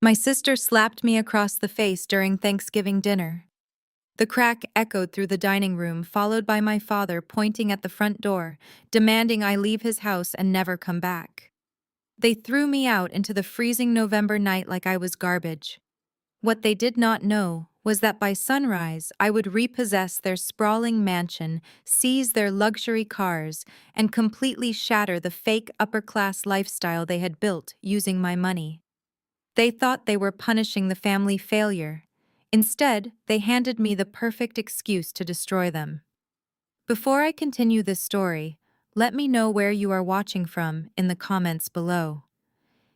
My sister slapped me across the face during Thanksgiving dinner. The crack echoed through the dining room, followed by my father pointing at the front door, demanding I leave his house and never come back. They threw me out into the freezing November night like I was garbage. What they did not know was that by sunrise I would repossess their sprawling mansion, seize their luxury cars, and completely shatter the fake upper-class lifestyle they had built using my money. They thought they were punishing the family failure. Instead, they handed me the perfect excuse to destroy them. Before I continue this story, let me know where you are watching from in the comments below.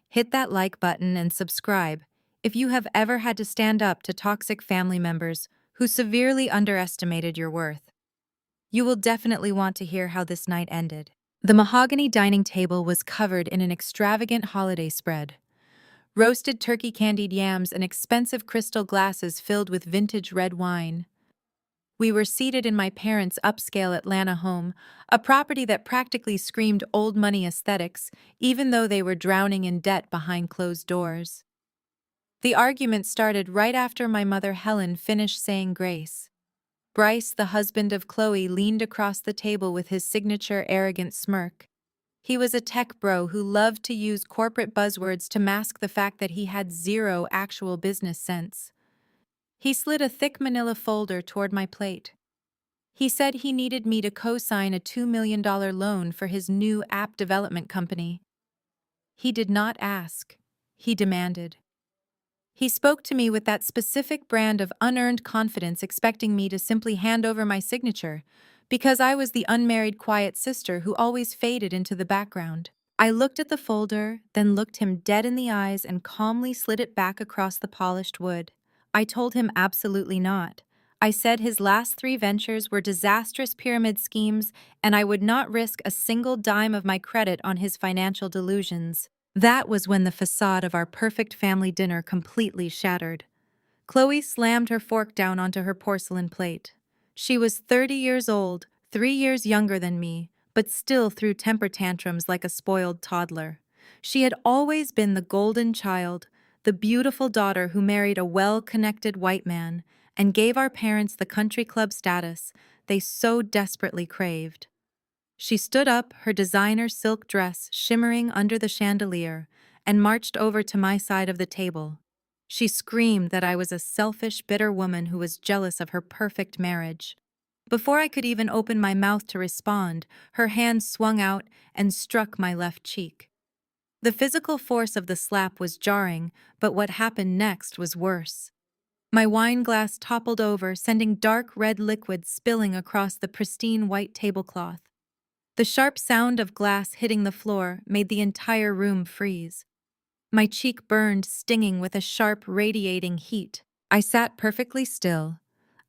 Hit that like button and subscribe if you have ever had to stand up to toxic family members who severely underestimated your worth. You will definitely want to hear how this night ended. The mahogany dining table was covered in an extravagant holiday spread. Roasted turkey, candied yams, and expensive crystal glasses filled with vintage red wine. We were seated in my parents' upscale Atlanta home, a property that practically screamed old money aesthetics, even though they were drowning in debt behind closed doors. The argument started right after my mother Helen finished saying grace. Bryce, the husband of Chloe, leaned across the table with his signature arrogant smirk. He was a tech bro who loved to use corporate buzzwords to mask the fact that he had zero actual business sense. He slid a thick manila folder toward my plate. He said he needed me to co-sign a $2 million loan for his new app development company. He did not ask. He demanded. He spoke to me with that specific brand of unearned confidence, expecting me to simply hand over my signature, because I was the unmarried quiet sister who always faded into the background. I looked at the folder, then looked him dead in the eyes and calmly slid it back across the polished wood. I told him absolutely not. I said his last 3 ventures were disastrous pyramid schemes, and I would not risk a single dime of my credit on his financial delusions. That was when the facade of our perfect family dinner completely shattered. Chloe slammed her fork down onto her porcelain plate. She was 30 years old, 3 years younger than me, but still threw temper tantrums like a spoiled toddler. She had always been the golden child, the beautiful daughter who married a well-connected white man and gave our parents the country club status they so desperately craved. She stood up, her designer silk dress shimmering under the chandelier, and marched over to my side of the table. She screamed that I was a selfish, bitter woman who was jealous of her perfect marriage. Before I could even open my mouth to respond, her hand swung out and struck my left cheek. The physical force of the slap was jarring, but what happened next was worse. My wine glass toppled over, sending dark red liquid spilling across the pristine white tablecloth. The sharp sound of glass hitting the floor made the entire room freeze. My cheek burned, stinging with a sharp, radiating heat. I sat perfectly still.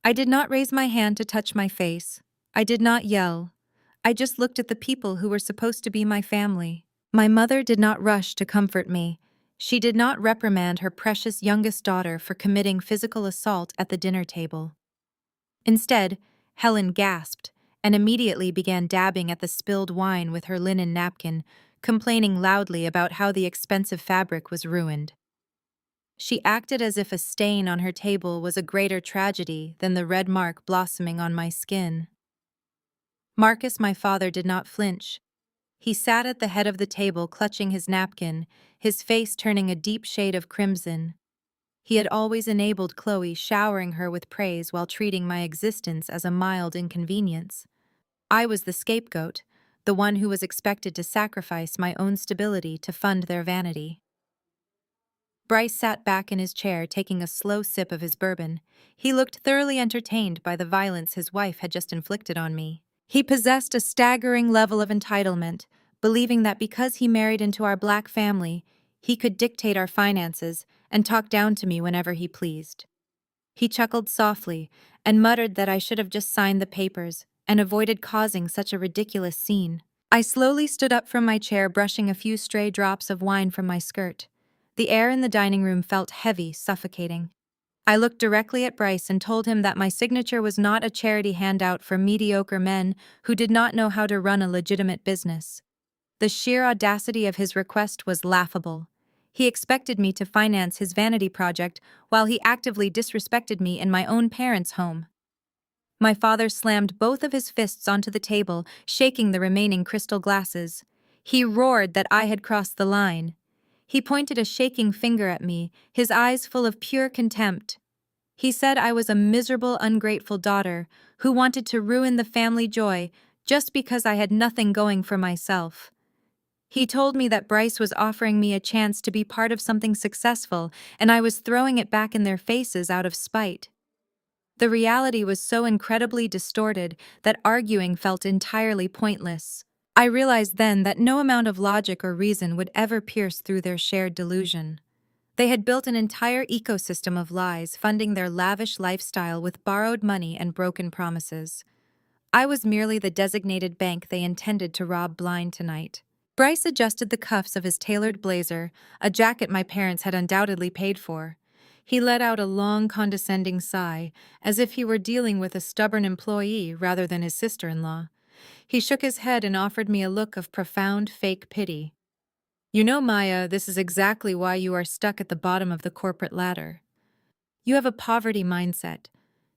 I did not raise my hand to touch my face. I did not yell. I just looked at the people who were supposed to be my family. My mother did not rush to comfort me. She did not reprimand her precious youngest daughter for committing physical assault at the dinner table. Instead, Helen gasped and immediately began dabbing at the spilled wine with her linen napkin, complaining loudly about how the expensive fabric was ruined. She acted as if a stain on her table was a greater tragedy than the red mark blossoming on my skin. Marcus, my father, did not flinch. He sat at the head of the table, clutching his napkin, his face turning a deep shade of crimson. He had always enabled Chloe, showering her with praise while treating my existence as a mild inconvenience. I was the scapegoat, the one who was expected to sacrifice my own stability to fund their vanity. Bryce sat back in his chair, taking a slow sip of his bourbon. He looked thoroughly entertained by the violence his wife had just inflicted on me. He possessed a staggering level of entitlement, believing that because he married into our black family, he could dictate our finances and talk down to me whenever he pleased. He chuckled softly and muttered that I should have just signed the papers and avoided causing such a ridiculous scene. I slowly stood up from my chair, brushing a few stray drops of wine from my skirt. The air in the dining room felt heavy, suffocating. I looked directly at Bryce and told him that my signature was not a charity handout for mediocre men who did not know how to run a legitimate business. The sheer audacity of his request was laughable. He expected me to finance his vanity project while he actively disrespected me in my own parents' home. My father slammed both of his fists onto the table, shaking the remaining crystal glasses. He roared that I had crossed the line. He pointed a shaking finger at me, his eyes full of pure contempt. He said I was a miserable, ungrateful daughter who wanted to ruin the family joy just because I had nothing going for myself. He told me that Bryce was offering me a chance to be part of something successful, and I was throwing it back in their faces out of spite. The reality was so incredibly distorted that arguing felt entirely pointless. I realized then that no amount of logic or reason would ever pierce through their shared delusion. They had built an entire ecosystem of lies, funding their lavish lifestyle with borrowed money and broken promises. I was merely the designated bank they intended to rob blind tonight. Bryce adjusted the cuffs of his tailored blazer, a jacket my parents had undoubtedly paid for. He let out a long, condescending sigh, as if he were dealing with a stubborn employee rather than his sister-in-law. He shook his head and offered me a look of profound, fake pity. You know, Maya, this is exactly why you are stuck at the bottom of the corporate ladder. You have a poverty mindset.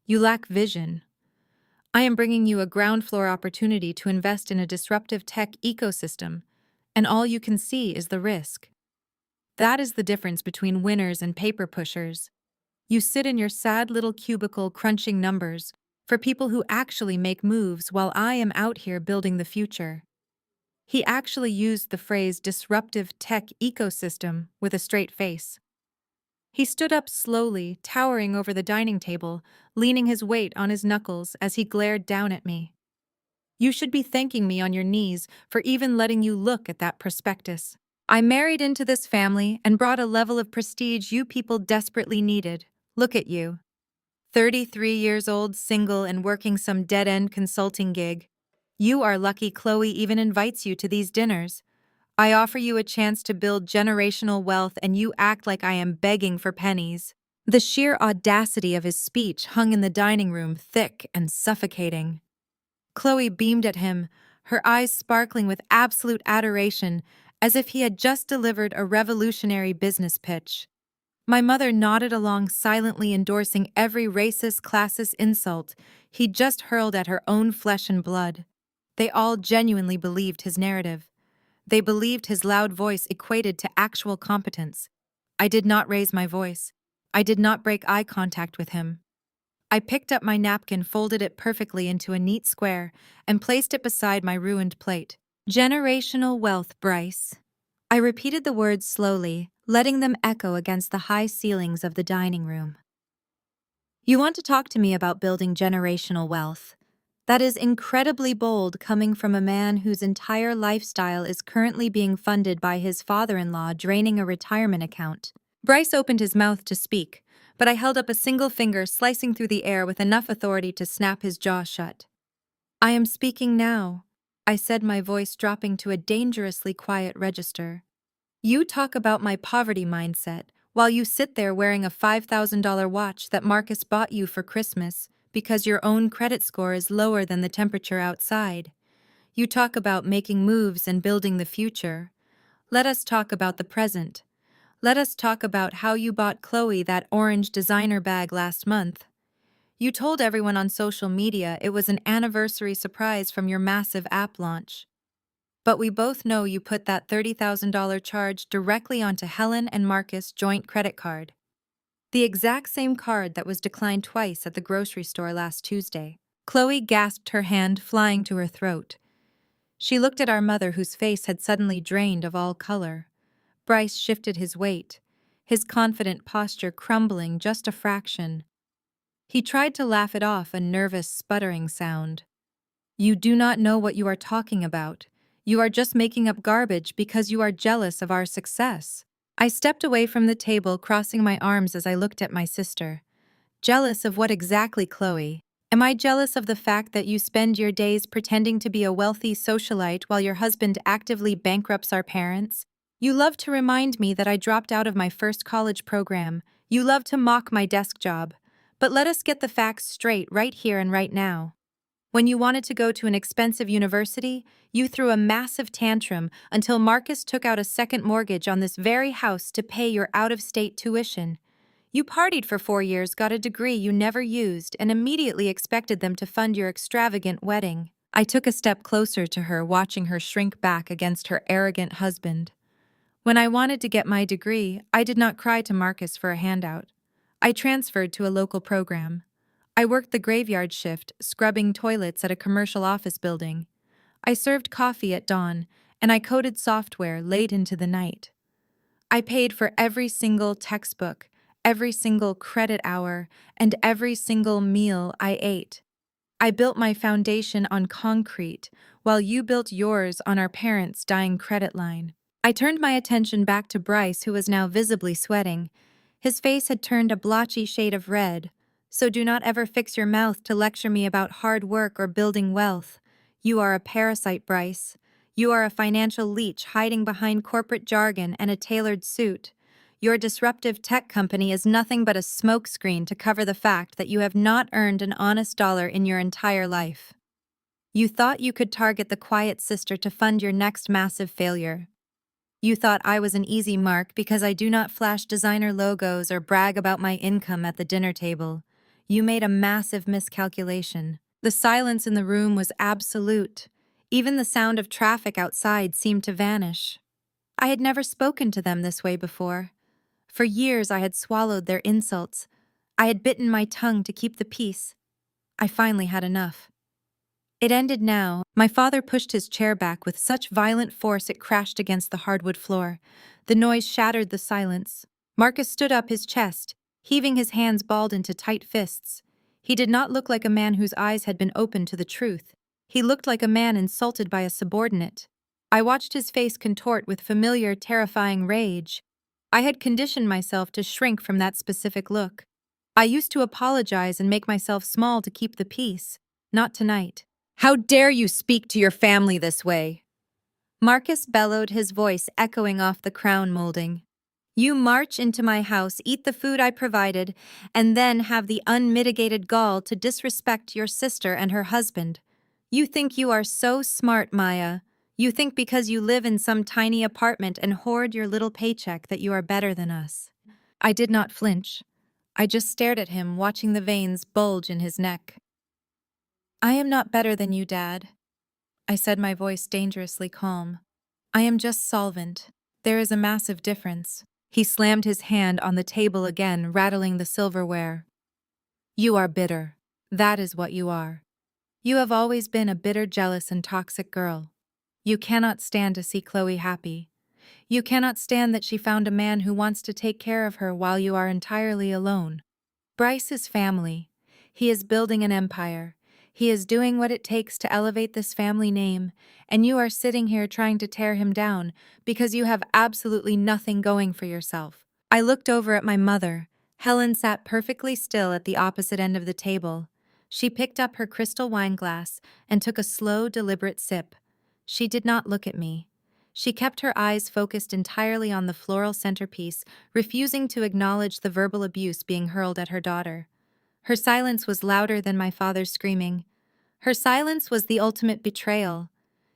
You lack vision. I am bringing you a ground floor opportunity to invest in a disruptive tech ecosystem, and all you can see is the risk. That is the difference between winners and paper pushers. You sit in your sad little cubicle crunching numbers for people who actually make moves while I am out here building the future. He actually used the phrase disruptive tech ecosystem with a straight face. He stood up slowly, towering over the dining table, leaning his weight on his knuckles as he glared down at me. You should be thanking me on your knees for even letting you look at that prospectus. I married into this family and brought a level of prestige you people desperately needed. Look at you. 33 years old, single, and working some dead-end consulting gig. You are lucky Chloe even invites you to these dinners. I offer you a chance to build generational wealth and you act like I am begging for pennies. The sheer audacity of his speech hung in the dining room, thick and suffocating. Chloe beamed at him, her eyes sparkling with absolute adoration, as if he had just delivered a revolutionary business pitch. My mother nodded along, silently endorsing every racist, classist insult he'd just hurled at her own flesh and blood. They all genuinely believed his narrative. They believed his loud voice equated to actual competence. I did not raise my voice. I did not break eye contact with him. I picked up my napkin, folded it perfectly into a neat square, and placed it beside my ruined plate. Generational wealth, Bryce. I repeated the words slowly, letting them echo against the high ceilings of the dining room. You want to talk to me about building generational wealth? That is incredibly bold coming from a man whose entire lifestyle is currently being funded by his father-in-law draining a retirement account. Bryce opened his mouth to speak, but I held up a single finger slicing through the air with enough authority to snap his jaw shut. I am speaking now, I said, my voice dropping to a dangerously quiet register. You talk about my poverty mindset while you sit there wearing a $5,000 watch that Marcus bought you for Christmas because your own credit score is lower than the temperature outside. You talk about making moves and building the future. Let us talk about the present. Let us talk about how you bought Chloe that orange designer bag last month. You told everyone on social media it was an anniversary surprise from your massive app launch. But we both know you put that $30,000 charge directly onto Helen and Marcus' joint credit card. The exact same card that was declined twice at the grocery store last Tuesday. Chloe gasped, her hand flying to her throat. She looked at our mother, whose face had suddenly drained of all color. Bryce shifted his weight, his confident posture crumbling just a fraction. He tried to laugh it off, a nervous, sputtering sound. You do not know what you are talking about. You are just making up garbage because you are jealous of our success. I stepped away from the table, crossing my arms as I looked at my sister. Jealous of what exactly, Chloe? Am I jealous of the fact that you spend your days pretending to be a wealthy socialite while your husband actively bankrupts our parents? You love to remind me that I dropped out of my first college program. You love to mock my desk job. But let us get the facts straight right here and right now. When you wanted to go to an expensive university, you threw a massive tantrum until Marcus took out a second mortgage on this very house to pay your out-of-state tuition. You partied for 4 years, got a degree you never used, and immediately expected them to fund your extravagant wedding. I took a step closer to her, watching her shrink back against her arrogant husband. When I wanted to get my degree, I did not cry to Marcus for a handout. I transferred to a local program. I worked the graveyard shift, scrubbing toilets at a commercial office building. I served coffee at dawn, and I coded software late into the night. I paid for every single textbook, every single credit hour, and every single meal I ate. I built my foundation on concrete, while you built yours on our parents' dying credit line. I turned my attention back to Bryce, who was now visibly sweating. His face had turned a blotchy shade of red. So do not ever fix your mouth to lecture me about hard work or building wealth. You are a parasite, Bryce. You are a financial leech hiding behind corporate jargon and a tailored suit. Your disruptive tech company is nothing but a smokescreen to cover the fact that you have not earned an honest dollar in your entire life. You thought you could target the quiet sister to fund your next massive failure. You thought I was an easy mark because I do not flash designer logos or brag about my income at the dinner table. You made a massive miscalculation. The silence in the room was absolute. Even the sound of traffic outside seemed to vanish. I had never spoken to them this way before. For years I had swallowed their insults. I had bitten my tongue to keep the peace. I finally had enough. It ended now. My father pushed his chair back with such violent force it crashed against the hardwood floor. The noise shattered the silence. Marcus stood up, his chest, heaving his hands balled into tight fists. He did not look like a man whose eyes had been opened to the truth. He looked like a man insulted by a subordinate. I watched his face contort with familiar, terrifying rage. I had conditioned myself to shrink from that specific look. I used to apologize and make myself small to keep the peace. Not tonight. How dare you speak to your family this way? Marcus bellowed, his voice echoing off the crown molding. You march into my house, eat the food I provided, and then have the unmitigated gall to disrespect your sister and her husband. You think you are so smart, Maya. You think because you live in some tiny apartment and hoard your little paycheck that you are better than us. I did not flinch. I just stared at him, watching the veins bulge in his neck. I am not better than you, Dad, I said, my voice dangerously calm. I am just solvent. There is a massive difference. He slammed his hand on the table again, rattling the silverware. You are bitter. That is what you are. You have always been a bitter, jealous, and toxic girl. You cannot stand to see Chloe happy. You cannot stand that she found a man who wants to take care of her while you are entirely alone. Bryce is family. He is building an empire. He is doing what it takes to elevate this family name, and you are sitting here trying to tear him down because you have absolutely nothing going for yourself. I looked over at my mother. Helen sat perfectly still at the opposite end of the table. She picked up her crystal wine glass and took a slow, deliberate sip. She did not look at me. She kept her eyes focused entirely on the floral centerpiece, refusing to acknowledge the verbal abuse being hurled at her daughter. Her silence was louder than my father's screaming. Her silence was the ultimate betrayal.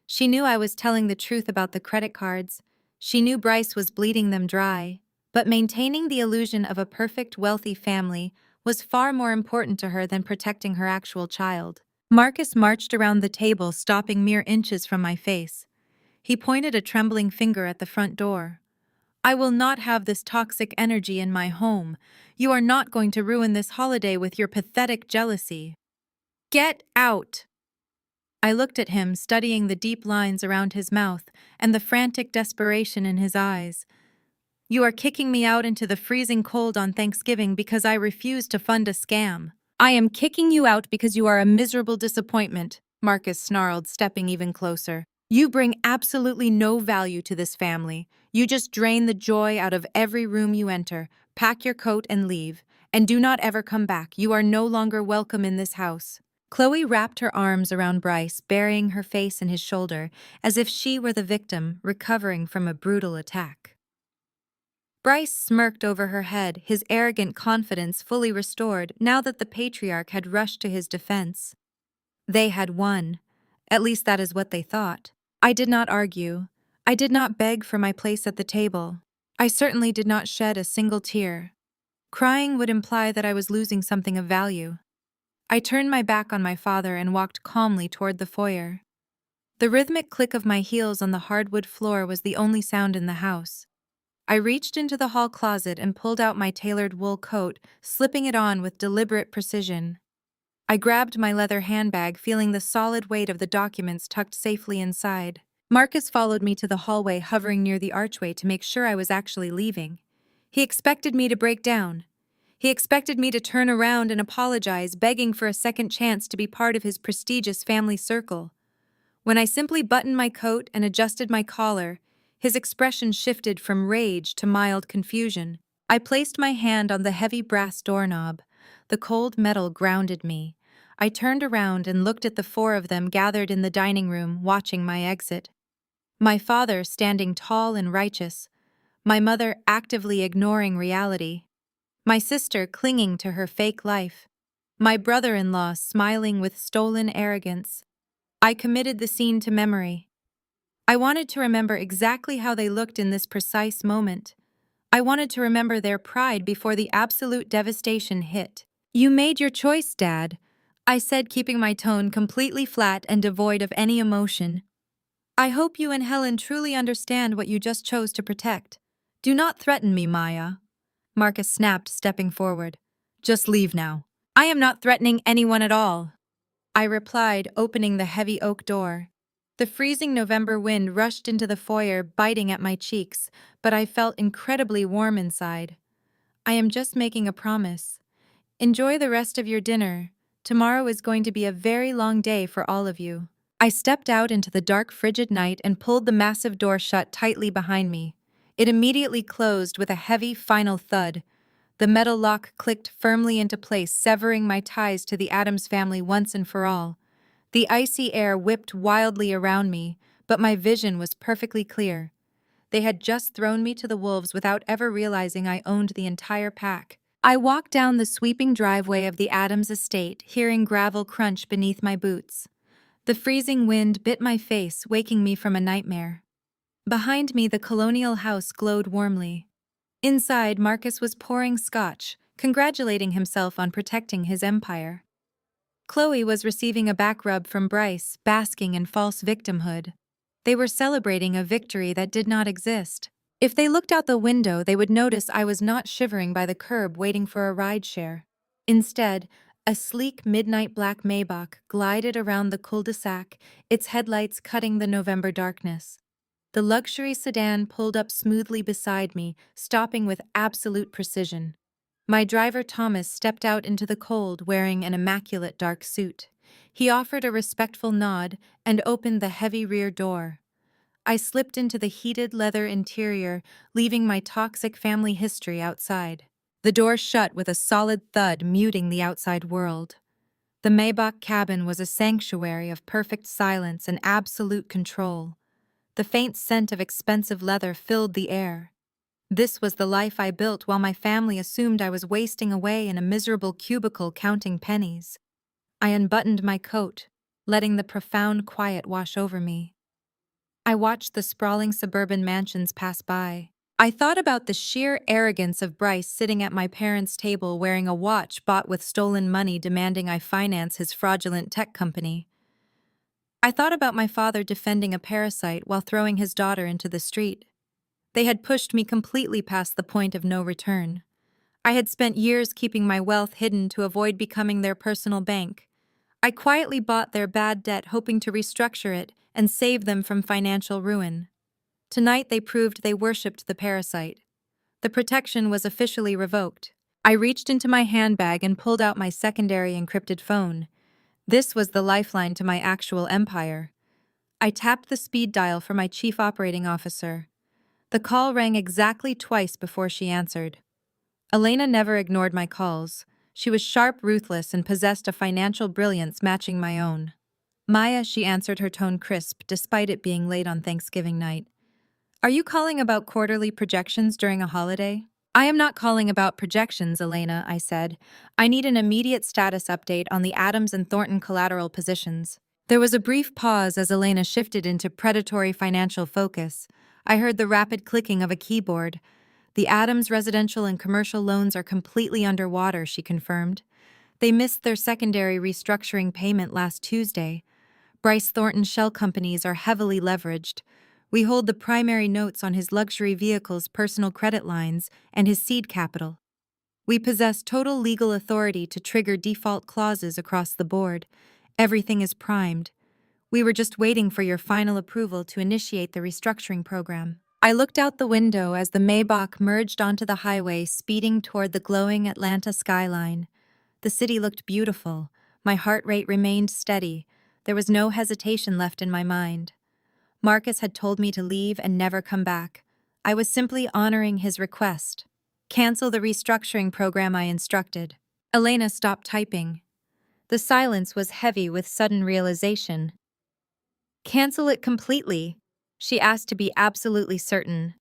She knew I was telling the truth about the credit cards. She knew Bryce was bleeding them dry. But maintaining the illusion of a perfect, wealthy family was far more important to her than protecting her actual child. Marcus marched around the table, stopping mere inches from my face. He pointed a trembling finger at the front door. I will not have this toxic energy in my home. You are not going to ruin this holiday with your pathetic jealousy. Get out! I looked at him, studying the deep lines around his mouth and the frantic desperation in his eyes. You are kicking me out into the freezing cold on Thanksgiving because I refuse to fund a scam. I am kicking you out because you are a miserable disappointment, Marcus snarled, stepping even closer. You bring absolutely no value to this family. You just drain the joy out of every room you enter. Pack your coat and leave. And do not ever come back. You are no longer welcome in this house. Chloe wrapped her arms around Bryce, burying her face in his shoulder, as if she were the victim, recovering from a brutal attack. Bryce smirked over her head, his arrogant confidence fully restored now that the patriarch had rushed to his defense. They had won. At least that is what they thought. I did not argue. I did not beg for my place at the table. I certainly did not shed a single tear. Crying would imply that I was losing something of value. I turned my back on my father and walked calmly toward the foyer. The rhythmic click of my heels on the hardwood floor was the only sound in the house. I reached into the hall closet and pulled out my tailored wool coat, slipping it on with deliberate precision. I grabbed my leather handbag, feeling the solid weight of the documents tucked safely inside. Marcus followed me to the hallway, hovering near the archway to make sure I was actually leaving. He expected me to break down. He expected me to turn around and apologize, begging for a second chance to be part of his prestigious family circle. When I simply buttoned my coat and adjusted my collar, his expression shifted from rage to mild confusion. I placed my hand on the heavy brass doorknob. The cold metal grounded me. I turned around and looked at the four of them gathered in the dining room, watching my exit. My father standing tall and righteous, my mother actively ignoring reality, my sister clinging to her fake life, my brother-in-law smiling with stolen arrogance. I committed the scene to memory. I wanted to remember exactly how they looked in this precise moment. I wanted to remember their pride before the absolute devastation hit. "You made your choice, Dad," I said, keeping my tone completely flat and devoid of any emotion. "I hope you and Helen truly understand what you just chose to protect. Do not threaten me, Maya," Marcus snapped, stepping forward. "Just leave now." "I am not threatening anyone at all," I replied, opening the heavy oak door. The freezing November wind rushed into the foyer, biting at my cheeks, but I felt incredibly warm inside. "I am just making a promise. Enjoy the rest of your dinner. Tomorrow is going to be a very long day for all of you." I stepped out into the dark, frigid night and pulled the massive door shut tightly behind me. It immediately closed with a heavy, final thud. The metal lock clicked firmly into place, severing my ties to the Addams family once and for all. The icy air whipped wildly around me, but my vision was perfectly clear. They had just thrown me to the wolves without ever realizing I owned the entire pack. I walked down the sweeping driveway of the Addams estate, hearing gravel crunch beneath my boots. The freezing wind bit my face, waking me from a nightmare. Behind me, the colonial house glowed warmly. Inside, Marcus was pouring scotch, congratulating himself on protecting his empire. Chloe was receiving a back rub from Bryce, basking in false victimhood. They were celebrating a victory that did not exist. If they looked out the window, they would notice I was not shivering by the curb waiting for a rideshare. Instead, a sleek midnight black Maybach glided around the cul-de-sac, its headlights cutting the November darkness. The luxury sedan pulled up smoothly beside me, stopping with absolute precision. My driver Thomas stepped out into the cold wearing an immaculate dark suit. He offered a respectful nod and opened the heavy rear door. I slipped into the heated leather interior, leaving my toxic family history outside. The door shut with a solid thud, muting the outside world. The Maybach cabin was a sanctuary of perfect silence and absolute control. The faint scent of expensive leather filled the air. This was the life I built while my family assumed I was wasting away in a miserable cubicle counting pennies. I unbuttoned my coat, letting the profound quiet wash over me. I watched the sprawling suburban mansions pass by. I thought about the sheer arrogance of Bryce sitting at my parents' table wearing a watch bought with stolen money, demanding I finance his fraudulent tech company. I thought about my father defending a parasite while throwing his daughter into the street. They had pushed me completely past the point of no return. I had spent years keeping my wealth hidden to avoid becoming their personal bank. I quietly bought their bad debt, hoping to restructure it and save them from financial ruin. Tonight they proved they worshipped the parasite. The protection was officially revoked. I reached into my handbag and pulled out my secondary encrypted phone. This was the lifeline to my actual empire. I tapped the speed dial for my chief operating officer. The call rang exactly twice before she answered. Elena never ignored my calls. She was sharp, ruthless, and possessed a financial brilliance matching my own. "Maya," she answered, her tone crisp, despite it being late on Thanksgiving night. "Are you calling about quarterly projections during a holiday?" I am not calling about projections, Elena, I said. I need an immediate status update on the Adams and Thornton collateral positions. There was a brief pause as Elena shifted into predatory financial focus. I heard the rapid clicking of a keyboard. The Adams residential and commercial loans are completely underwater, she confirmed. They missed their secondary restructuring payment last Tuesday. Bryce Thornton's shell companies are heavily leveraged. We hold the primary notes on his luxury vehicles' personal credit lines and his seed capital. We possess total legal authority to trigger default clauses across the board. Everything is primed. We were just waiting for your final approval to initiate the restructuring program. I looked out the window as the Maybach merged onto the highway, speeding toward the glowing Atlanta skyline. The city looked beautiful. My heart rate remained steady. There was no hesitation left in my mind. Marcus had told me to leave and never come back. I was simply honoring his request. Cancel the restructuring program, I instructed. Elena stopped typing. The silence was heavy with sudden realization. Cancel it completely, she asked to be absolutely certain.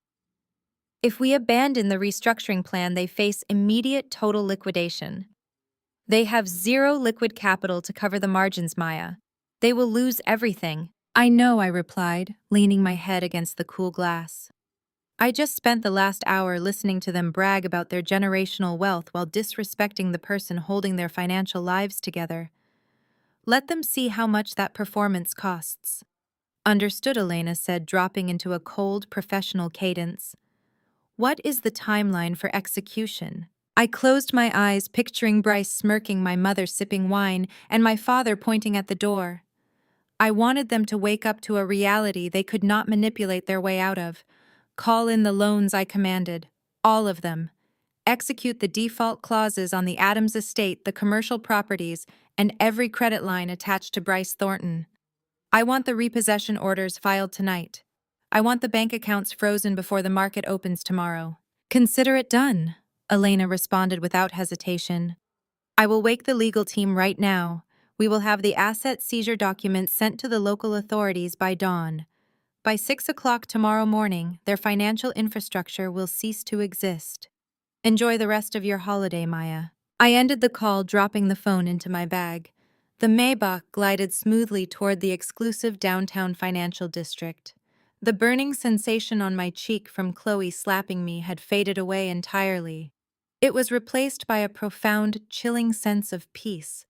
If we abandon the restructuring plan, they face immediate total liquidation. They have zero liquid capital to cover the margins, Maya. They will lose everything. I know, I replied, leaning my head against the cool glass. I just spent the last hour listening to them brag about their generational wealth while disrespecting the person holding their financial lives together. Let them see how much that performance costs. Understood, Elena said, dropping into a cold, professional cadence. What is the timeline for execution? I closed my eyes, picturing Bryce smirking, my mother sipping wine, and my father pointing at the door. I wanted them to wake up to a reality they could not manipulate their way out of. Call in the loans, I commanded. All of them. Execute the default clauses on the Adams estate, the commercial properties, and every credit line attached to Bryce Thornton. I want the repossession orders filed tonight. I want the bank accounts frozen before the market opens tomorrow. Consider it done, Elena responded without hesitation. I will wake the legal team right now. We will have the asset seizure documents sent to the local authorities by dawn. By 6 o'clock tomorrow morning, their financial infrastructure will cease to exist. Enjoy the rest of your holiday, Maya. I ended the call, dropping the phone into my bag. The Maybach glided smoothly toward the exclusive downtown financial district. The burning sensation on my cheek from Chloe slapping me had faded away entirely. It was replaced by a profound, chilling sense of peace.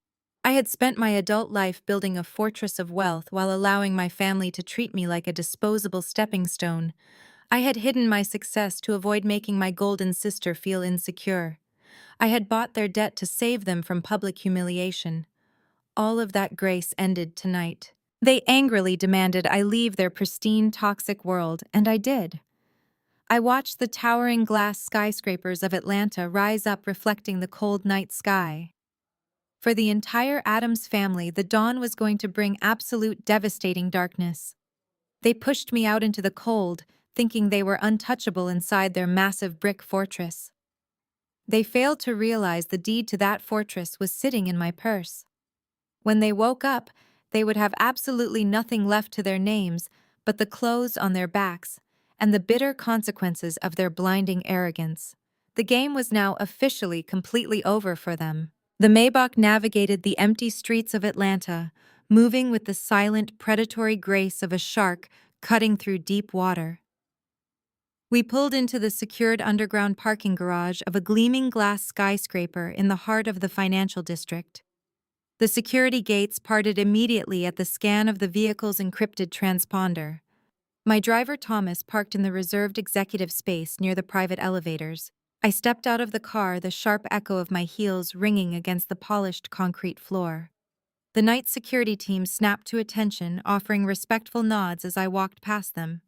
I had spent my adult life building a fortress of wealth while allowing my family to treat me like a disposable stepping stone. I had hidden my success to avoid making my golden sister feel insecure. I had bought their debt to save them from public humiliation. All of that grace ended tonight. They angrily demanded I leave their pristine, toxic world, and I did. I watched the towering glass skyscrapers of Atlanta rise up, reflecting the cold night sky. For the entire Adams family, the dawn was going to bring absolute devastating darkness. They pushed me out into the cold, thinking they were untouchable inside their massive brick fortress. They failed to realize the deed to that fortress was sitting in my purse. When they woke up, they would have absolutely nothing left to their names but the clothes on their backs and the bitter consequences of their blinding arrogance. The game was now officially completely over for them. The Maybach navigated the empty streets of Atlanta, moving with the silent, predatory grace of a shark cutting through deep water. We pulled into the secured underground parking garage of a gleaming glass skyscraper in the heart of the financial district. The security gates parted immediately at the scan of the vehicle's encrypted transponder. My driver Thomas parked in the reserved executive space near the private elevators. I stepped out of the car, the sharp echo of my heels ringing against the polished concrete floor. The night security team snapped to attention, offering respectful nods as I walked past them.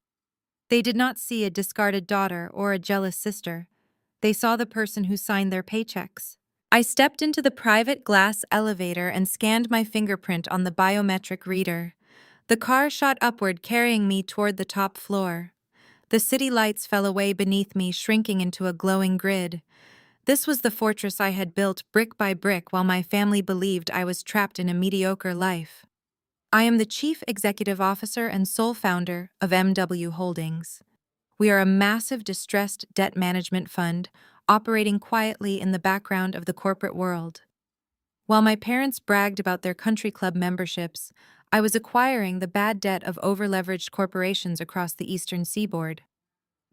They did not see a discarded daughter or a jealous sister. They saw the person who signed their paychecks. I stepped into the private glass elevator and scanned my fingerprint on the biometric reader. The car shot upward, carrying me toward the top floor. The city lights fell away beneath me, shrinking into a glowing grid. This was the fortress I had built brick by brick while my family believed I was trapped in a mediocre life. I am the Chief Executive Officer and sole founder of MW Holdings. We are a massive distressed debt management fund, operating quietly in the background of the corporate world. While my parents bragged about their country club memberships, I was acquiring the bad debt of overleveraged corporations across the eastern seaboard.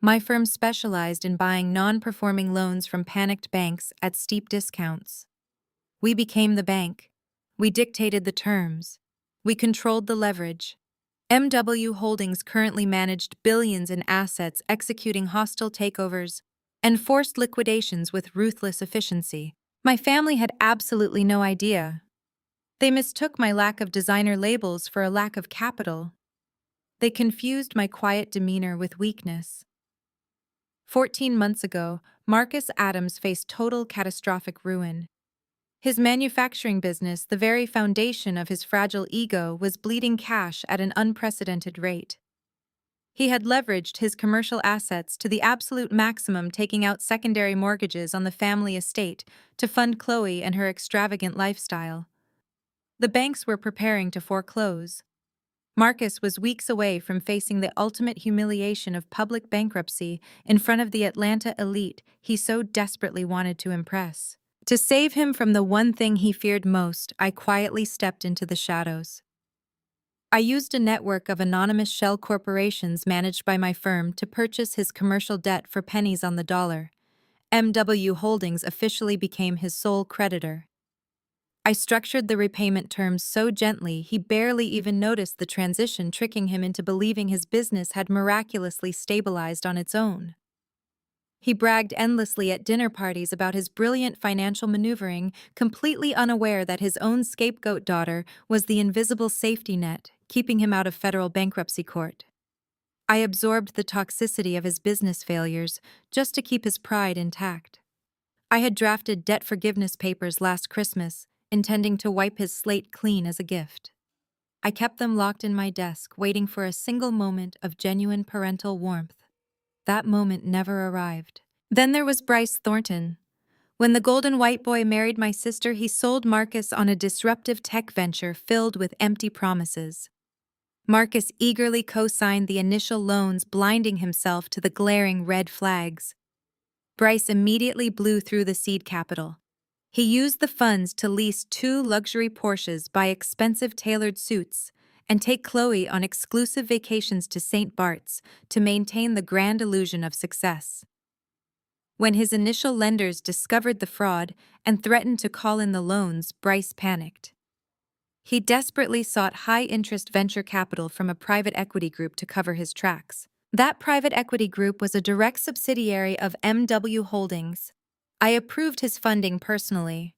My firm specialized in buying non-performing loans from panicked banks at steep discounts. We became the bank. We dictated the terms. We controlled the leverage. MW Holdings currently managed billions in assets, executing hostile takeovers and forced liquidations with ruthless efficiency. My family had absolutely no idea. They mistook my lack of designer labels for a lack of capital. They confused my quiet demeanor with weakness. 14 months ago, Marcus Adams faced total catastrophic ruin. His manufacturing business, the very foundation of his fragile ego, was bleeding cash at an unprecedented rate. He had leveraged his commercial assets to the absolute maximum, taking out secondary mortgages on the family estate to fund Chloe and her extravagant lifestyle. The banks were preparing to foreclose. Marcus was weeks away from facing the ultimate humiliation of public bankruptcy in front of the Atlanta elite he so desperately wanted to impress. To save him from the one thing he feared most, I quietly stepped into the shadows. I used a network of anonymous shell corporations managed by my firm to purchase his commercial debt for pennies on the dollar. MW Holdings officially became his sole creditor. I structured the repayment terms so gently he barely even noticed the transition, tricking him into believing his business had miraculously stabilized on its own. He bragged endlessly at dinner parties about his brilliant financial maneuvering, completely unaware that his own scapegoat daughter was the invisible safety net, keeping him out of federal bankruptcy court. I absorbed the toxicity of his business failures just to keep his pride intact. I had drafted debt forgiveness papers last Christmas, intending to wipe his slate clean as a gift. I kept them locked in my desk, waiting for a single moment of genuine parental warmth. That moment never arrived. Then there was Bryce Thornton. When the golden white boy married my sister, he sold Marcus on a disruptive tech venture filled with empty promises. Marcus eagerly co-signed the initial loans, blinding himself to the glaring red flags. Bryce immediately blew through the seed capital. He used the funds to lease 2 luxury Porsches, buy expensive tailored suits, and take Chloe on exclusive vacations to St. Bart's to maintain the grand illusion of success. When his initial lenders discovered the fraud and threatened to call in the loans, Bryce panicked. He desperately sought high-interest venture capital from a private equity group to cover his tracks. That private equity group was a direct subsidiary of MW Holdings. I approved his funding personally.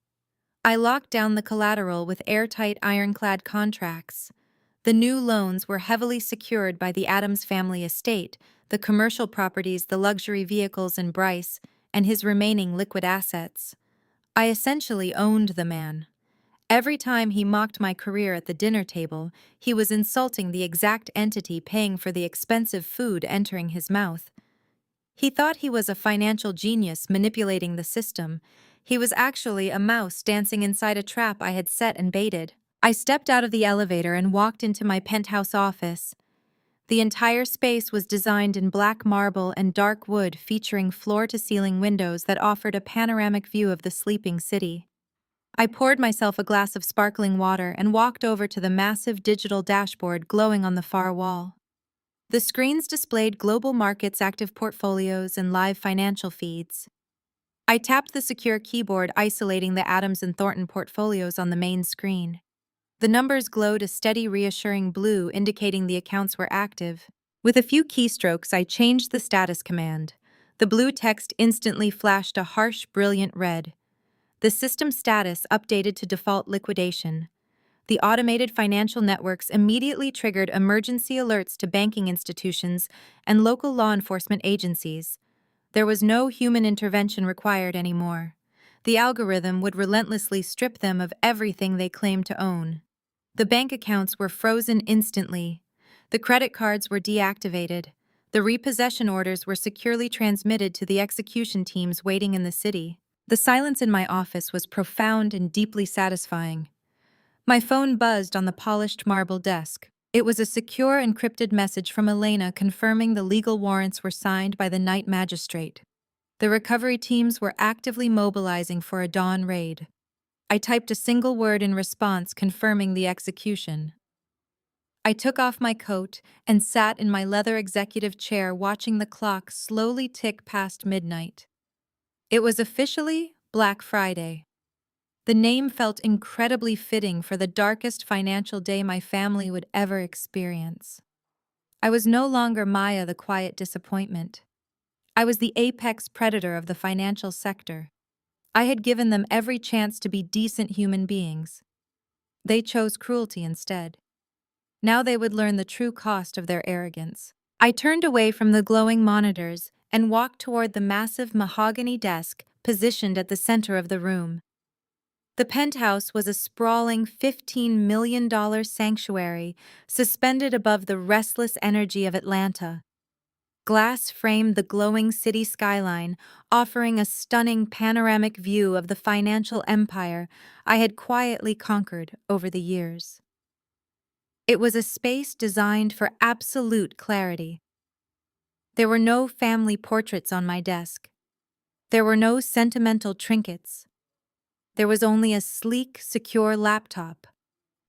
I locked down the collateral with airtight ironclad contracts. The new loans were heavily secured by the Adams family estate, the commercial properties, the luxury vehicles, and Bryce, and his remaining liquid assets. I essentially owned the man. Every time he mocked my career at the dinner table, he was insulting the exact entity paying for the expensive food entering his mouth. He thought he was a financial genius manipulating the system. He was actually a mouse dancing inside a trap I had set and baited. I stepped out of the elevator and walked into my penthouse office. The entire space was designed in black marble and dark wood, featuring floor-to-ceiling windows that offered a panoramic view of the sleeping city. I poured myself a glass of sparkling water and walked over to the massive digital dashboard glowing on the far wall. The screens displayed global markets, active portfolios, and live financial feeds. I tapped the secure keyboard, isolating the Adams and Thornton portfolios on the main screen. The numbers glowed a steady, reassuring blue, indicating the accounts were active. With a few keystrokes, I changed the status command. The blue text instantly flashed a harsh, brilliant red. The system status updated to default liquidation. The automated financial networks immediately triggered emergency alerts to banking institutions and local law enforcement agencies. There was no human intervention required anymore. The algorithm would relentlessly strip them of everything they claimed to own. The bank accounts were frozen instantly. The credit cards were deactivated. The repossession orders were securely transmitted to the execution teams waiting in the city. The silence in my office was profound and deeply satisfying. My phone buzzed on the polished marble desk. It was a secure, encrypted message from Elena confirming the legal warrants were signed by the night magistrate. The recovery teams were actively mobilizing for a dawn raid. I typed a single word in response confirming the execution. I took off my coat and sat in my leather executive chair watching the clock slowly tick past midnight. It was officially Black Friday. The name felt incredibly fitting for the darkest financial day my family would ever experience. I was no longer Maya the quiet disappointment. I was the apex predator of the financial sector. I had given them every chance to be decent human beings. They chose cruelty instead. Now they would learn the true cost of their arrogance. I turned away from the glowing monitors and walked toward the massive mahogany desk positioned at the center of the room. The penthouse was a sprawling $15 million sanctuary suspended above the restless energy of Atlanta. Glass framed the glowing city skyline, offering a stunning panoramic view of the financial empire I had quietly conquered over the years. It was a space designed for absolute clarity. There were no family portraits on my desk. There were no sentimental trinkets. There was only a sleek, secure laptop,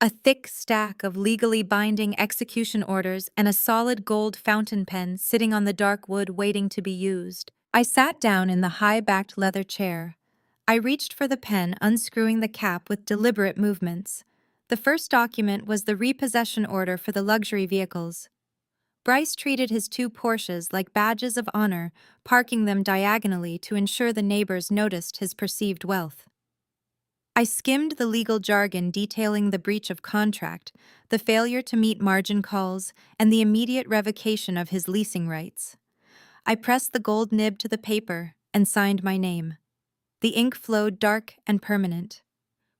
a thick stack of legally binding execution orders, and a solid gold fountain pen sitting on the dark wood waiting to be used. I sat down in the high-backed leather chair. I reached for the pen, unscrewing the cap with deliberate movements. The first document was the repossession order for the luxury vehicles. Bryce treated his two Porsches like badges of honor, parking them diagonally to ensure the neighbors noticed his perceived wealth. I skimmed the legal jargon detailing the breach of contract, the failure to meet margin calls, and the immediate revocation of his leasing rights. I pressed the gold nib to the paper and signed my name. The ink flowed dark and permanent.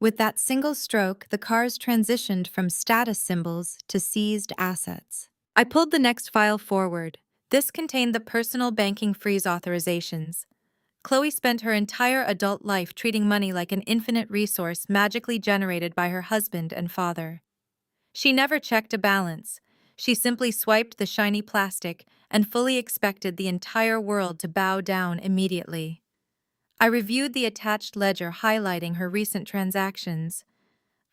With that single stroke, the cars transitioned from status symbols to seized assets. I pulled the next file forward. This contained the personal banking freeze authorizations. Chloe spent her entire adult life treating money like an infinite resource magically generated by her husband and father. She never checked a balance. She simply swiped the shiny plastic and fully expected the entire world to bow down immediately. I reviewed the attached ledger highlighting her recent transactions.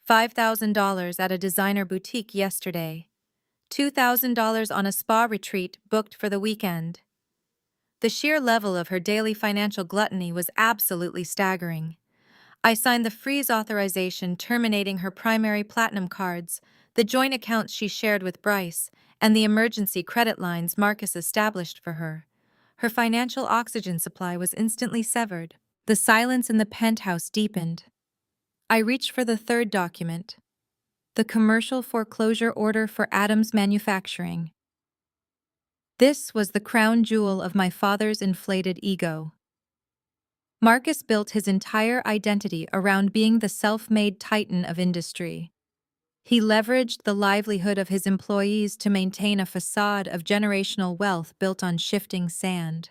$5,000 at a designer boutique yesterday. $2,000 on a spa retreat booked for the weekend. The sheer level of her daily financial gluttony was absolutely staggering. I signed the freeze authorization terminating her primary platinum cards, the joint accounts she shared with Bryce, and the emergency credit lines Marcus established for her. Her financial oxygen supply was instantly severed. The silence in the penthouse deepened. I reached for the third document, the commercial foreclosure order for Adams Manufacturing. This was the crown jewel of my father's inflated ego. Marcus built his entire identity around being the self-made titan of industry. He leveraged the livelihood of his employees to maintain a facade of generational wealth built on shifting sand.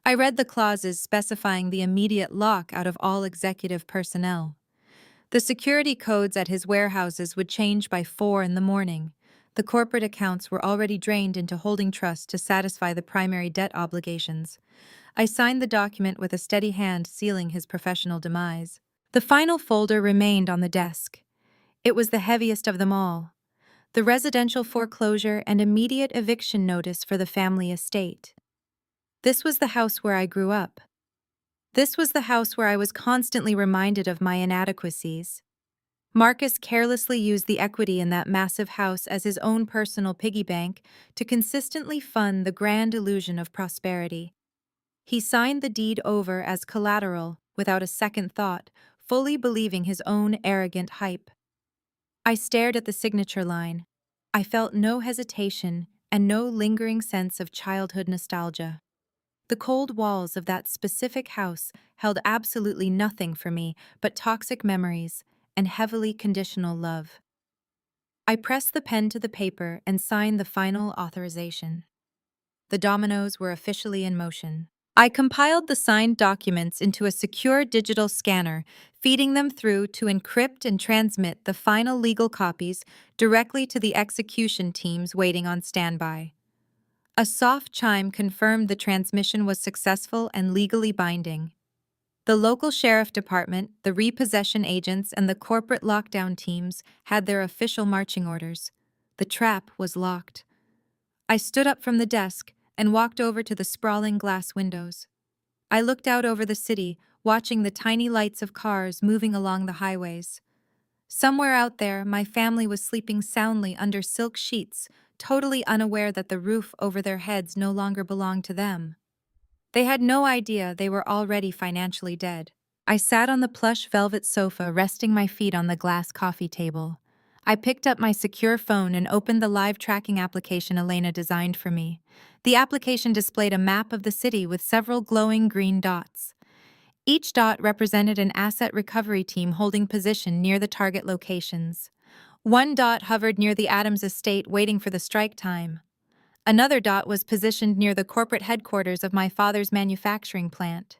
I read the clauses specifying the immediate lockout of all executive personnel. The security codes at his warehouses would change by 4 a.m. The corporate accounts were already drained into holding trusts to satisfy the primary debt obligations. I signed the document with a steady hand, sealing his professional demise. The final folder remained on the desk. It was the heaviest of them all. The residential foreclosure and immediate eviction notice for the family estate. This was the house where I grew up. This was the house where I was constantly reminded of my inadequacies. Marcus carelessly used the equity in that massive house as his own personal piggy bank to consistently fund the grand illusion of prosperity. He signed the deed over as collateral without a second thought, fully believing his own arrogant hype. I stared at the signature line. I felt no hesitation and no lingering sense of childhood nostalgia. The cold walls of that specific house held absolutely nothing for me but toxic memories and heavily conditional love. I pressed the pen to the paper and signed the final authorization. The dominoes were officially in motion. I compiled the signed documents into a secure digital scanner, feeding them through to encrypt and transmit the final legal copies directly to the execution teams waiting on standby. A soft chime confirmed the transmission was successful and legally binding. The local sheriff department, the repossession agents, and the corporate lockdown teams had their official marching orders. The trap was locked. I stood up from the desk and walked over to the sprawling glass windows. I looked out over the city, watching the tiny lights of cars moving along the highways. Somewhere out there, my family was sleeping soundly under silk sheets, totally unaware that the roof over their heads no longer belonged to them. They had no idea they were already financially dead. I sat on the plush velvet sofa, resting my feet on the glass coffee table. I picked up my secure phone and opened the live tracking application Elena designed for me. The application displayed a map of the city with several glowing green dots. Each dot represented an asset recovery team holding position near the target locations. One dot hovered near the Adams estate waiting for the strike time. Another dot was positioned near the corporate headquarters of my father's manufacturing plant.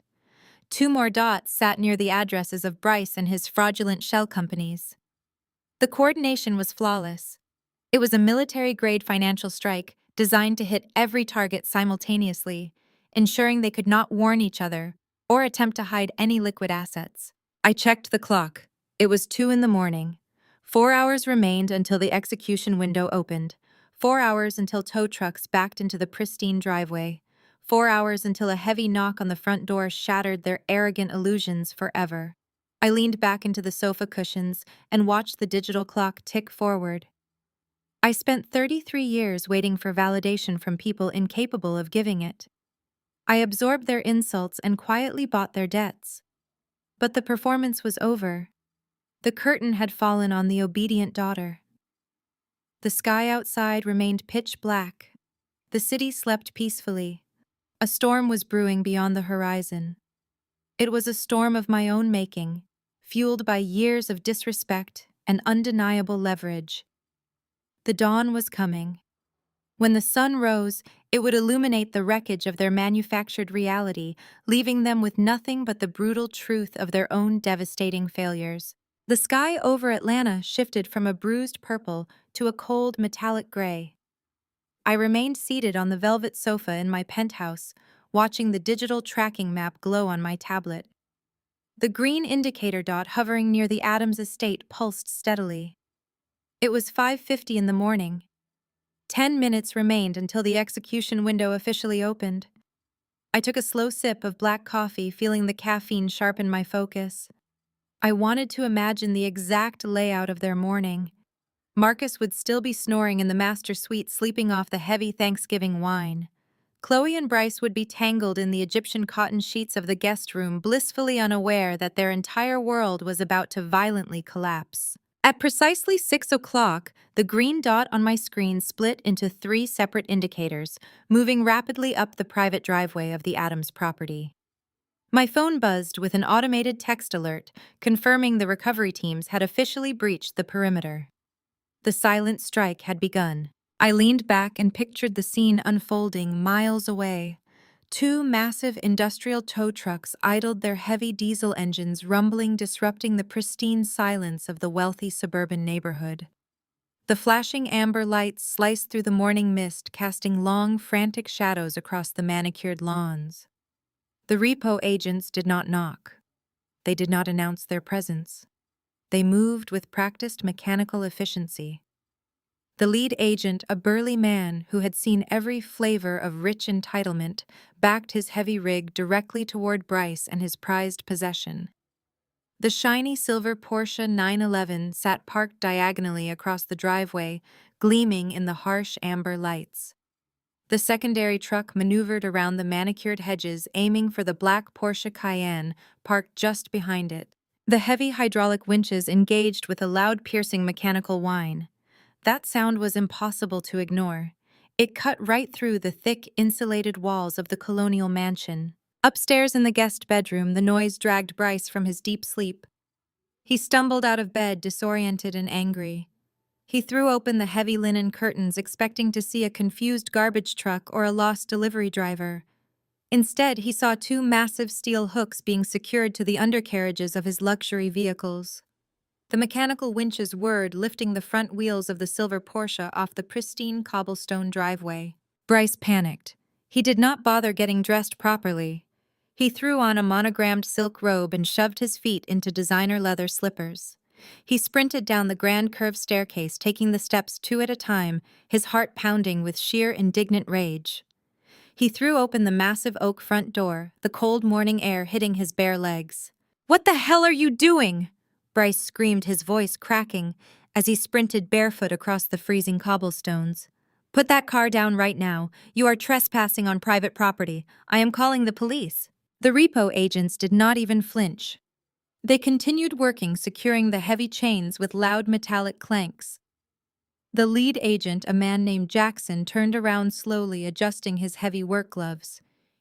Two more dots sat near the addresses of Bryce and his fraudulent shell companies. The coordination was flawless. It was a military-grade financial strike designed to hit every target simultaneously, ensuring they could not warn each other or attempt to hide any liquid assets. I checked the clock. It was 2 in the morning. 4 hours remained until the execution window opened. 4 hours until tow trucks backed into the pristine driveway. 4 hours until a heavy knock on the front door shattered their arrogant illusions forever. I leaned back into the sofa cushions and watched the digital clock tick forward. I spent 33 years waiting for validation from people incapable of giving it. I absorbed their insults and quietly bought their debts. But the performance was over. The curtain had fallen on the obedient daughter. The sky outside remained pitch black. The city slept peacefully. A storm was brewing beyond the horizon. It was a storm of my own making, fueled by years of disrespect and undeniable leverage. The dawn was coming. When the sun rose, it would illuminate the wreckage of their manufactured reality, leaving them with nothing but the brutal truth of their own devastating failures. The sky over Atlanta shifted from a bruised purple to a cold metallic gray. I remained seated on the velvet sofa in my penthouse, watching the digital tracking map glow on my tablet. The green indicator dot hovering near the Adams estate pulsed steadily. It was 5:50 in the morning. 10 minutes remained until the execution window officially opened. I took a slow sip of black coffee, feeling the caffeine sharpen my focus. I wanted to imagine the exact layout of their morning. Marcus would still be snoring in the master suite, sleeping off the heavy Thanksgiving wine. Chloe and Bryce would be tangled in the Egyptian cotton sheets of the guest room, blissfully unaware that their entire world was about to violently collapse. At precisely 6 o'clock, the green dot on my screen split into 3 separate indicators, moving rapidly up the private driveway of the Adams property. My phone buzzed with an automated text alert, confirming the recovery teams had officially breached the perimeter. The silent strike had begun. I leaned back and pictured the scene unfolding miles away. 2 massive industrial tow trucks idled their heavy diesel engines, rumbling, disrupting the pristine silence of the wealthy suburban neighborhood. The flashing amber lights sliced through the morning mist, casting long, frantic shadows across the manicured lawns. The repo agents did not knock. They did not announce their presence. They moved with practiced mechanical efficiency. The lead agent, a burly man who had seen every flavor of rich entitlement, backed his heavy rig directly toward Bryce and his prized possession. The shiny silver Porsche 911 sat parked diagonally across the driveway, gleaming in the harsh amber lights. The secondary truck maneuvered around the manicured hedges, aiming for the black Porsche Cayenne parked just behind it. The heavy hydraulic winches engaged with a loud, piercing mechanical whine. That sound was impossible to ignore. It cut right through the thick, insulated walls of the colonial mansion. Upstairs in the guest bedroom, the noise dragged Bryce from his deep sleep. He stumbled out of bed, disoriented and angry. He threw open the heavy linen curtains, expecting to see a confused garbage truck or a lost delivery driver. Instead, he saw 2 massive steel hooks being secured to the undercarriages of his luxury vehicles. The mechanical winches whirred, lifting the front wheels of the silver Porsche off the pristine cobblestone driveway. Bryce panicked. He did not bother getting dressed properly. He threw on a monogrammed silk robe and shoved his feet into designer leather slippers. He sprinted down the grand curved staircase, taking the steps two at a time, his heart pounding with sheer indignant rage. He threw open the massive oak front door, the cold morning air hitting his bare legs. "What the hell are you doing?" Bryce screamed, his voice cracking, as he sprinted barefoot across the freezing cobblestones. "Put that car down right now. You are trespassing on private property. I am calling the police." The repo agents did not even flinch. They continued working, securing the heavy chains with loud metallic clanks. The lead agent, a man named Jackson, turned around slowly, adjusting his heavy work gloves.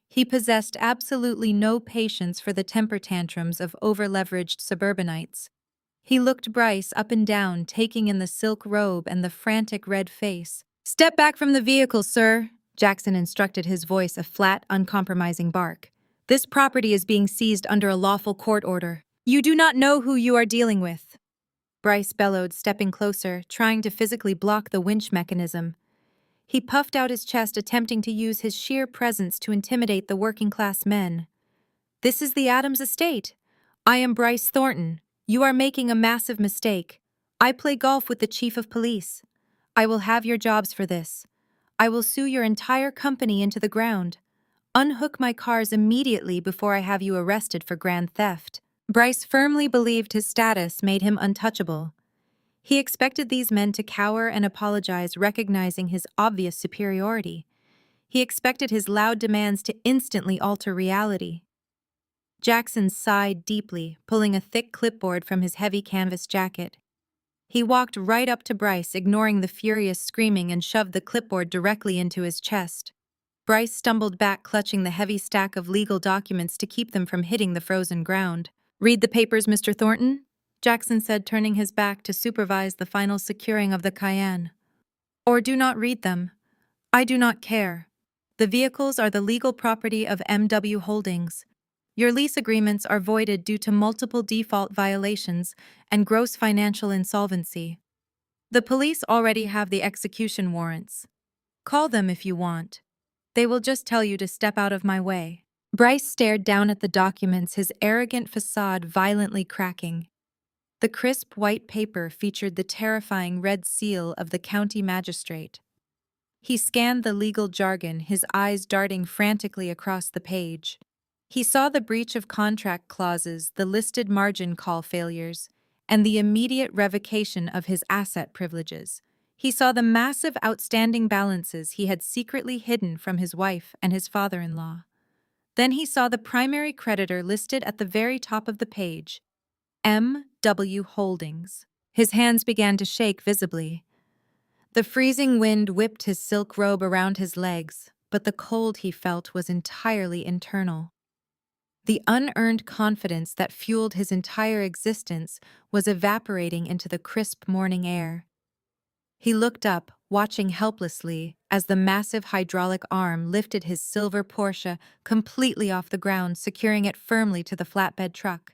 He possessed absolutely no patience for the temper tantrums of over-leveraged suburbanites. He looked Bryce up and down, taking in the silk robe and the frantic red face. "Step back from the vehicle, sir," Jackson instructed, his voice a flat, uncompromising bark. "This property is being seized under a lawful court order. You do not know who you are dealing with." Bryce bellowed, stepping closer, trying to physically block the winch mechanism. He puffed out his chest, attempting to use his sheer presence to intimidate the working-class men. "This is the Adams estate. I am Bryce Thornton. You are making a massive mistake. I play golf with the chief of police. I will have your jobs for this. I will sue your entire company into the ground. Unhook my cars immediately before I have you arrested for grand theft." Bryce firmly believed his status made him untouchable. He expected these men to cower and apologize, recognizing his obvious superiority. He expected his loud demands to instantly alter reality. Jackson sighed deeply, pulling a thick clipboard from his heavy canvas jacket. He walked right up to Bryce, ignoring the furious screaming, and shoved the clipboard directly into his chest. Bryce stumbled back, clutching the heavy stack of legal documents to keep them from hitting the frozen ground. "Read the papers, Mr. Thornton," Jackson said, turning his back to supervise the final securing of the Cayenne. "Or do not read them. I do not care. The vehicles are the legal property of MW Holdings. Your lease agreements are voided due to multiple default violations and gross financial insolvency. The police already have the execution warrants. Call them if you want. They will just tell you to step out of my way." Bryce stared down at the documents, his arrogant facade violently cracking. The crisp white paper featured the terrifying red seal of the county magistrate. He scanned the legal jargon, his eyes darting frantically across the page. He saw the breach of contract clauses, the listed margin call failures, and the immediate revocation of his asset privileges. He saw the massive outstanding balances he had secretly hidden from his wife and his father-in-law. Then he saw the primary creditor listed at the very top of the page, MW Holdings. His hands began to shake visibly. The freezing wind whipped his silk robe around his legs, but the cold he felt was entirely internal. The unearned confidence that fueled his entire existence was evaporating into the crisp morning air. He looked up, watching helplessly as the massive hydraulic arm lifted his silver Porsche completely off the ground, securing it firmly to the flatbed truck.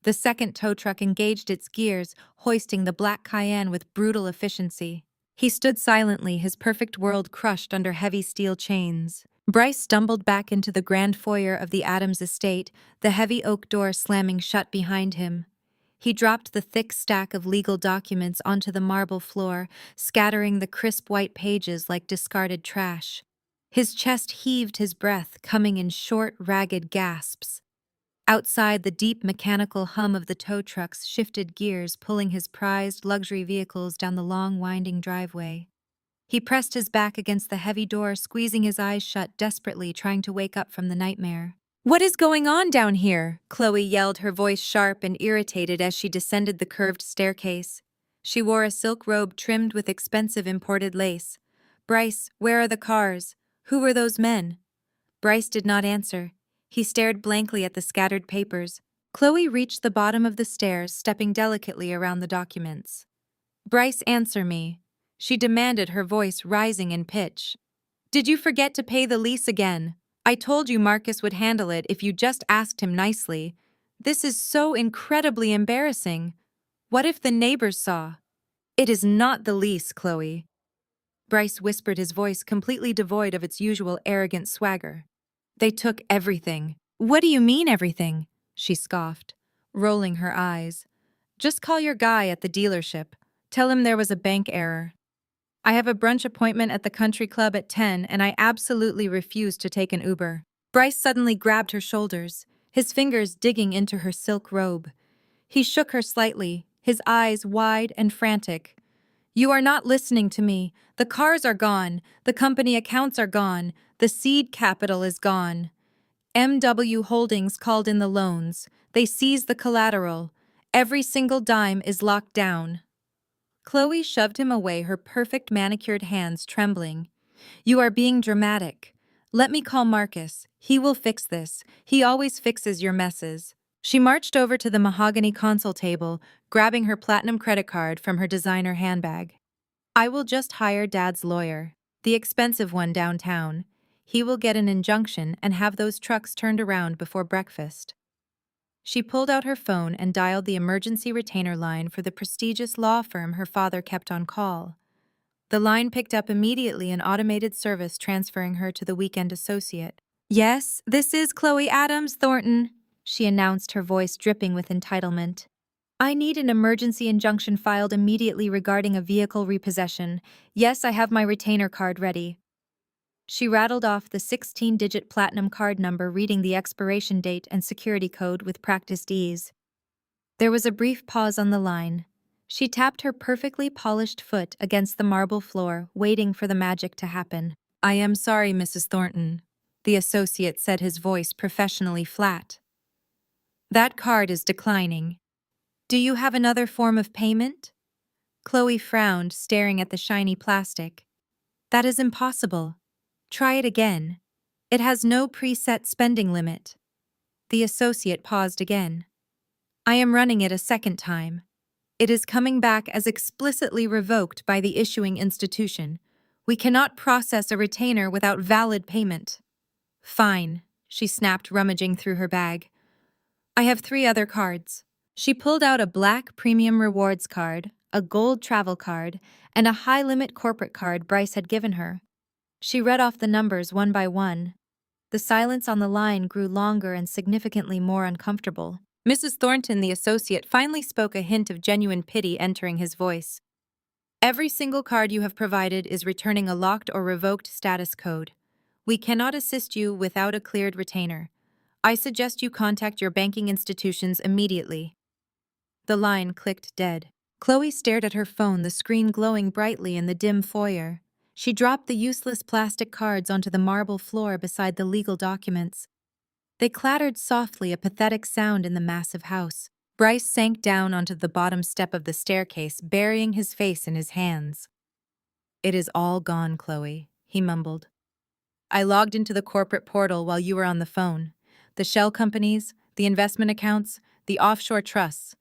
The second tow truck engaged its gears, hoisting the black Cayenne with brutal efficiency. He stood silently, his perfect world crushed under heavy steel chains. Bryce stumbled back into the grand foyer of the Adams estate, the heavy oak door slamming shut behind him. He dropped the thick stack of legal documents onto the marble floor, scattering the crisp white pages like discarded trash. His chest heaved, his breath coming in short, ragged gasps. Outside, the deep mechanical hum of the tow trucks shifted gears, pulling his prized luxury vehicles down the long, winding driveway. He pressed his back against the heavy door, squeezing his eyes shut desperately, trying to wake up from the nightmare. "What is going on down here?" Chloe yelled, her voice sharp and irritated as she descended the curved staircase. She wore a silk robe trimmed with expensive imported lace. "Bryce, where are the cars? Who were those men?" Bryce did not answer. He stared blankly at the scattered papers. Chloe reached the bottom of the stairs, stepping delicately around the documents. "Bryce, answer me," she demanded, her voice rising in pitch. "Did you forget to pay the lease again? I told you Marcus would handle it if you just asked him nicely. This is so incredibly embarrassing. What if the neighbors saw?" "It is not the lease, Chloe." Bryce whispered, his voice completely devoid of its usual arrogant swagger. They took everything. What do you mean everything? She scoffed, rolling her eyes. Just call your guy at the dealership. Tell him there was a bank error. I have a brunch appointment at the country club at 10 and I absolutely refuse to take an Uber. Bryce suddenly grabbed her shoulders, his fingers digging into her silk robe. He shook her slightly, his eyes wide and frantic. You are not listening to me. The cars are gone. The company accounts are gone. The seed capital is gone. MW Holdings called in the loans. They seized the collateral. Every single dime is locked down. Chloe shoved him away, her perfect manicured hands trembling. You are being dramatic. Let me call Marcus. He will fix this. He always fixes your messes. She marched over to the mahogany console table, grabbing her platinum credit card from her designer handbag. I will just hire Dad's lawyer, the expensive one downtown. He will get an injunction and have those trucks turned around before breakfast. She pulled out her phone and dialed the emergency retainer line for the prestigious law firm her father kept on call. The line picked up immediately, an automated service transferring her to the weekend associate. Yes, this is Chloe Adams Thornton, she announced, her voice dripping with entitlement. I need an emergency injunction filed immediately regarding a vehicle repossession. Yes, I have my retainer card ready. She rattled off the 16-digit platinum card number, reading the expiration date and security code with practiced ease. There was a brief pause on the line. She tapped her perfectly polished foot against the marble floor, waiting for the magic to happen. I am sorry, Mrs. Thornton, the associate said, his voice professionally flat. That card is declining. Do you have another form of payment? Chloe frowned, staring at the shiny plastic. That is impossible. Try it again. It has no preset spending limit. The associate paused again. I am running it a second time. It is coming back as explicitly revoked by the issuing institution. We cannot process a retainer without valid payment. Fine, she snapped, rummaging through her bag. I have 3 other cards. She pulled out a black premium rewards card, a gold travel card, and a high-limit corporate card Bryce had given her. She read off the numbers one by one. The silence on the line grew longer and significantly more uncomfortable. Mrs. Thornton, the associate, finally spoke, a hint of genuine pity entering his voice. Every single card you have provided is returning a locked or revoked status code. We cannot assist you without a cleared retainer. I suggest you contact your banking institutions immediately. The line clicked dead. Chloe stared at her phone, the screen glowing brightly in the dim foyer. She dropped the useless plastic cards onto the marble floor beside the legal documents. They clattered softly, a pathetic sound in the massive house. Bryce sank down onto the bottom step of the staircase, burying his face in his hands. It is all gone, Chloe, he mumbled. I logged into the corporate portal while you were on the phone. The shell companies, the investment accounts, the offshore trusts.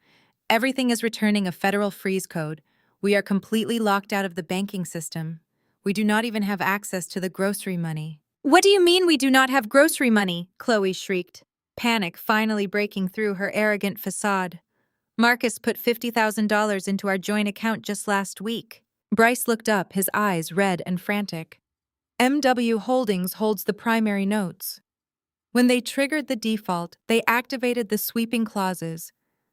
Everything is returning a federal freeze code. We are completely locked out of the banking system. We do not even have access to the grocery money. What do you mean we do not have grocery money? Chloe shrieked, panic finally breaking through her arrogant facade. Marcus put $50,000 into our joint account just last week. Bryce looked up, his eyes red and frantic. MW Holdings holds the primary notes. When they triggered the default, they activated the sweeping clauses.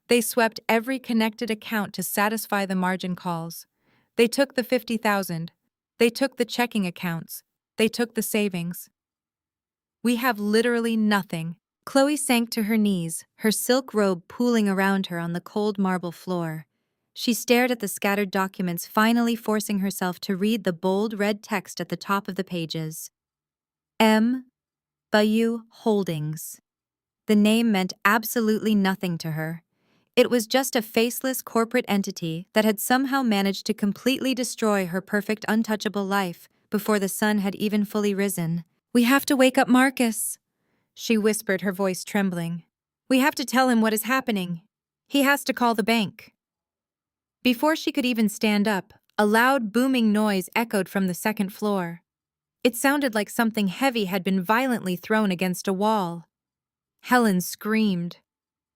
They swept every connected account to satisfy the margin calls. They took the $50,000. They took the checking accounts. They took the savings. We have literally nothing. Chloe sank to her knees, her silk robe pooling around her on the cold marble floor. She stared at the scattered documents, finally forcing herself to read the bold red text at the top of the pages. MW Holdings. The name meant absolutely nothing to her. It was just a faceless corporate entity that had somehow managed to completely destroy her perfect, untouchable life before the sun had even fully risen. We have to wake up Marcus, she whispered, her voice trembling. We have to tell him what is happening. He has to call the bank. Before she could even stand up, a loud booming noise echoed from the second floor. It sounded like something heavy had been violently thrown against a wall. Helen screamed.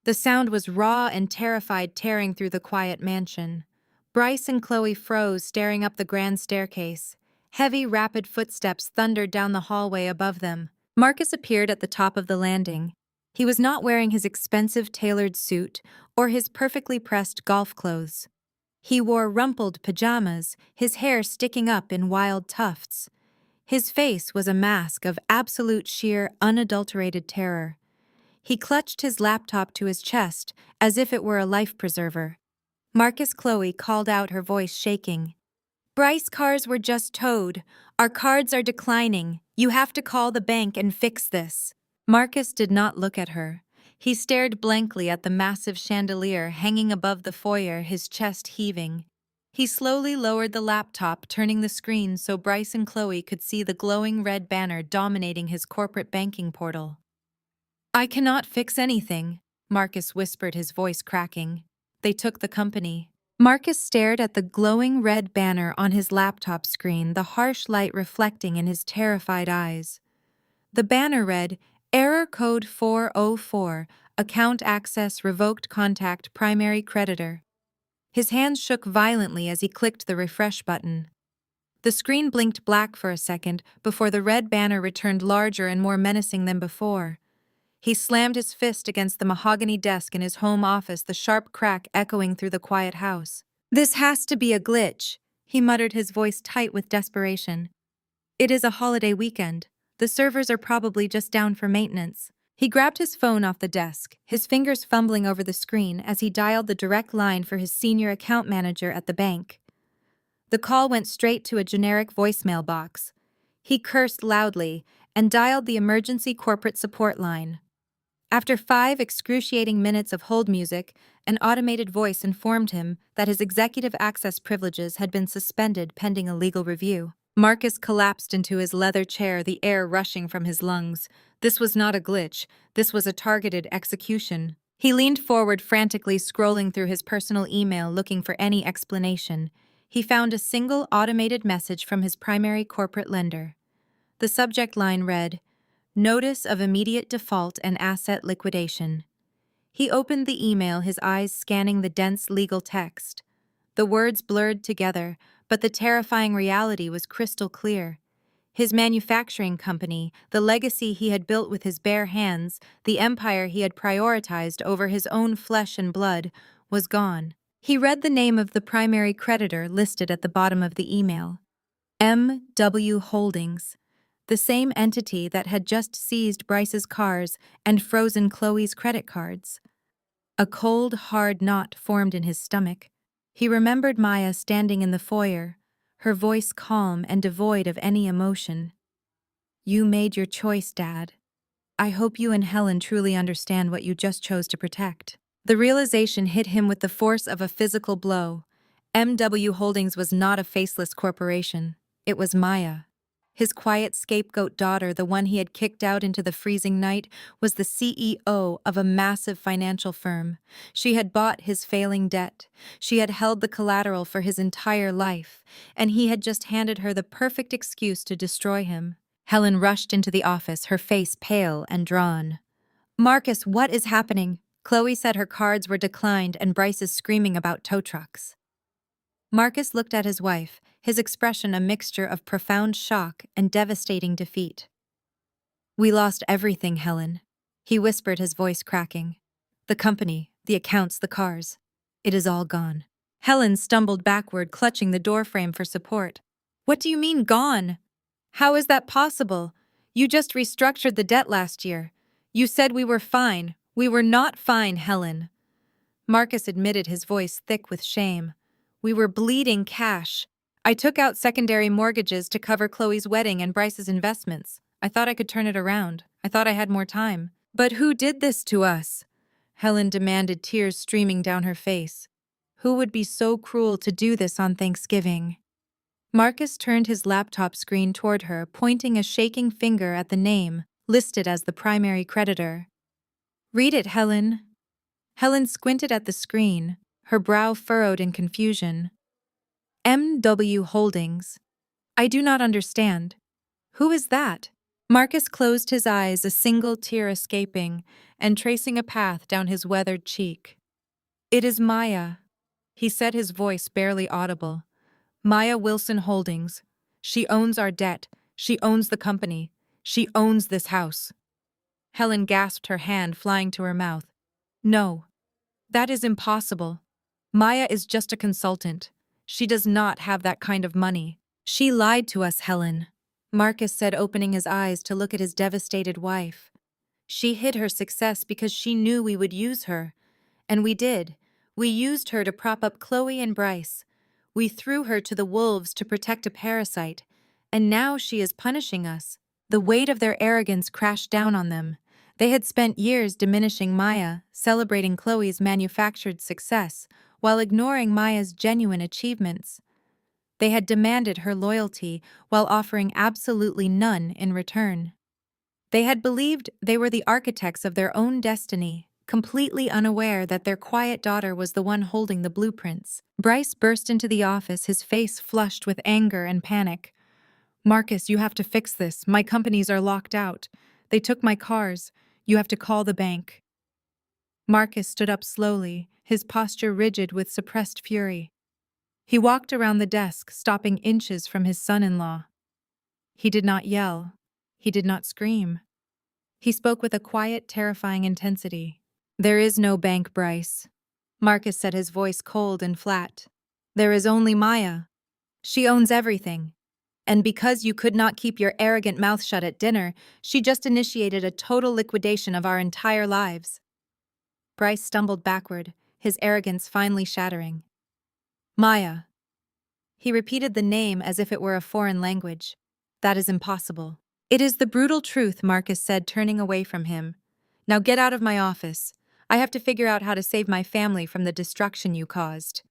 The sound was raw and terrified, tearing through the quiet mansion. Bryce and Chloe froze, staring up the grand staircase. Heavy, rapid footsteps thundered down the hallway above them. Marcus appeared at the top of the landing. He was not wearing his expensive tailored suit or his perfectly pressed golf clothes. He wore rumpled pajamas, his hair sticking up in wild tufts. His face was a mask of absolute sheer, unadulterated terror. He clutched his laptop to his chest as if it were a life preserver. Marcus Chloe called out, her voice shaking. Bryce cars were just towed. Our cards are declining. You have to call the bank and fix this. Marcus did not look at her. He stared blankly at the massive chandelier hanging above the foyer, his chest heaving. He slowly lowered the laptop, turning the screen so Bryce and Chloe could see the glowing red banner dominating his corporate banking portal. I cannot fix anything, Marcus whispered, his voice cracking. They took the company. Marcus stared at the glowing red banner on his laptop screen, the harsh light reflecting in his terrified eyes. The banner read, Error Code 404, Account Access Revoked, Contact Primary Creditor. His hands shook violently as he clicked the refresh button. The screen blinked black for a second before the red banner returned larger and more menacing than before. He slammed his fist against the mahogany desk in his home office, the sharp crack echoing through the quiet house. This has to be a glitch, he muttered, his voice tight with desperation. It is a holiday weekend. The servers are probably just down for maintenance. He grabbed his phone off the desk, his fingers fumbling over the screen as he dialed the direct line for his senior account manager at the bank. The call went straight to a generic voicemail box. He cursed loudly and dialed the emergency corporate support line. After 5 excruciating minutes of hold music, an automated voice informed him that his executive access privileges had been suspended pending a legal review. Marcus collapsed into his leather chair, the air rushing from his lungs. This was not a glitch. This was a targeted execution. He leaned forward, frantically scrolling through his personal email, looking for any explanation. He found a single automated message from his primary corporate lender. The subject line read, Notice of immediate default and asset liquidation. He opened the email, his eyes scanning the dense legal text. The words blurred together, but the terrifying reality was crystal clear. His manufacturing company, the legacy he had built with his bare hands, the empire he had prioritized over his own flesh and blood, was gone. He read the name of the primary creditor listed at the bottom of the email. M.W. Holdings. The same entity that had just seized Bryce's cars and frozen Chloe's credit cards. A cold, hard knot formed in his stomach. He remembered Maya standing in the foyer, her voice calm and devoid of any emotion. You made your choice, Dad. I hope you and Helen truly understand what you just chose to protect. The realization hit him with the force of a physical blow. MW Holdings was not a faceless corporation. It was Maya. His quiet scapegoat daughter, the one he had kicked out into the freezing night, was the CEO of a massive financial firm. She had bought his failing debt. She had held the collateral for his entire life, and he had just handed her the perfect excuse to destroy him. Helen rushed into the office, her face pale and drawn. Marcus, what is happening? Chloe said her cards were declined and Bryce is screaming about tow trucks. Marcus looked at his wife, his expression a mixture of profound shock and devastating defeat. We lost everything, Helen, he whispered, his voice cracking. The company, the accounts, the cars. It is all gone. Helen stumbled backward, clutching the doorframe for support. What do you mean, gone? How is that possible? You just restructured the debt last year. You said we were fine. We were not fine, Helen. Marcus admitted, his voice thick with shame. We were bleeding cash. I took out secondary mortgages to cover Chloe's wedding and Bryce's investments. I thought I could turn it around. I thought I had more time. But who did this to us? Helen demanded, tears streaming down her face. Who would be so cruel to do this on Thanksgiving? Marcus turned his laptop screen toward her, pointing a shaking finger at the name listed as the primary creditor. Read it, Helen. Helen squinted at the screen, her brow furrowed in confusion. MW Holdings. I do not understand. Who is that? Marcus closed his eyes, a single tear escaping and tracing a path down his weathered cheek. It is Maya, he said, his voice barely audible. Maya Wilson Holdings. She owns our debt. She owns the company. She owns this house. Helen gasped, her hand flying to her mouth. No, that is impossible. Maya is just a consultant. She does not have that kind of money. She lied to us, Helen, Marcus said, opening his eyes to look at his devastated wife. She hid her success because she knew we would use her. And we did. We used her to prop up Chloe and Bryce. We threw her to the wolves to protect a parasite. And now she is punishing us. The weight of their arrogance crashed down on them. They had spent years diminishing Maya, celebrating Chloe's manufactured success, while ignoring Maya's genuine achievements. They had demanded her loyalty while offering absolutely none in return. They had believed they were the architects of their own destiny, completely unaware that their quiet daughter was the one holding the blueprints. Bryce burst into the office, his face flushed with anger and panic. Marcus, you have to fix this. My companies are locked out. They took my cars. You have to call the bank. Marcus stood up slowly, his posture rigid with suppressed fury. He walked around the desk, stopping inches from his son-in-law. He did not yell. He did not scream. He spoke with a quiet, terrifying intensity. There is no bank, Bryce. Marcus said, his voice cold and flat. There is only Maya. She owns everything. And because you could not keep your arrogant mouth shut at dinner, she just initiated a total liquidation of our entire lives. Bryce stumbled backward, his arrogance finally shattering. Maya. He repeated the name as if it were a foreign language. That is impossible. It is the brutal truth, Marcus said, turning away from him. Now get out of my office. I have to figure out how to save my family from the destruction you caused.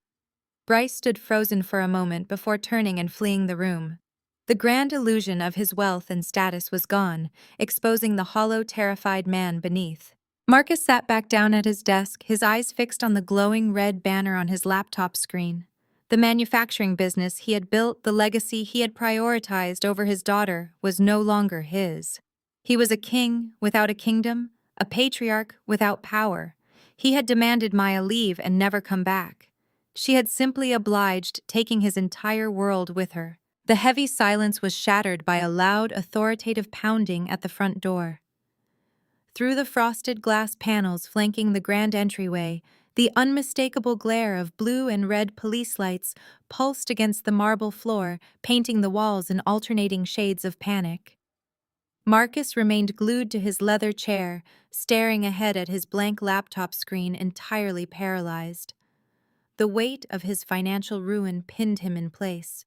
Bryce stood frozen for a moment before turning and fleeing the room. The grand illusion of his wealth and status was gone, exposing the hollow, terrified man beneath. Marcus sat back down at his desk, his eyes fixed on the glowing red banner on his laptop screen. The manufacturing business he had built, the legacy he had prioritized over his daughter, was no longer his. He was a king without a kingdom, a patriarch without power. He had demanded Maya leave and never come back. She had simply obliged, taking his entire world with her. The heavy silence was shattered by a loud, authoritative pounding at the front door. Through the frosted glass panels flanking the grand entryway, the unmistakable glare of blue and red police lights pulsed against the marble floor, painting the walls in alternating shades of panic. Marcus remained glued to his leather chair, staring ahead at his blank laptop screen, entirely paralyzed. The weight of his financial ruin pinned him in place.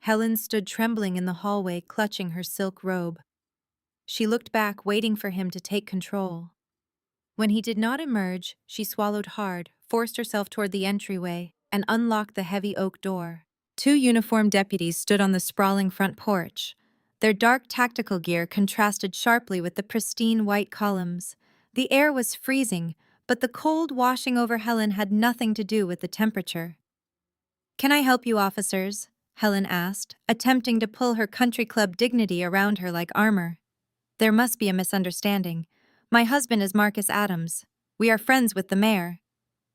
Helen stood trembling in the hallway, clutching her silk robe. She looked back, waiting for him to take control. When he did not emerge, she swallowed hard, forced herself toward the entryway, and unlocked the heavy oak door. Two uniformed deputies stood on the sprawling front porch. Their dark tactical gear contrasted sharply with the pristine white columns. The air was freezing, but the cold washing over Helen had nothing to do with the temperature. "Can I help you, officers?" Helen asked, attempting to pull her country club dignity around her like armor. "There must be a misunderstanding. My husband is Marcus Adams. We are friends with the mayor.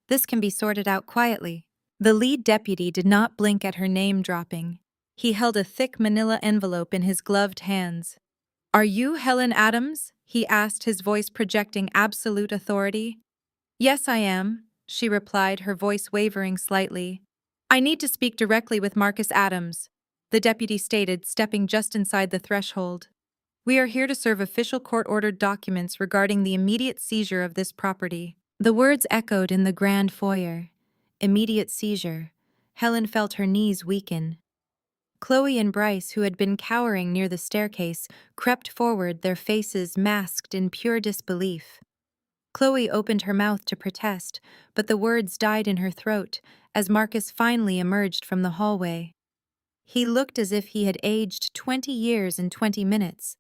This can be sorted out quietly." The lead deputy did not blink at her name dropping. He held a thick manila envelope in his gloved hands. "Are you Helen Adams?" he asked, his voice projecting absolute authority. "Yes, I am," she replied, her voice wavering slightly. "I need to speak directly with Marcus Adams," the deputy stated, stepping just inside the threshold. "We are here to serve official court-ordered documents regarding the immediate seizure of this property." The words echoed in the grand foyer. Immediate seizure. Helen felt her knees weaken. Chloe and Bryce, who had been cowering near the staircase, crept forward, their faces masked in pure disbelief. Chloe opened her mouth to protest, but the words died in her throat as Marcus finally emerged from the hallway. He looked as if he had aged 20 years in 20 minutes.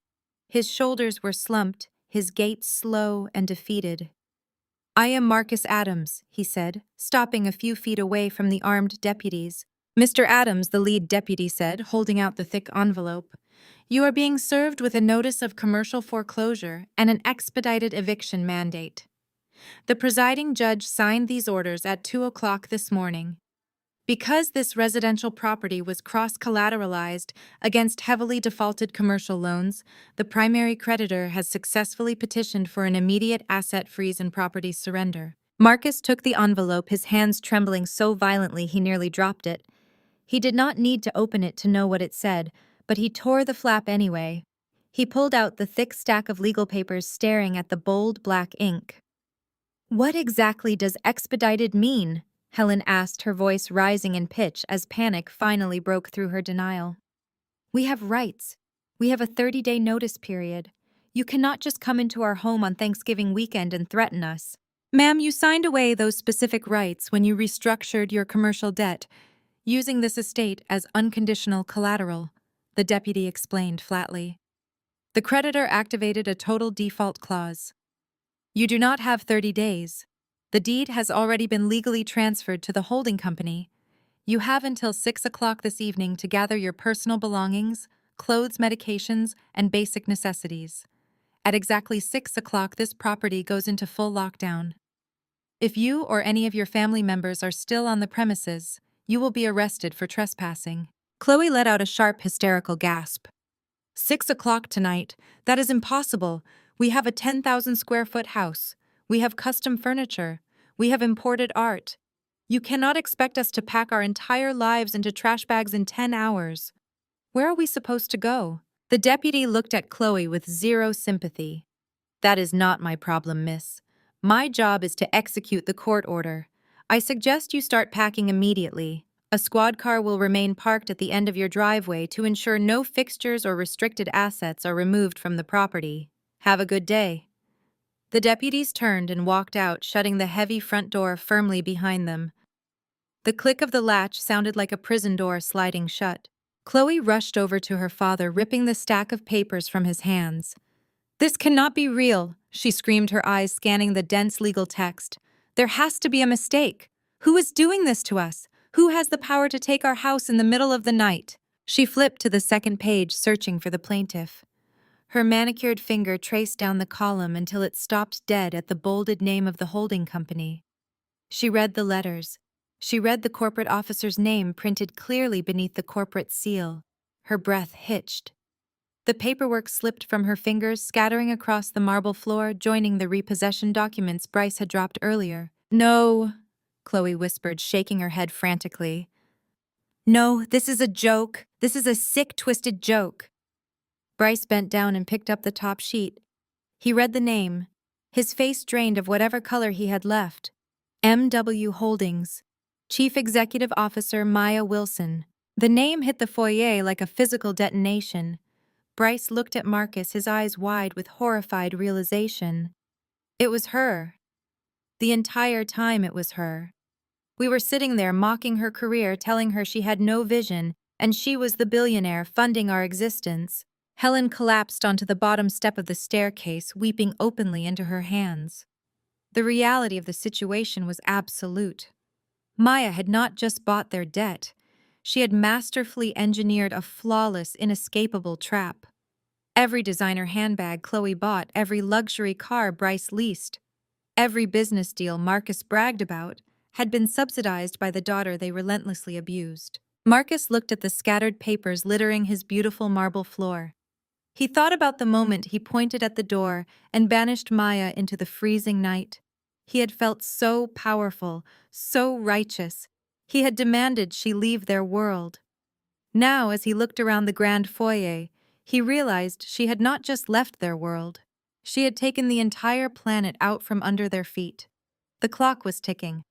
His shoulders were slumped, his gait slow and defeated. "I am Marcus Adams," he said, stopping a few feet away from the armed deputies. "Mr. Adams," the lead deputy said, holding out the thick envelope, "you are being served with a notice of commercial foreclosure and an expedited eviction mandate. The presiding judge signed these orders at 2 o'clock this morning." Because this residential property was cross-collateralized against heavily defaulted commercial loans, the primary creditor has successfully petitioned for an immediate asset freeze and property surrender. Marcus took the envelope, his hands trembling so violently he nearly dropped it. He did not need to open it to know what it said, but he tore the flap anyway. He pulled out the thick stack of legal papers, staring at the bold black ink. "What exactly does expedited mean?" Helen asked, her voice rising in pitch as panic finally broke through her denial. "We have rights. We have a 30-day notice period. You cannot just come into our home on Thanksgiving weekend and threaten us." "Ma'am, you signed away those specific rights when you restructured your commercial debt, using this estate as unconditional collateral," the deputy explained flatly. "The creditor activated a total default clause. You do not have 30 days. The deed has already been legally transferred to the holding company. You have until 6 o'clock this evening to gather your personal belongings, clothes, medications, and basic necessities. At exactly 6 o'clock, this property goes into full lockdown. If you or any of your family members are still on the premises, you will be arrested for trespassing." Chloe let out a sharp, hysterical gasp. 6 o'clock tonight? That is impossible. We have a 10,000 square foot house. We have custom furniture. We have imported art. You cannot expect us to pack our entire lives into trash bags in 10 hours. Where are we supposed to go? The deputy looked at Chloe with zero sympathy. "That is not my problem, miss. My job is to execute the court order. I suggest you start packing immediately. A squad car will remain parked at the end of your driveway to ensure no fixtures or restricted assets are removed from the property. Have a good day." The deputies turned and walked out, shutting the heavy front door firmly behind them. The click of the latch sounded like a prison door sliding shut. Chloe rushed over to her father, ripping the stack of papers from his hands. "This cannot be real," she screamed, her eyes scanning the dense legal text. "There has to be a mistake. Who is doing this to us? Who has the power to take our house in the middle of the night?" She flipped to the second page, searching for the plaintiff. Her manicured finger traced down the column until it stopped dead at the bolded name of the holding company. She read the letters. She read the corporate officer's name printed clearly beneath the corporate seal. Her breath hitched. The paperwork slipped from her fingers, scattering across the marble floor, joining the repossession documents Bryce had dropped earlier. "No," Chloe whispered, shaking her head frantically. "No, this is a joke. This is a sick, twisted joke." Bryce bent down and picked up the top sheet. He read the name, his face drained of whatever color he had left. M.W. Holdings. Chief Executive Officer Maya Wilson. The name hit the foyer like a physical detonation. Bryce looked at Marcus, his eyes wide with horrified realization. It was her. The entire time it was her. We were sitting there mocking her career, telling her she had no vision, and she was the billionaire funding our existence. Helen collapsed onto the bottom step of the staircase, weeping openly into her hands. The reality of the situation was absolute. Maya had not just bought their debt. She had masterfully engineered a flawless, inescapable trap. Every designer handbag Chloe bought, every luxury car Bryce leased, every business deal Marcus bragged about had been subsidized by the daughter they relentlessly abused. Marcus looked at the scattered papers littering his beautiful marble floor. He thought about the moment he pointed at the door and banished Maya into the freezing night. He had felt so powerful, so righteous. He had demanded she leave their world. Now, as he looked around the grand foyer, he realized she had not just left their world. She had taken the entire planet out from under their feet. The clock was ticking.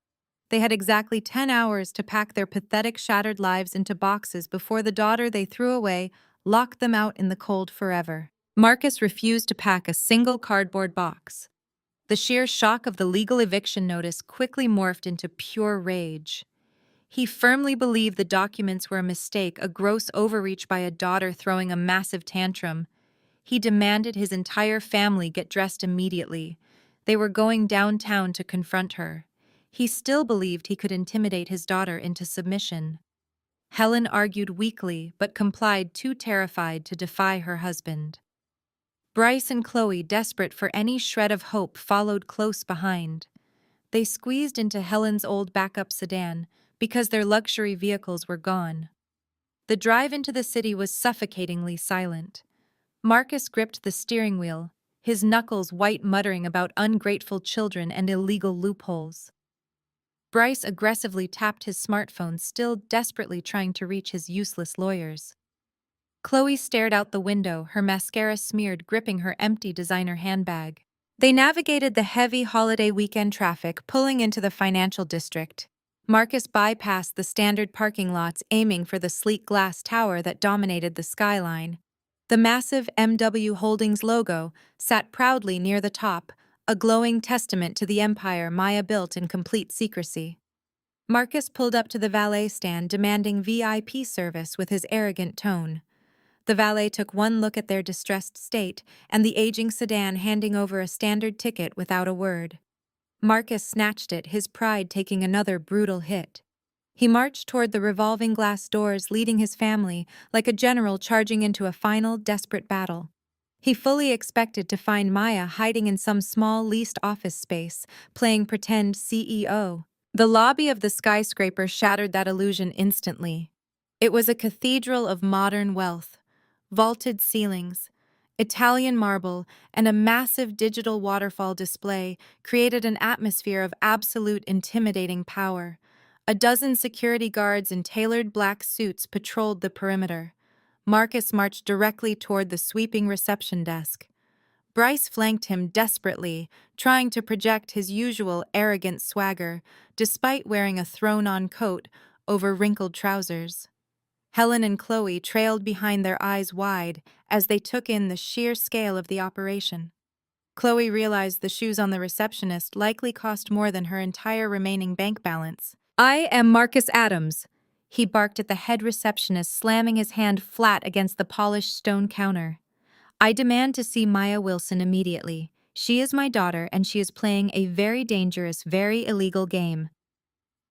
They had exactly 10 hours to pack their pathetic, shattered lives into boxes before the daughter they threw away locked them out in the cold forever. Marcus refused to pack a single cardboard box. The sheer shock of the legal eviction notice quickly morphed into pure rage. He firmly believed the documents were a mistake, a gross overreach by a daughter throwing a massive tantrum. He demanded his entire family get dressed immediately. They were going downtown to confront her. He still believed he could intimidate his daughter into submission. Helen argued weakly, but complied, too terrified to defy her husband. Bryce and Chloe, desperate for any shred of hope, followed close behind. They squeezed into Helen's old backup sedan, because their luxury vehicles were gone. The drive into the city was suffocatingly silent. Marcus gripped the steering wheel, his knuckles white, muttering about ungrateful children and illegal loopholes. Bryce aggressively tapped his smartphone, still desperately trying to reach his useless lawyers. Chloe stared out the window, her mascara smeared, gripping her empty designer handbag. They navigated the heavy holiday weekend traffic, pulling into the financial district. Marcus bypassed the standard parking lots, aiming for the sleek glass tower that dominated the skyline. The massive MW Holdings logo sat proudly near the top, a glowing testament to the empire Maya built in complete secrecy. Marcus pulled up to the valet stand, demanding VIP service with his arrogant tone. The valet took one look at their distressed state and the aging sedan, handing over a standard ticket without a word. Marcus snatched it, his pride taking another brutal hit. He marched toward the revolving glass doors, leading his family like a general charging into a final, desperate battle. He fully expected to find Maya hiding in some small leased office space, playing pretend CEO. The lobby of the skyscraper shattered that illusion instantly. It was a cathedral of modern wealth. Vaulted ceilings, Italian marble, and a massive digital waterfall display created an atmosphere of absolute intimidating power. A dozen security guards in tailored black suits patrolled the perimeter. Marcus marched directly toward the sweeping reception desk. Bryce flanked him desperately, trying to project his usual arrogant swagger, despite wearing a thrown-on coat over wrinkled trousers. Helen and Chloe trailed behind, their eyes wide as they took in the sheer scale of the operation. Chloe realized the shoes on the receptionist likely cost more than her entire remaining bank balance. "I am Marcus Adams," he barked at the head receptionist, slamming his hand flat against the polished stone counter. "I demand to see Maya Wilson immediately. She is my daughter, and she is playing a very dangerous, very illegal game."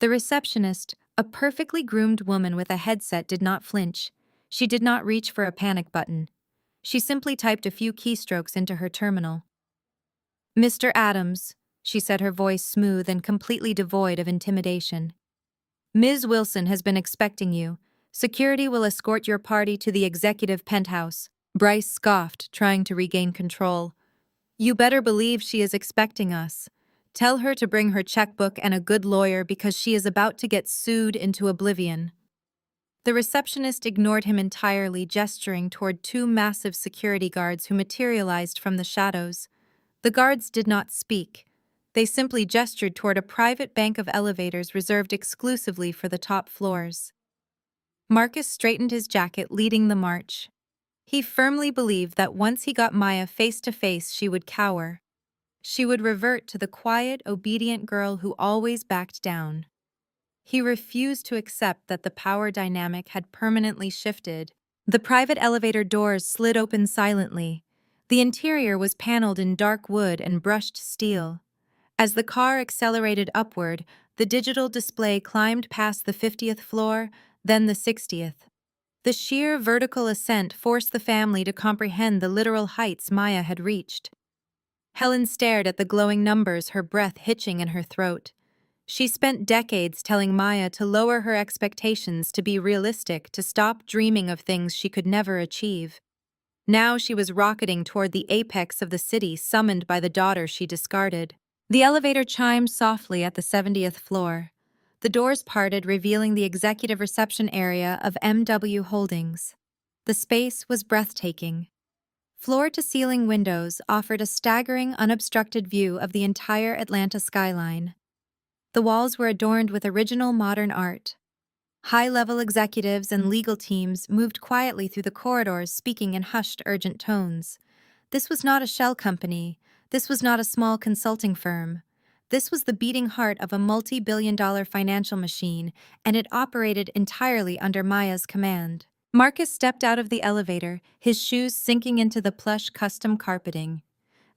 The receptionist, a perfectly groomed woman with a headset, did not flinch. She did not reach for a panic button. She simply typed a few keystrokes into her terminal. "Mr. Adams," she said, her voice smooth and completely devoid of intimidation. "Ms. Wilson has been expecting you. Security will escort your party to the executive penthouse." Bryce scoffed, trying to regain control. "You better believe she is expecting us. Tell her to bring her checkbook and a good lawyer because she is about to get sued into oblivion." The receptionist ignored him entirely, gesturing toward two massive security guards who materialized from the shadows. The guards did not speak. They simply gestured toward a private bank of elevators reserved exclusively for the top floors. Marcus straightened his jacket, leading the march. He firmly believed that once he got Maya face to face, she would cower. She would revert to the quiet, obedient girl who always backed down. He refused to accept that the power dynamic had permanently shifted. The private elevator doors slid open silently. The interior was paneled in dark wood and brushed steel. As the car accelerated upward, the digital display climbed past the 50th floor, then the 60th. The sheer vertical ascent forced the family to comprehend the literal heights Maya had reached. Helen stared at the glowing numbers, her breath hitching in her throat. She spent decades telling Maya to lower her expectations, to be realistic, to stop dreaming of things she could never achieve. Now she was rocketing toward the apex of the city, summoned by the daughter she discarded. The elevator chimed softly at the 70th floor. The doors parted, revealing the executive reception area of MW Holdings. The space was breathtaking. Floor-to-ceiling windows offered a staggering, unobstructed view of the entire Atlanta skyline. The walls were adorned with original modern art. High-level executives and legal teams moved quietly through the corridors, speaking in hushed, urgent tones. This was not a shell company. This was not a small consulting firm. This was the beating heart of a multi-billion-dollar financial machine, and it operated entirely under Maya's command. Marcus stepped out of the elevator, his shoes sinking into the plush custom carpeting.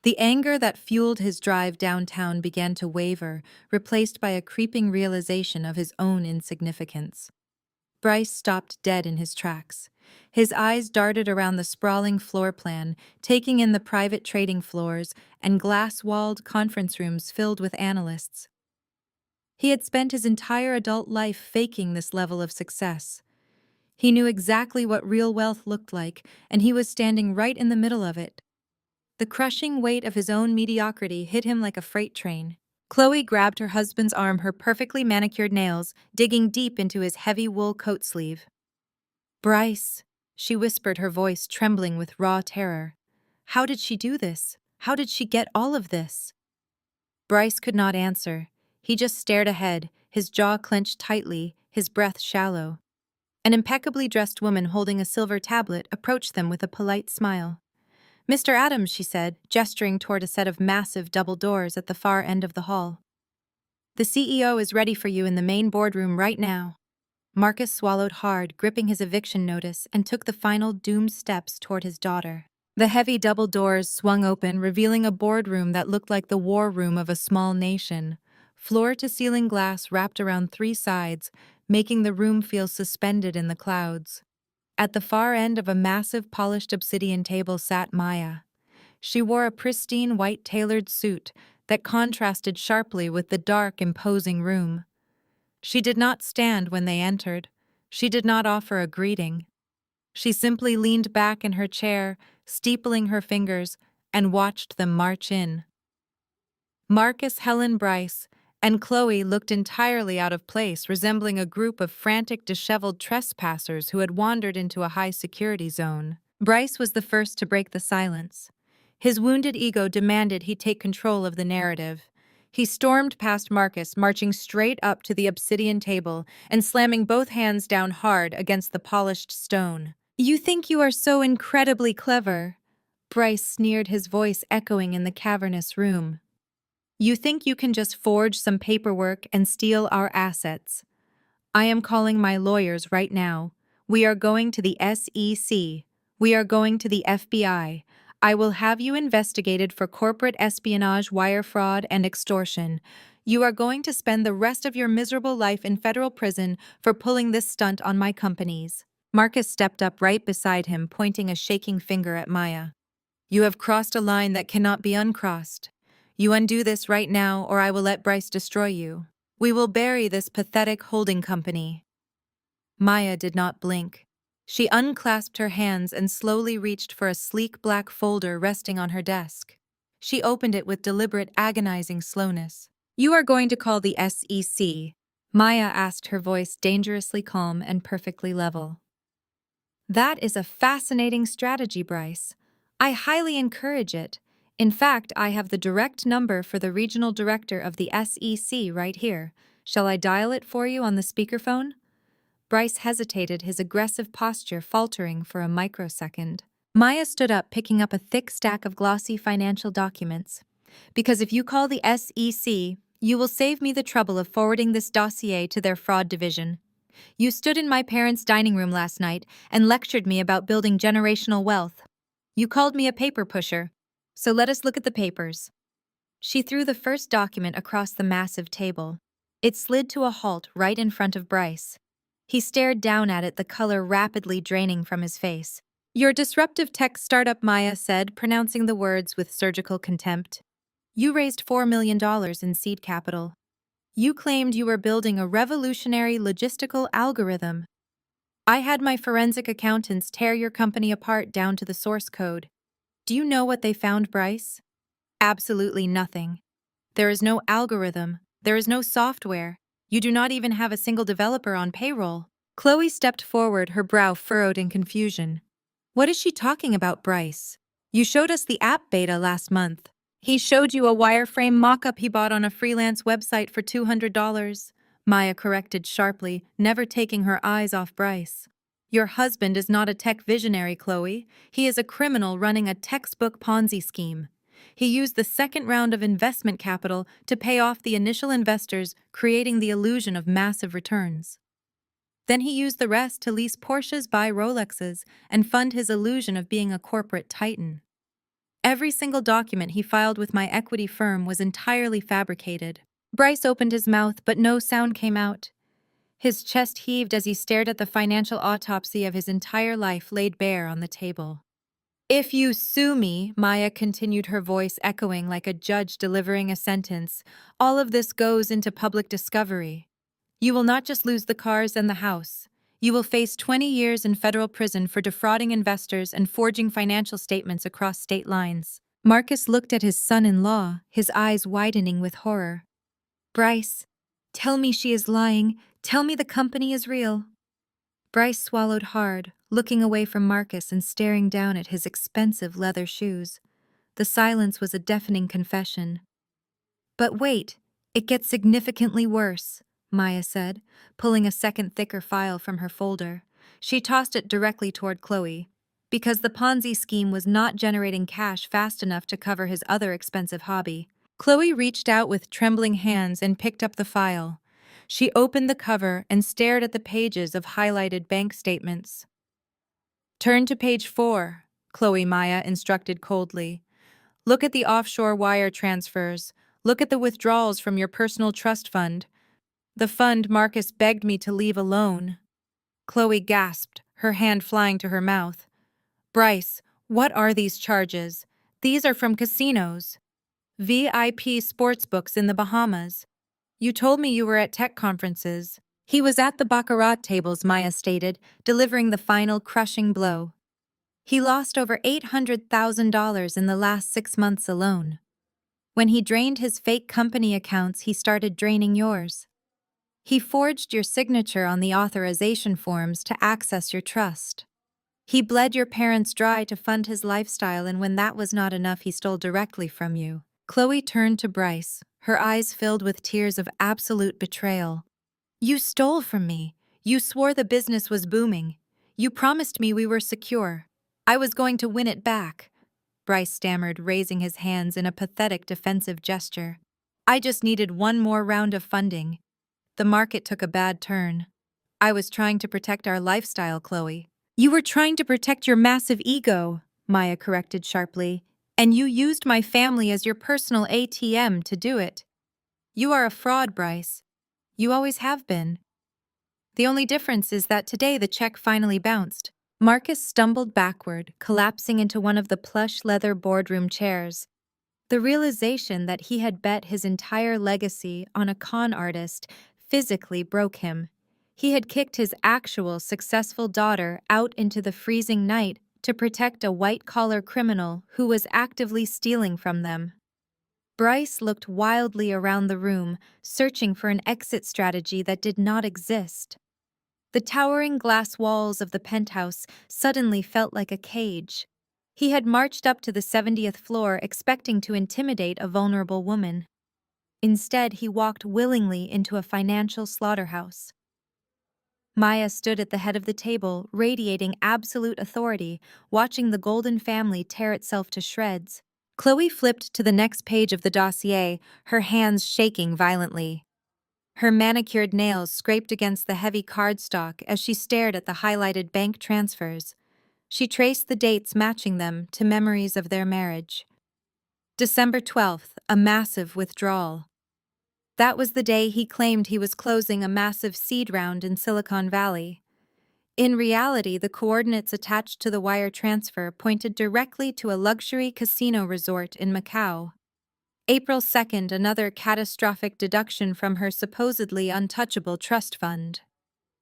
The anger that fueled his drive downtown began to waver, replaced by a creeping realization of his own insignificance. Bryce stopped dead in his tracks. His eyes darted around the sprawling floor plan, taking in the private trading floors and glass-walled conference rooms filled with analysts. He had spent his entire adult life faking this level of success. He knew exactly what real wealth looked like, and he was standing right in the middle of it. The crushing weight of his own mediocrity hit him like a freight train. Chloe grabbed her husband's arm, her perfectly manicured nails digging deep into his heavy wool coat sleeve. "Bryce," she whispered, her voice trembling with raw terror. "How did she do this? How did she get all of this?" Bryce could not answer. He just stared ahead, his jaw clenched tightly, his breath shallow. An impeccably dressed woman holding a silver tablet approached them with a polite smile. "Mr. Adams," she said, gesturing toward a set of massive double doors at the far end of the hall. "The CEO is ready for you in the main boardroom right now." Marcus swallowed hard, gripping his eviction notice, and took the final doomed steps toward his daughter. The heavy double doors swung open, revealing a boardroom that looked like the war room of a small nation. Floor-to-ceiling glass wrapped around three sides, making the room feel suspended in the clouds. At the far end of a massive polished obsidian table sat Maya. She wore a pristine white tailored suit that contrasted sharply with the dark, imposing room. She did not stand when they entered. She did not offer a greeting. She simply leaned back in her chair, steepling her fingers, and watched them march in. Marcus, Helen, Bryce, and Chloe looked entirely out of place, resembling a group of frantic, disheveled trespassers who had wandered into a high-security zone. Bryce was the first to break the silence. His wounded ego demanded he take control of the narrative. He stormed past Marcus, marching straight up to the obsidian table and slamming both hands down hard against the polished stone. "You think you are so incredibly clever," Bryce sneered, his voice echoing in the cavernous room. "You think you can just forge some paperwork and steal our assets. I am calling my lawyers right now. We are going to the SEC. We are going to the FBI. I will have you investigated for corporate espionage, wire fraud, and extortion. You are going to spend the rest of your miserable life in federal prison for pulling this stunt on my companies." Marcus stepped up right beside him, pointing a shaking finger at Maya. "You have crossed a line that cannot be uncrossed. You undo this right now, or I will let Bryce destroy you. We will bury this pathetic holding company." Maya did not blink. She unclasped her hands and slowly reached for a sleek black folder resting on her desk. She opened it with deliberate, agonizing slowness. "You are going to call the SEC?" Maya asked, her voice dangerously calm and perfectly level. "That is a fascinating strategy, Bryce. I highly encourage it. In fact, I have the direct number for the regional director of the SEC right here. Shall I dial it for you on the speakerphone?" Bryce hesitated, his aggressive posture faltering for a microsecond. Maya stood up, picking up a thick stack of glossy financial documents. "Because if you call the SEC, you will save me the trouble of forwarding this dossier to their fraud division. You stood in my parents' dining room last night and lectured me about building generational wealth. You called me a paper pusher. So let us look at the papers." She threw the first document across the massive table. It slid to a halt right in front of Bryce. He stared down at it, the color rapidly draining from his face. "Your disruptive tech startup," Maya said, pronouncing the words with surgical contempt. "You raised $4 million in seed capital. You claimed you were building a revolutionary logistical algorithm. I had my forensic accountants tear your company apart down to the source code. Do you know what they found, Bryce? Absolutely nothing. There is no algorithm. There is no software. You do not even have a single developer on payroll." Chloe stepped forward, her brow furrowed in confusion. "What is she talking about, Bryce? You showed us the app beta last month." "He showed you a wireframe mock-up he bought on a freelance website for $200. Maya corrected sharply, never taking her eyes off Bryce. "Your husband is not a tech visionary, Chloe. He is a criminal running a textbook Ponzi scheme. He used the second round of investment capital to pay off the initial investors, creating the illusion of massive returns. Then he used the rest to lease Porsches, buy Rolexes, and fund his illusion of being a corporate titan. Every single document he filed with my equity firm was entirely fabricated." Bryce opened his mouth, but no sound came out. His chest heaved as he stared at the financial autopsy of his entire life laid bare on the table. If you sue me, Maya continued, her voice echoing like a judge delivering a sentence, all of this goes into public discovery. You will not just lose the cars and the house. You will face 20 years in federal prison for defrauding investors and forging financial statements across state lines. Marcus looked at his son-in-law, his eyes widening with horror. Bryce, tell me she is lying. Tell me the company is real. Bryce swallowed hard, looking away from Marcus and staring down at his expensive leather shoes. The silence was a deafening confession. But wait, it gets significantly worse, Maya said, pulling a second thicker file from her folder. She tossed it directly toward Chloe. Because the Ponzi scheme was not generating cash fast enough to cover his other expensive hobby. Chloe reached out with trembling hands and picked up the file. She opened the cover and stared at the pages of highlighted bank statements. Turn to page 4, Chloe Maya instructed coldly. Look at the offshore wire transfers. Look at the withdrawals from your personal trust fund. The fund Marcus begged me to leave alone. Chloe gasped, her hand flying to her mouth. Bryce, what are these charges? These are from casinos. VIP sportsbooks in the Bahamas. You told me you were at tech conferences. He was at the baccarat tables, Maya stated, delivering the final crushing blow. He lost over $800,000 in the last 6 months alone. When he drained his fake company accounts, he started draining yours. He forged your signature on the authorization forms to access your trust. He bled your parents dry to fund his lifestyle, and when that was not enough, he stole directly from you. Chloe turned to Bryce, her eyes filled with tears of absolute betrayal. You stole from me. You swore the business was booming. You promised me we were secure. I was going to win it back. Bryce stammered, raising his hands in a pathetic defensive gesture. I just needed one more round of funding. The market took a bad turn. I was trying to protect our lifestyle, Chloe. You were trying to protect your massive ego, Maya corrected sharply, and you used my family as your personal ATM to do it. You are a fraud, Bryce. You always have been. The only difference is that today the check finally bounced. Marcus stumbled backward, collapsing into one of the plush leather boardroom chairs. The realization that he had bet his entire legacy on a con artist physically broke him. He had kicked his actual successful daughter out into the freezing night to protect a white-collar criminal who was actively stealing from them. Bryce looked wildly around the room, searching for an exit strategy that did not exist. The towering glass walls of the penthouse suddenly felt like a cage. He had marched up to the 70th floor expecting to intimidate a vulnerable woman. Instead, he walked willingly into a financial slaughterhouse. Maya stood at the head of the table, radiating absolute authority, watching the Golden family tear itself to shreds. Chloe flipped to the next page of the dossier, her hands shaking violently. Her manicured nails scraped against the heavy cardstock as she stared at the highlighted bank transfers. She traced the dates matching them to memories of their marriage. December 12th, a massive withdrawal. That was the day he claimed he was closing a massive seed round in Silicon Valley. In reality, the coordinates attached to the wire transfer pointed directly to a luxury casino resort in Macau. April 2nd, another catastrophic deduction from her supposedly untouchable trust fund.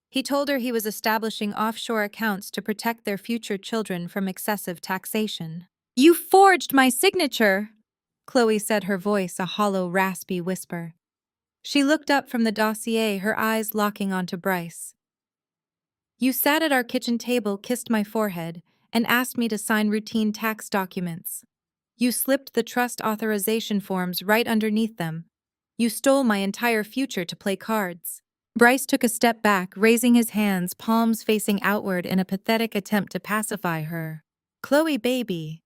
He told her he was establishing offshore accounts to protect their future children from excessive taxation. You forged my signature, Chloe said, her voice a hollow, raspy whisper. She looked up from the dossier, her eyes locking onto Bryce. You sat at our kitchen table, kissed my forehead, and asked me to sign routine tax documents. You slipped the trust authorization forms right underneath them. You stole my entire future to play cards. Bryce took a step back, raising his hands, palms facing outward in a pathetic attempt to pacify her. Chloe, baby,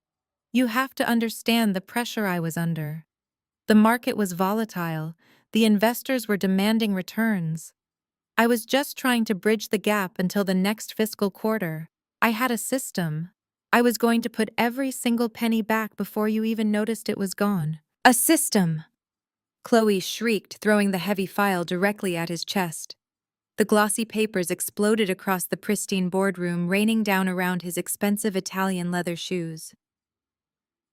you have to understand the pressure I was under. The market was volatile. The investors were demanding returns. I was just trying to bridge the gap until the next fiscal quarter. I had a system. I was going to put every single penny back before you even noticed it was gone. A system! Chloe shrieked, throwing the heavy file directly at his chest. The glossy papers exploded across the pristine boardroom, raining down around his expensive Italian leather shoes.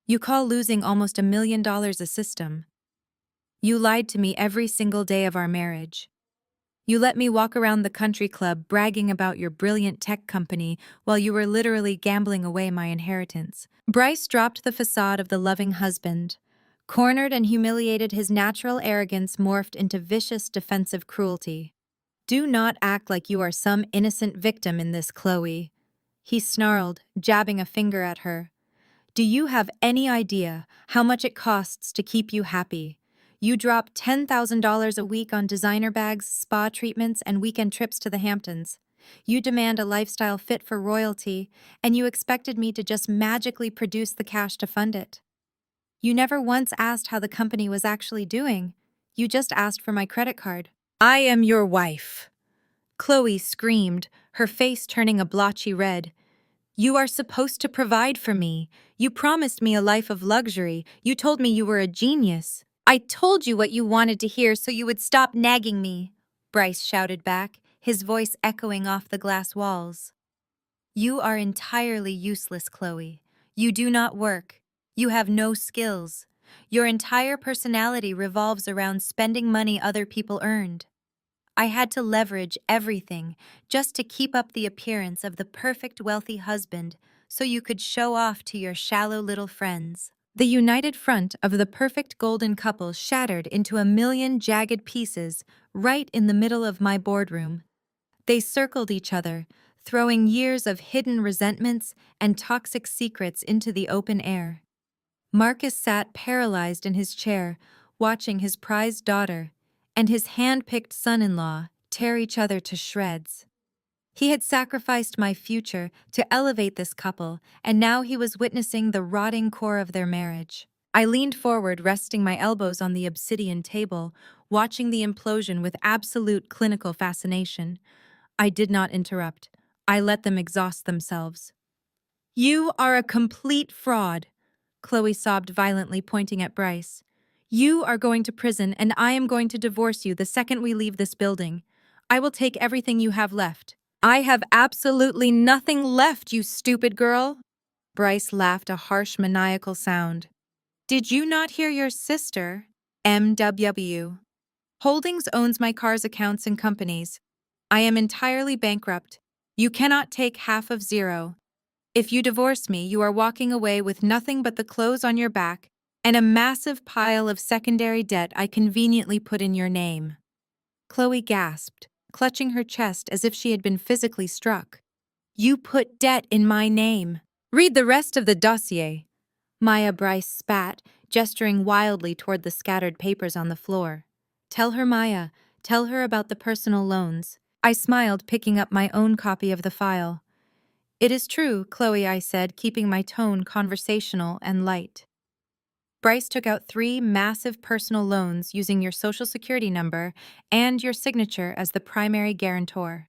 You call losing almost $1 million a system. You lied to me every single day of our marriage. You let me walk around the country club bragging about your brilliant tech company while you were literally gambling away my inheritance. Bryce dropped the facade of the loving husband. Cornered and humiliated, his natural arrogance morphed into vicious defensive cruelty. Do not act like you are some innocent victim in this, Chloe, he snarled, jabbing a finger at her. Do you have any idea how much it costs to keep you happy? You drop $10,000 a week on designer bags, spa treatments, and weekend trips to the Hamptons. You demand a lifestyle fit for royalty, and you expected me to just magically produce the cash to fund it. You never once asked how the company was actually doing. You just asked for my credit card. I am your wife, Chloe screamed, her face turning a blotchy red. You are supposed to provide for me. You promised me a life of luxury. You told me you were a genius. I told you what you wanted to hear so you would stop nagging me, Bryce shouted back, his voice echoing off the glass walls. You are entirely useless, Chloe. You do not work. You have no skills. Your entire personality revolves around spending money other people earned. I had to leverage everything just to keep up the appearance of the perfect wealthy husband so you could show off to your shallow little friends. The united front of the perfect golden couple shattered into 1,000,000 jagged pieces right in the middle of my boardroom. They circled each other, throwing years of hidden resentments and toxic secrets into the open air. Marcus sat paralyzed in his chair, watching his prized daughter and his hand-picked son-in-law tear each other to shreds. He had sacrificed my future to elevate this couple, and now he was witnessing the rotting core of their marriage. I leaned forward, resting my elbows on the obsidian table, watching the implosion with absolute clinical fascination. I did not interrupt. I let them exhaust themselves. You are a complete fraud, Chloe sobbed violently, pointing at Bryce. You are going to prison, and I am going to divorce you the second we leave this building. I will take everything you have left. I have absolutely nothing left, you stupid girl. Bryce laughed a harsh, maniacal sound. Did you not hear your sister? MW. Holdings owns my car's accounts and companies. I am entirely bankrupt. You cannot take half of zero. If you divorce me, you are walking away with nothing but the clothes on your back and a massive pile of secondary debt I conveniently put in your name. Chloe gasped, clutching her chest as if she had been physically struck. You put debt in my name. Read the rest of the dossier. Maya Bryce spat, gesturing wildly toward the scattered papers on the floor. Tell her, Maya. Tell her about the personal loans. I smiled, picking up my own copy of the file. It is true, Chloe, I said, keeping my tone conversational and light. Bryce took out 3 massive personal loans using your social security number and your signature as the primary guarantor.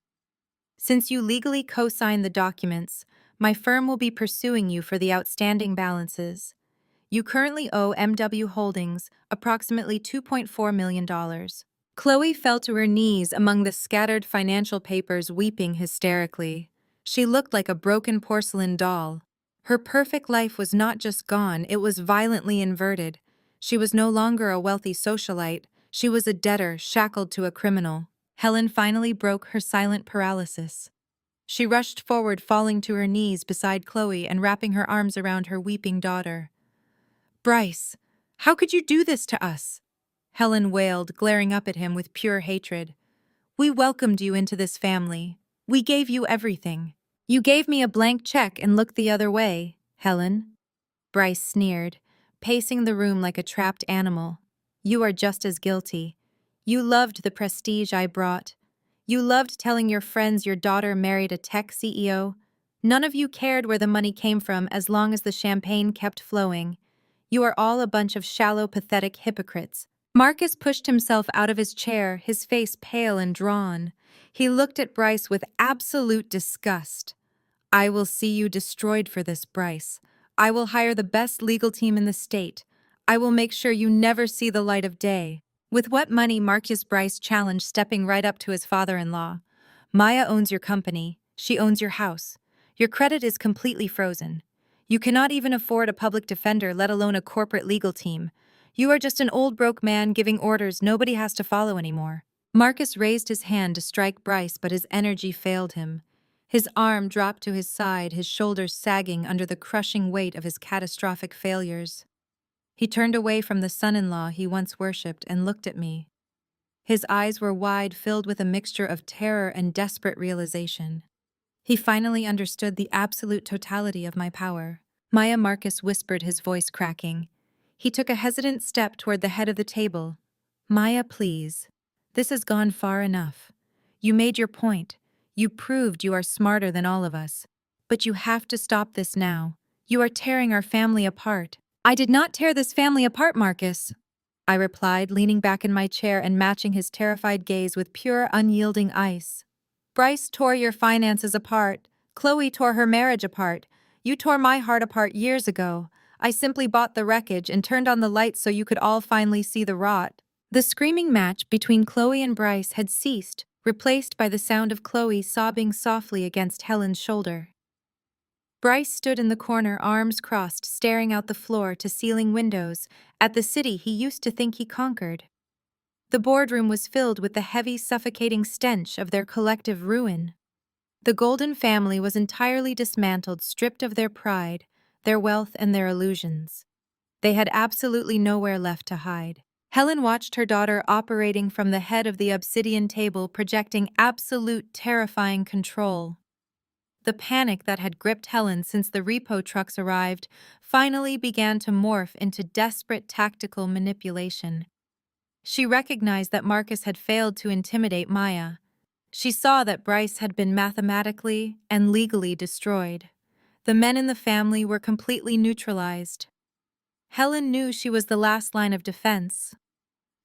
Since you legally co-signed the documents, my firm will be pursuing you for the outstanding balances. You currently owe MW Holdings approximately $2.4 million. Chloe fell to her knees among the scattered financial papers, weeping hysterically. She looked like a broken porcelain doll. Her perfect life was not just gone, it was violently inverted. She was no longer a wealthy socialite, she was a debtor shackled to a criminal. Helen finally broke her silent paralysis. She rushed forward, falling to her knees beside Chloe and wrapping her arms around her weeping daughter. Bryce, how could you do this to us? Helen wailed, glaring up at him with pure hatred. We welcomed you into this family. We gave you everything. You gave me a blank check and looked the other way, Helen. Bryce sneered, pacing the room like a trapped animal. You are just as guilty. You loved the prestige I brought. You loved telling your friends your daughter married a tech CEO. None of you cared where the money came from as long as the champagne kept flowing. You are all a bunch of shallow, pathetic hypocrites. Marcus pushed himself out of his chair, his face pale and drawn. He looked at Bryce with absolute disgust. I will see you destroyed for this, Bryce. I will hire the best legal team in the state. I will make sure you never see the light of day. With what money, Marcus Bryce challenged, stepping right up to his father-in-law. Maya owns your company. She owns your house. Your credit is completely frozen. You cannot even afford a public defender, let alone a corporate legal team. You are just an old broke man giving orders nobody has to follow anymore. Marcus raised his hand to strike Bryce, but his energy failed him. His arm dropped to his side, his shoulders sagging under the crushing weight of his catastrophic failures. He turned away from the son-in-law he once worshipped and looked at me. His eyes were wide, filled with a mixture of terror and desperate realization. He finally understood the absolute totality of my power. Maya, Marcus whispered, his voice cracking. He took a hesitant step toward the head of the table. Maya, please. This has gone far enough. You made your point. You proved you are smarter than all of us. But you have to stop this now. You are tearing our family apart. I did not tear this family apart, Marcus, I replied, leaning back in my chair and matching his terrified gaze with pure, unyielding ice. Bryce tore your finances apart. Chloe tore her marriage apart. You tore my heart apart years ago. I simply bought the wreckage and turned on the lights so you could all finally see the rot. The screaming match between Chloe and Bryce had ceased, replaced by the sound of Chloe sobbing softly against Helen's shoulder. Bryce stood in the corner, arms crossed, staring out the floor-to-ceiling windows at the city he used to think he conquered. The boardroom was filled with the heavy, suffocating stench of their collective ruin. The Golden family was entirely dismantled, stripped of their pride, their wealth, and their illusions. They had absolutely nowhere left to hide. Helen watched her daughter operating from the head of the obsidian table, projecting absolute, terrifying control. The panic that had gripped Helen since the repo trucks arrived finally began to morph into desperate tactical manipulation. She recognized that Marcus had failed to intimidate Maya. She saw that Bryce had been mathematically and legally destroyed. The men in the family were completely neutralized. Helen knew she was the last line of defense.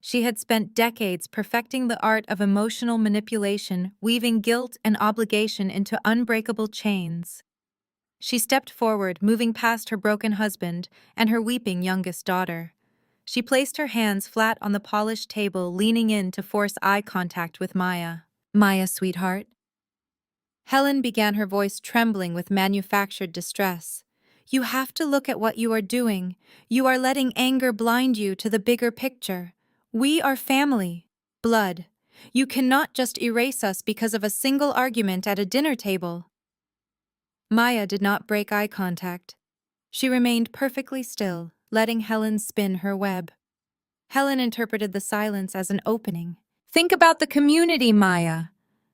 She had spent decades perfecting the art of emotional manipulation, weaving guilt and obligation into unbreakable chains. She stepped forward, moving past her broken husband and her weeping youngest daughter. She placed her hands flat on the polished table, leaning in to force eye contact with Maya. Maya, sweetheart. Helen began, her voice trembling with manufactured distress. You have to look at what you are doing. You are letting anger blind you to the bigger picture. We are family. Blood. You cannot just erase us because of a single argument at a dinner table. Maya did not break eye contact. She remained perfectly still, letting Helen spin her web. Helen interpreted the silence as an opening. Think about the community, Maya.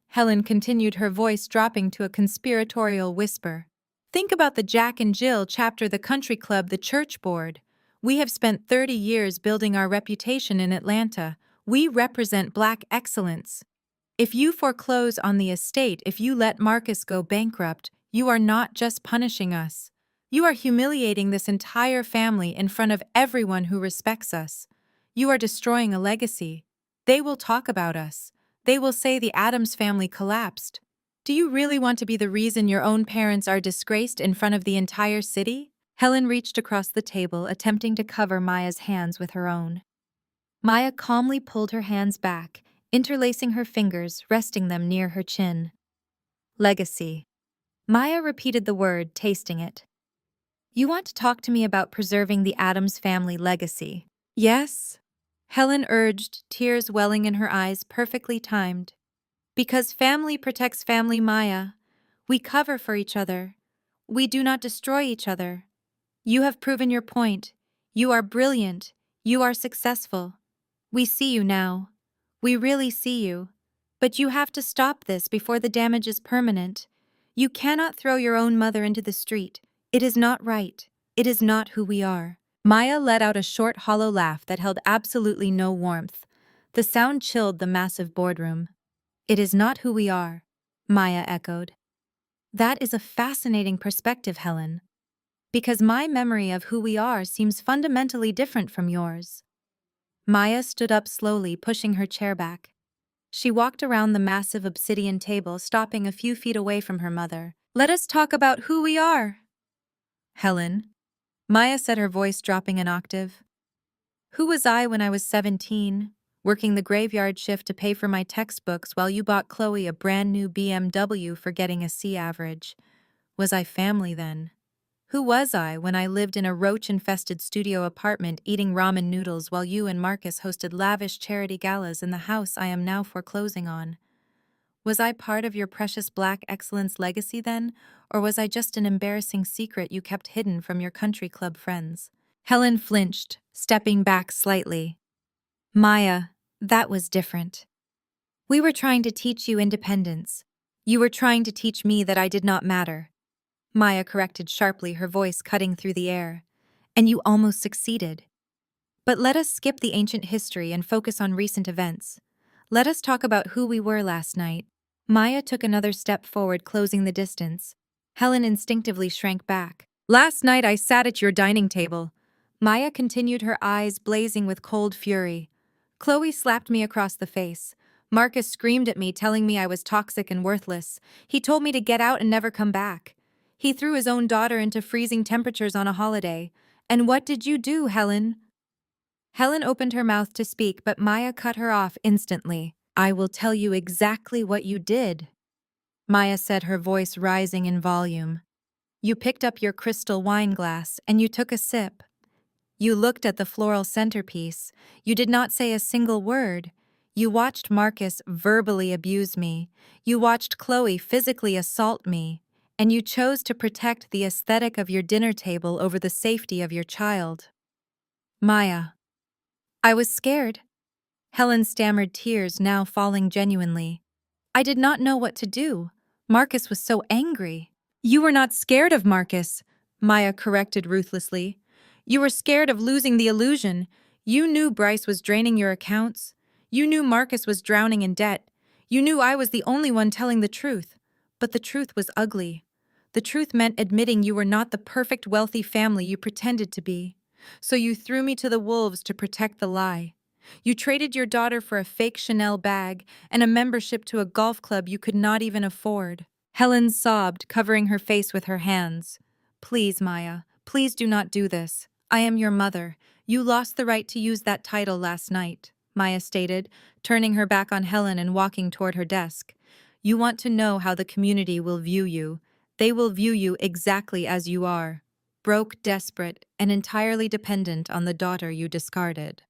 Helen continued, her voice dropping to a conspiratorial whisper. Think about the Jack and Jill chapter, the country club, the church board. We have spent 30 years building our reputation in Atlanta. We represent Black excellence. If you foreclose on the estate, if you let Marcus go bankrupt, you are not just punishing us. You are humiliating this entire family in front of everyone who respects us. You are destroying a legacy. They will talk about us. They will say the Addams family collapsed. Do you really want to be the reason your own parents are disgraced in front of the entire city? Helen reached across the table, attempting to cover Maya's hands with her own. Maya calmly pulled her hands back, interlacing her fingers, resting them near her chin. Legacy. Maya repeated the word, tasting it. You want to talk to me about preserving the Addams family legacy? Yes? Helen urged, tears welling in her eyes, perfectly timed. Because family protects family, Maya. We cover for each other. We do not destroy each other. You have proven your point. You are brilliant. You are successful. We see you now. We really see you. But you have to stop this before the damage is permanent. You cannot throw your own mother into the street. It is not right. It is not who we are. Maya let out a short, hollow laugh that held absolutely no warmth. The sound chilled the massive boardroom. It is not who we are, Maya echoed. That is a fascinating perspective, Helen. Because my memory of who we are seems fundamentally different from yours. Maya stood up slowly, pushing her chair back. She walked around the massive obsidian table, stopping a few feet away from her mother. Let us talk about who we are. Helen, Maya said, her voice dropping an octave. Who was I when I was 17? working the graveyard shift to pay for my textbooks while you bought Chloe a brand new BMW for getting a C average. Was I family then? Who was I when I lived in a roach-infested studio apartment eating ramen noodles while you and Marcus hosted lavish charity galas in the house I am now foreclosing on? Was I part of your precious Black excellence legacy then, or was I just an embarrassing secret you kept hidden from your country club friends? Helen flinched, stepping back slightly. Maya, that was different. We were trying to teach you independence. You were trying to teach me that I did not matter. Maya corrected sharply, her voice cutting through the air. And you almost succeeded. But let us skip the ancient history and focus on recent events. Let us talk about who we were last night. Maya took another step forward, closing the distance. Helen instinctively shrank back. Last night I sat at your dining table. Maya continued, her eyes blazing with cold fury. Chloe slapped me across the face. Marcus screamed at me, telling me I was toxic and worthless. He told me to get out and never come back. He threw his own daughter into freezing temperatures on a holiday. And what did you do, Helen? Helen opened her mouth to speak, but Maya cut her off instantly. I will tell you exactly what you did, Maya said, her voice rising in volume. You picked up your crystal wine glass and you took a sip. You looked at the floral centerpiece. You did not say a single word. You watched Marcus verbally abuse me. You watched Chloe physically assault me. And you chose to protect the aesthetic of your dinner table over the safety of your child. Maya. I was scared. Helen stammered, tears now falling genuinely. I did not know what to do. Marcus was so angry. You were not scared of Marcus, Maya corrected ruthlessly. You were scared of losing the illusion. You knew Bryce was draining your accounts. You knew Marcus was drowning in debt. You knew I was the only one telling the truth. But the truth was ugly. The truth meant admitting you were not the perfect wealthy family you pretended to be. So you threw me to the wolves to protect the lie. You traded your daughter for a fake Chanel bag and a membership to a golf club you could not even afford. Helen sobbed, covering her face with her hands. Please, Maya, please do not do this. I am your mother. You lost the right to use that title last night, Maya stated, turning her back on Helen and walking toward her desk. You want to know how the community will view you. They will view you exactly as you are. Broke, desperate, and entirely dependent on the daughter you discarded.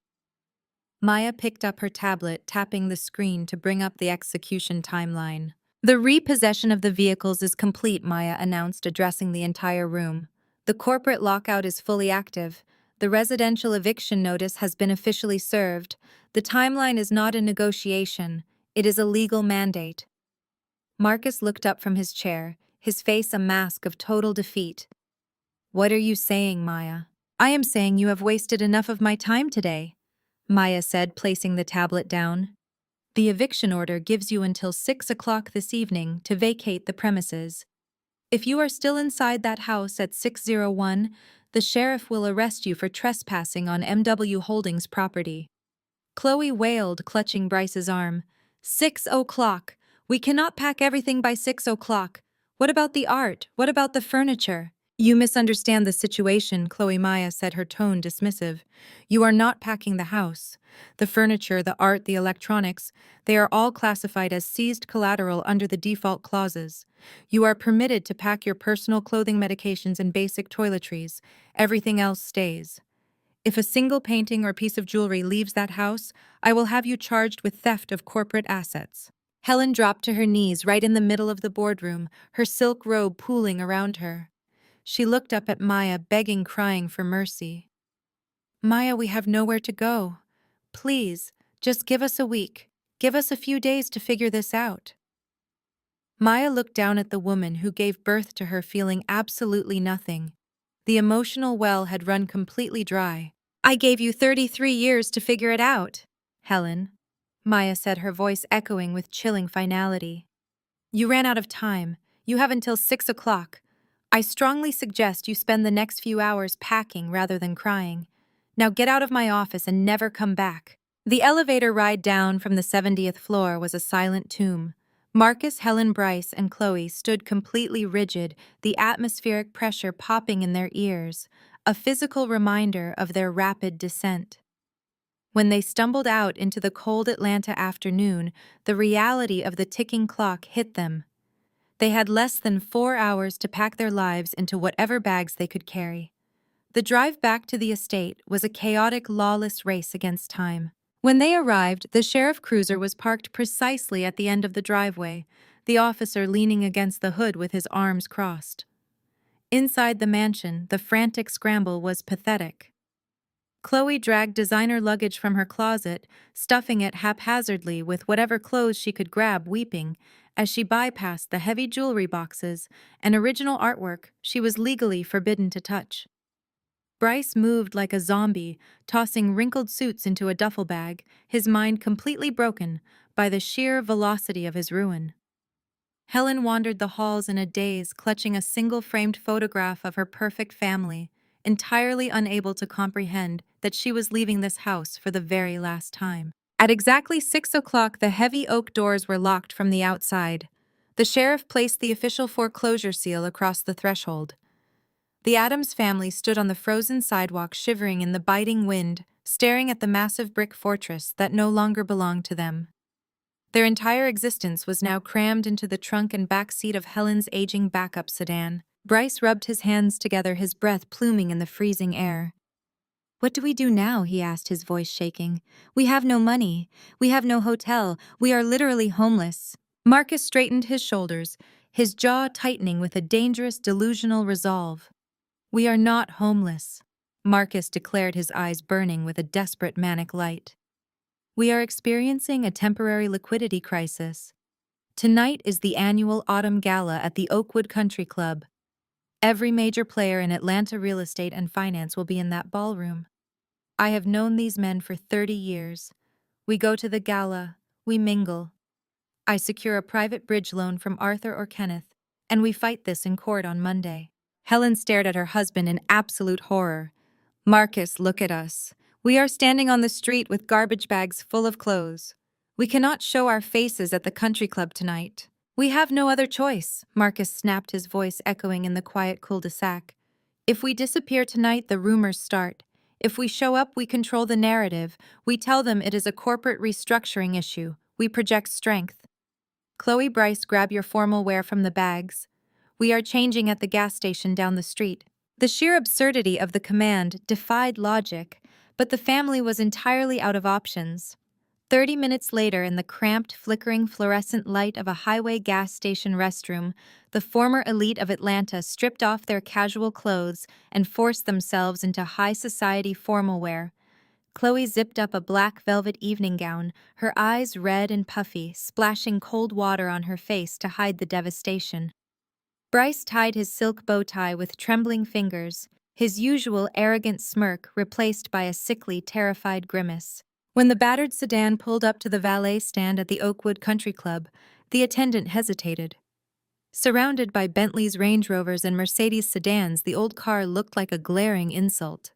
Maya picked up her tablet, tapping the screen to bring up the execution timeline. The repossession of the vehicles is complete, Maya announced, addressing the entire room. The corporate lockout is fully active. The residential eviction notice has been officially served. The timeline is not a negotiation. It is a legal mandate. Marcus looked up from his chair, his face a mask of total defeat. What are you saying, Maya? I am saying you have wasted enough of my time today, Maya said, placing the tablet down. The eviction order gives you until 6 o'clock this evening to vacate the premises. If you are still inside that house at 601, the sheriff will arrest you for trespassing on MW Holdings property. Chloe wailed, clutching Bryce's arm. 6 o'clock! We cannot pack everything by 6 o'clock. What about the art? What about the furniture? You misunderstand the situation, Chloe, Maya said, her tone dismissive. You are not packing the house. The furniture, the art, the electronics, they are all classified as seized collateral under the default clauses. You are permitted to pack your personal clothing, medications, and basic toiletries. Everything else stays. If a single painting or piece of jewelry leaves that house, I will have you charged with theft of corporate assets. Helen dropped to her knees right in the middle of the boardroom, her silk robe pooling around her. She looked up at Maya, begging, crying for mercy. Maya, we have nowhere to go. Please, just give us a week. Give us a few days to figure this out. Maya looked down at the woman who gave birth to her, feeling absolutely nothing. The emotional well had run completely dry. I gave you 33 years to figure it out, Helen, Maya said, her voice echoing with chilling finality. You ran out of time. You have until 6 o'clock. I strongly suggest you spend the next few hours packing rather than crying. Now get out of my office and never come back. The elevator ride down from the 70th floor was a silent tomb. Marcus, Helen, Bryce, and Chloe stood completely rigid, the atmospheric pressure popping in their ears, a physical reminder of their rapid descent. When they stumbled out into the cold Atlanta afternoon, the reality of the ticking clock hit them. They had less than 4 hours to pack their lives into whatever bags they could carry. The drive back to the estate was a chaotic, lawless race against time. When they arrived, the sheriff cruiser was parked precisely at the end of the driveway, the officer leaning against the hood with his arms crossed. Inside the mansion, the frantic scramble was pathetic. Chloe dragged designer luggage from her closet, stuffing it haphazardly with whatever clothes she could grab, weeping, as she bypassed the heavy jewelry boxes and original artwork she was legally forbidden to touch. Bryce moved like a zombie, tossing wrinkled suits into a duffel bag, his mind completely broken by the sheer velocity of his ruin. Helen wandered the halls in a daze, clutching a single framed photograph of her perfect family, entirely unable to comprehend that she was leaving this house for the very last time. At exactly 6 o'clock, the heavy oak doors were locked from the outside. The sheriff placed the official foreclosure seal across the threshold. The Adams family stood on the frozen sidewalk, shivering in the biting wind, staring at the massive brick fortress that no longer belonged to them. Their entire existence was now crammed into the trunk and back seat of Helen's aging backup sedan. Bryce rubbed his hands together, his breath pluming in the freezing air. "What do we do now?" he asked, his voice shaking. "We have no money. We have no hotel. We are literally homeless." Marcus straightened his shoulders, his jaw tightening with a dangerous, delusional resolve. "We are not homeless," Marcus declared, his eyes burning with a desperate, manic light. "We are experiencing a temporary liquidity crisis. Tonight is the annual autumn gala at the Oakwood Country Club. Every major player in Atlanta real estate and finance will be in that ballroom. I have known these men for 30 years. We go to the gala, we mingle. I secure a private bridge loan from Arthur or Kenneth, and we fight this in court on Monday." Helen stared at her husband in absolute horror. "Marcus, look at us. We are standing on the street with garbage bags full of clothes. We cannot show our faces at the country club tonight. We have no other choice," Marcus snapped, his voice echoing in the quiet cul-de-sac. "If we disappear tonight, the rumors start. If we show up, we control the narrative. We tell them it is a corporate restructuring issue. We project strength." "Chloe, Bryce, grab your formal wear from the bags. We are changing at the gas station down the street." The sheer absurdity of the command defied logic, but the family was entirely out of options. 30 minutes later, in the cramped, flickering fluorescent light of a highway gas station restroom, the former elite of Atlanta stripped off their casual clothes and forced themselves into high society formal wear. Chloe zipped up a black velvet evening gown, her eyes red and puffy, splashing cold water on her face to hide the devastation. Bryce tied his silk bow tie with trembling fingers, his usual arrogant smirk replaced by a sickly, terrified grimace. When the battered sedan pulled up to the valet stand at the Oakwood Country Club, the attendant hesitated. Surrounded by Bentleys, Range Rovers, and Mercedes sedans, the old car looked like a glaring insult.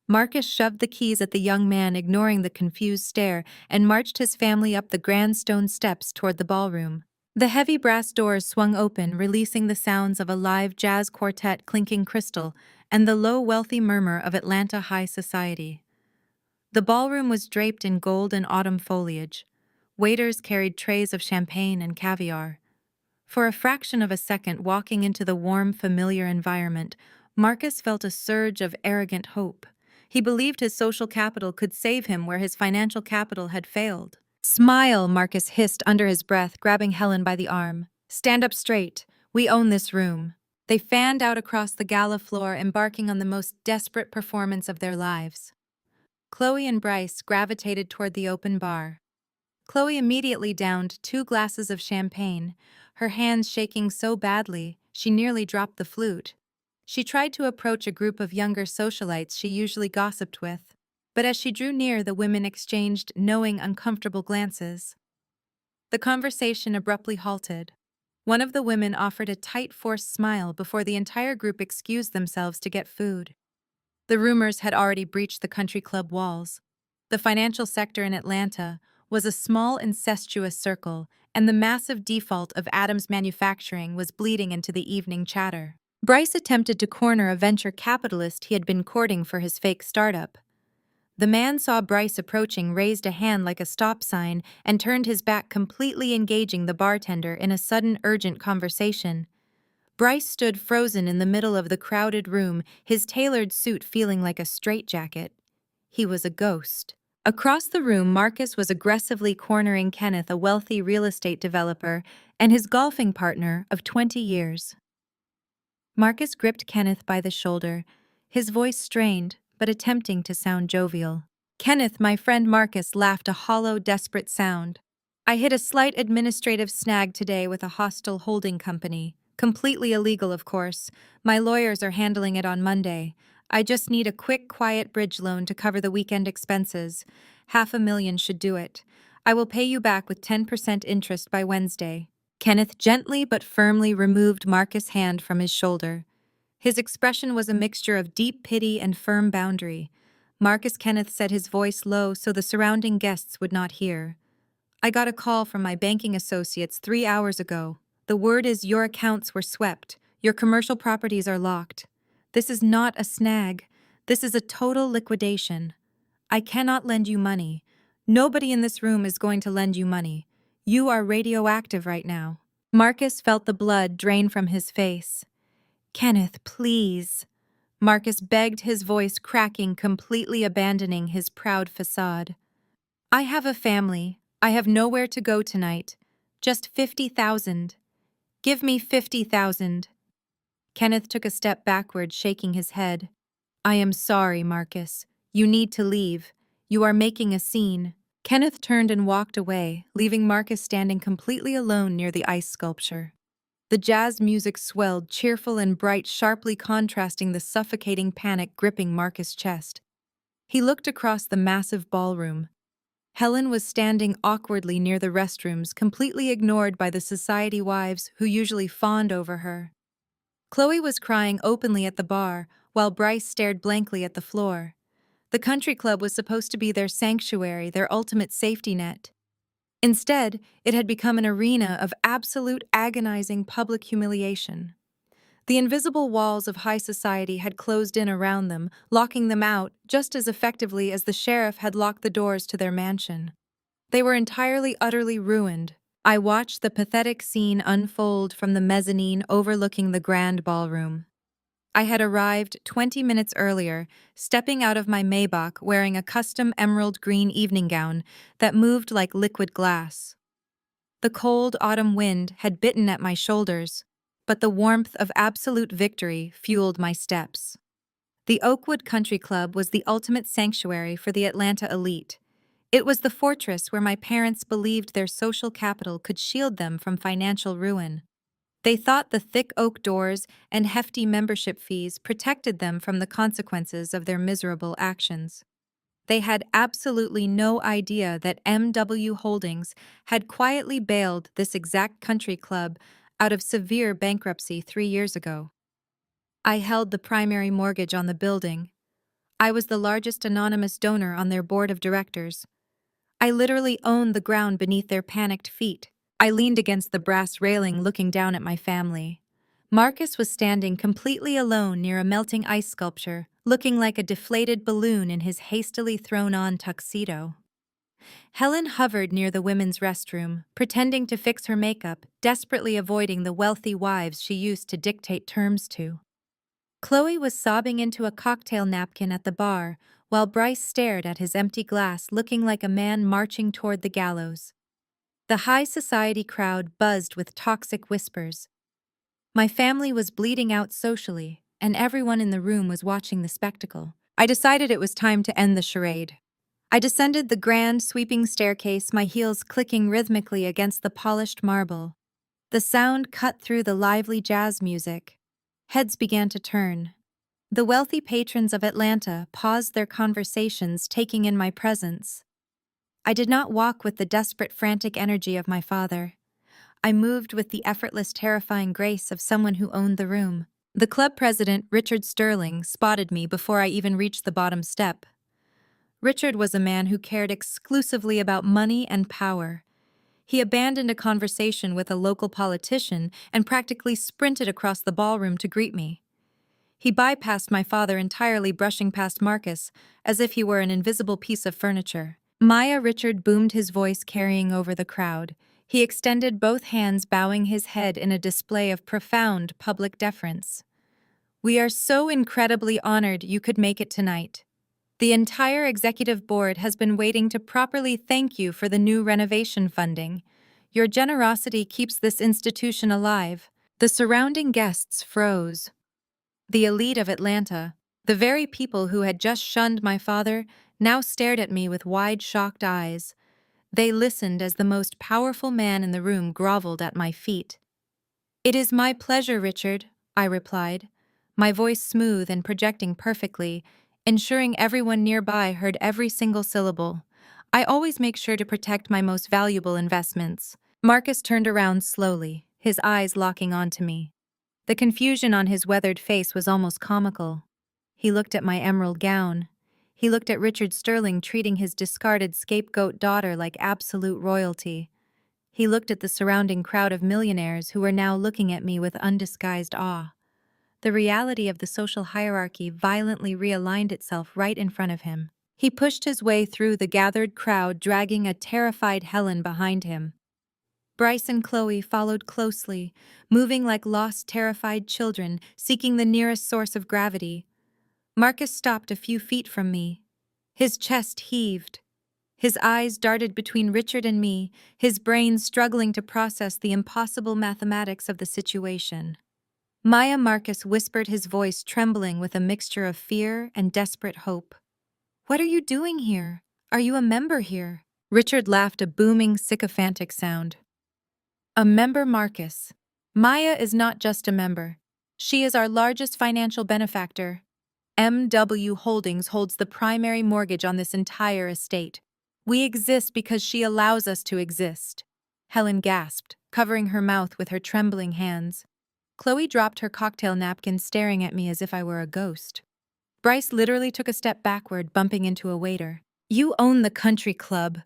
Marcus shoved the keys at the young man, ignoring the confused stare, and marched his family up the grand stone steps toward the ballroom. The heavy brass doors swung open, releasing the sounds of a live jazz quartet clinking crystal and the low, wealthy murmur of Atlanta high society. The ballroom was draped in gold and autumn foliage. Waiters carried trays of champagne and caviar. For a fraction of a second, walking into the warm, familiar environment, Marcus felt a surge of arrogant hope. He believed his social capital could save him where his financial capital had failed. "Smile," Marcus hissed under his breath, grabbing Helen by the arm. "Stand up straight. We own this room." They fanned out across the gala floor, embarking on the most desperate performance of their lives. Chloe and Bryce gravitated toward the open bar. Chloe immediately downed 2 glasses of champagne, her hands shaking so badly she nearly dropped the flute. She tried to approach a group of younger socialites she usually gossiped with, but as she drew near, the women exchanged knowing, uncomfortable glances. The conversation abruptly halted. One of the women offered a tight, forced smile before the entire group excused themselves to get food. The rumors had already breached the country club walls. The financial sector in Atlanta was a small, incestuous circle, and the massive default of Adams Manufacturing was bleeding into the evening chatter. Bryce attempted to corner a venture capitalist he had been courting for his fake startup. The man saw Bryce approaching, raised a hand like a stop sign, and turned his back, completely engaging the bartender in a sudden, urgent conversation. Bryce stood frozen in the middle of the crowded room, his tailored suit feeling like a straitjacket. He was a ghost. Across the room, Marcus was aggressively cornering Kenneth, a wealthy real estate developer, and his golfing partner of 20 years. Marcus gripped Kenneth by the shoulder, his voice strained, but attempting to sound jovial. Kenneth, my friend Marcus, laughed, a hollow, desperate sound. I hit a slight administrative snag today with a hostile holding company. Completely illegal, of course. My lawyers are handling it on Monday. I just need a quick, quiet bridge loan to cover the weekend expenses. $500,000 should do it. I will pay you back with 10% interest by Wednesday. Kenneth gently but firmly removed Marcus' hand from his shoulder. His expression was a mixture of deep pity and firm boundary. Marcus Kenneth said, his voice low so the surrounding guests would not hear. I got a call from my banking associates 3 hours ago. The word is your accounts were swept. Your commercial properties are locked. This is not a snag. This is a total liquidation. I cannot lend you money. Nobody in this room is going to lend you money. You are radioactive right now. Marcus felt the blood drain from his face. Kenneth, please. Marcus begged, his voice cracking, completely abandoning his proud facade. I have a family. I have nowhere to go tonight. Just 50,000. Give me 50,000. Kenneth took a step backward, shaking his head. I am sorry, Marcus. You need to leave. You are making a scene. Kenneth turned and walked away, leaving Marcus standing completely alone near the ice sculpture. The jazz music swelled, cheerful and bright, sharply contrasting the suffocating panic gripping Marcus' chest. He looked across the massive ballroom. Helen was standing awkwardly near the restrooms, completely ignored by the society wives who usually fawned over her. Chloe was crying openly at the bar, while Bryce stared blankly at the floor. The country club was supposed to be their sanctuary, their ultimate safety net. Instead, it had become an arena of absolute agonizing public humiliation. The invisible walls of high society had closed in around them, locking them out just as effectively as the sheriff had locked the doors to their mansion. They were entirely, utterly ruined. I watched the pathetic scene unfold from the mezzanine overlooking the grand ballroom. I had arrived 20 minutes earlier, stepping out of my Maybach wearing a custom emerald green evening gown that moved like liquid glass. The cold autumn wind had bitten at my shoulders, but the warmth of absolute victory fueled my steps. The Oakwood Country Club was the ultimate sanctuary for the Atlanta elite. It was the fortress where my parents believed their social capital could shield them from financial ruin. They thought the thick oak doors and hefty membership fees protected them from the consequences of their miserable actions. They had absolutely no idea that M.W. Holdings had quietly bailed this exact country club out of severe bankruptcy 3 years ago. I held the primary mortgage on the building. I was the largest anonymous donor on their board of directors. I literally owned the ground beneath their panicked feet. I leaned against the brass railing, looking down at my family. Marcus was standing completely alone near a melting ice sculpture, looking like a deflated balloon in his hastily thrown-on tuxedo. Helen hovered near the women's restroom, pretending to fix her makeup, desperately avoiding the wealthy wives she used to dictate terms to. Chloe was sobbing into a cocktail napkin at the bar, while Bryce stared at his empty glass, looking like a man marching toward the gallows. The high society crowd buzzed with toxic whispers. My family was bleeding out socially, and everyone in the room was watching the spectacle. I decided it was time to end the charade. I descended the grand, sweeping staircase, my heels clicking rhythmically against the polished marble. The sound cut through the lively jazz music. Heads began to turn. The wealthy patrons of Atlanta paused their conversations, taking in my presence. I did not walk with the desperate, frantic energy of my father. I moved with the effortless, terrifying grace of someone who owned the room. The club president, Richard Sterling, spotted me before I even reached the bottom step. Richard was a man who cared exclusively about money and power. He abandoned a conversation with a local politician and practically sprinted across the ballroom to greet me. He bypassed my father entirely, brushing past Marcus as if he were an invisible piece of furniture. Maya Richard boomed his voice, carrying over the crowd. He extended both hands, bowing his head in a display of profound public deference. "We are so incredibly honored you could make it tonight. The entire executive board has been waiting to properly thank you for the new renovation funding. Your generosity keeps this institution alive." The surrounding guests froze. The elite of Atlanta, the very people who had just shunned my father, now stared at me with wide, shocked eyes. They listened as the most powerful man in the room groveled at my feet. "It is my pleasure, Richard," I replied, my voice smooth and projecting perfectly, ensuring everyone nearby heard every single syllable. "I always make sure to protect my most valuable investments." Marcus turned around slowly, his eyes locking onto me. The confusion on his weathered face was almost comical. He looked at my emerald gown. He looked at Richard Sterling treating his discarded scapegoat daughter like absolute royalty. He looked at the surrounding crowd of millionaires who were now looking at me with undisguised awe. The reality of the social hierarchy violently realigned itself right in front of him. He pushed his way through the gathered crowd, dragging a terrified Helen behind him. Bryce and Chloe followed closely, moving like lost, terrified children, seeking the nearest source of gravity. Marcus stopped a few feet from me. His chest heaved. His eyes darted between Richard and me, his brain struggling to process the impossible mathematics of the situation. "Maya," Marcus whispered, his voice trembling with a mixture of fear and desperate hope. "What are you doing here? Are you a member here?" Richard laughed, a booming, sycophantic sound. "A member, Marcus? Maya is not just a member. She is our largest financial benefactor. MW Holdings holds the primary mortgage on this entire estate. We exist because she allows us to exist." Helen gasped, covering her mouth with her trembling hands. Chloe dropped her cocktail napkin, staring at me as if I were a ghost. Bryce literally took a step backward, bumping into a waiter. "You own the country club."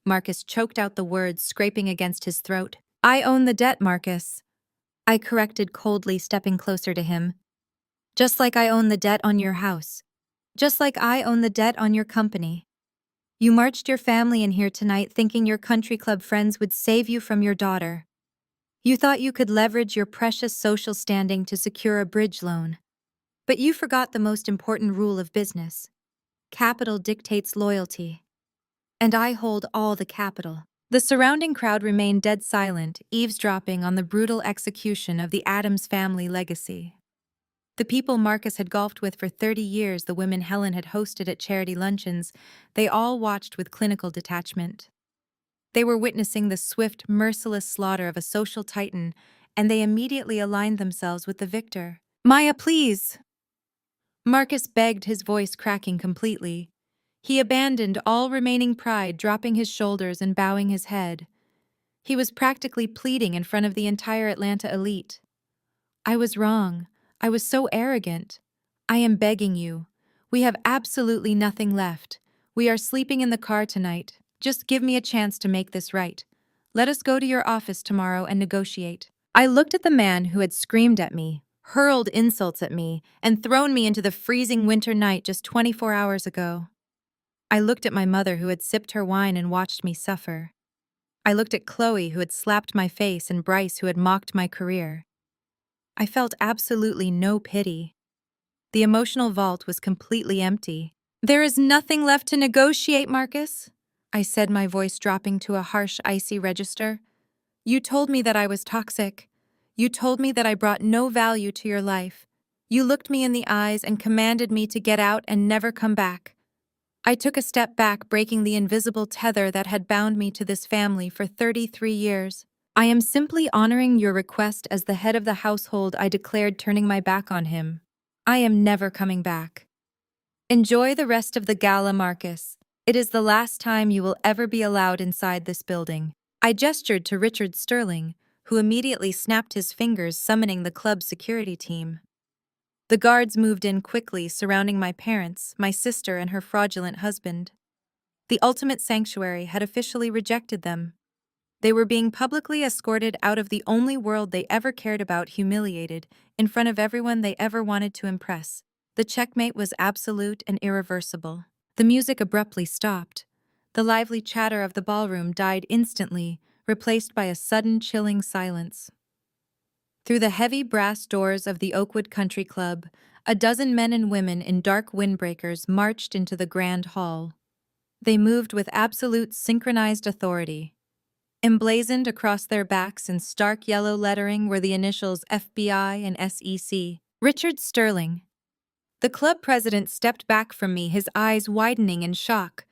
Marcus choked out the words, scraping against his throat. "I own the debt, Marcus," I corrected coldly, stepping closer to him. "Just like I own the debt on your house. Just like I own the debt on your company. You marched your family in here tonight thinking your country club friends would save you from your daughter. You thought you could leverage your precious social standing to secure a bridge loan. But you forgot the most important rule of business. Capital dictates loyalty. And I hold all the capital." The surrounding crowd remained dead silent, eavesdropping on the brutal execution of the Addams family legacy. The people Marcus had golfed with for 30 years, the women Helen had hosted at charity luncheons, they all watched with clinical detachment. They were witnessing the swift, merciless slaughter of a social titan, and they immediately aligned themselves with the victor. "Maya, please!" Marcus begged, his voice cracking completely. He abandoned all remaining pride, dropping his shoulders and bowing his head. He was practically pleading in front of the entire Atlanta elite. "I was wrong. I was so arrogant. I am begging you. We have absolutely nothing left. We are sleeping in the car tonight. Just give me a chance to make this right. Let us go to your office tomorrow and negotiate." I looked at the man who had screamed at me, hurled insults at me, and thrown me into the freezing winter night just 24 hours ago. I looked at my mother who had sipped her wine and watched me suffer. I looked at Chloe who had slapped my face and Bryce who had mocked my career. I felt absolutely no pity. The emotional vault was completely empty. "There is nothing left to negotiate, Marcus," I said, my voice dropping to a harsh, icy register. "You told me that I was toxic. You told me that I brought no value to your life. You looked me in the eyes and commanded me to get out and never come back." I took a step back, breaking the invisible tether that had bound me to this family for 33 years. "I am simply honoring your request as the head of the household," I declared, turning my back on him. "I am never coming back. Enjoy the rest of the gala, Marcus. It is the last time you will ever be allowed inside this building." I gestured to Richard Sterling, who immediately snapped his fingers, summoning the club's security team. The guards moved in quickly, surrounding my parents, my sister, and her fraudulent husband. The ultimate sanctuary had officially rejected them. They were being publicly escorted out of the only world they ever cared about, humiliated, in front of everyone they ever wanted to impress. The checkmate was absolute and irreversible. The music abruptly stopped. The lively chatter of the ballroom died instantly, replaced by a sudden chilling silence. Through the heavy brass doors of the Oakwood Country Club, a dozen men and women in dark windbreakers marched into the grand hall. They moved with absolute synchronized authority. Emblazoned across their backs in stark yellow lettering were the initials FBI and SEC. Richard Sterling. The club president stepped back from me, his eyes widening in shock.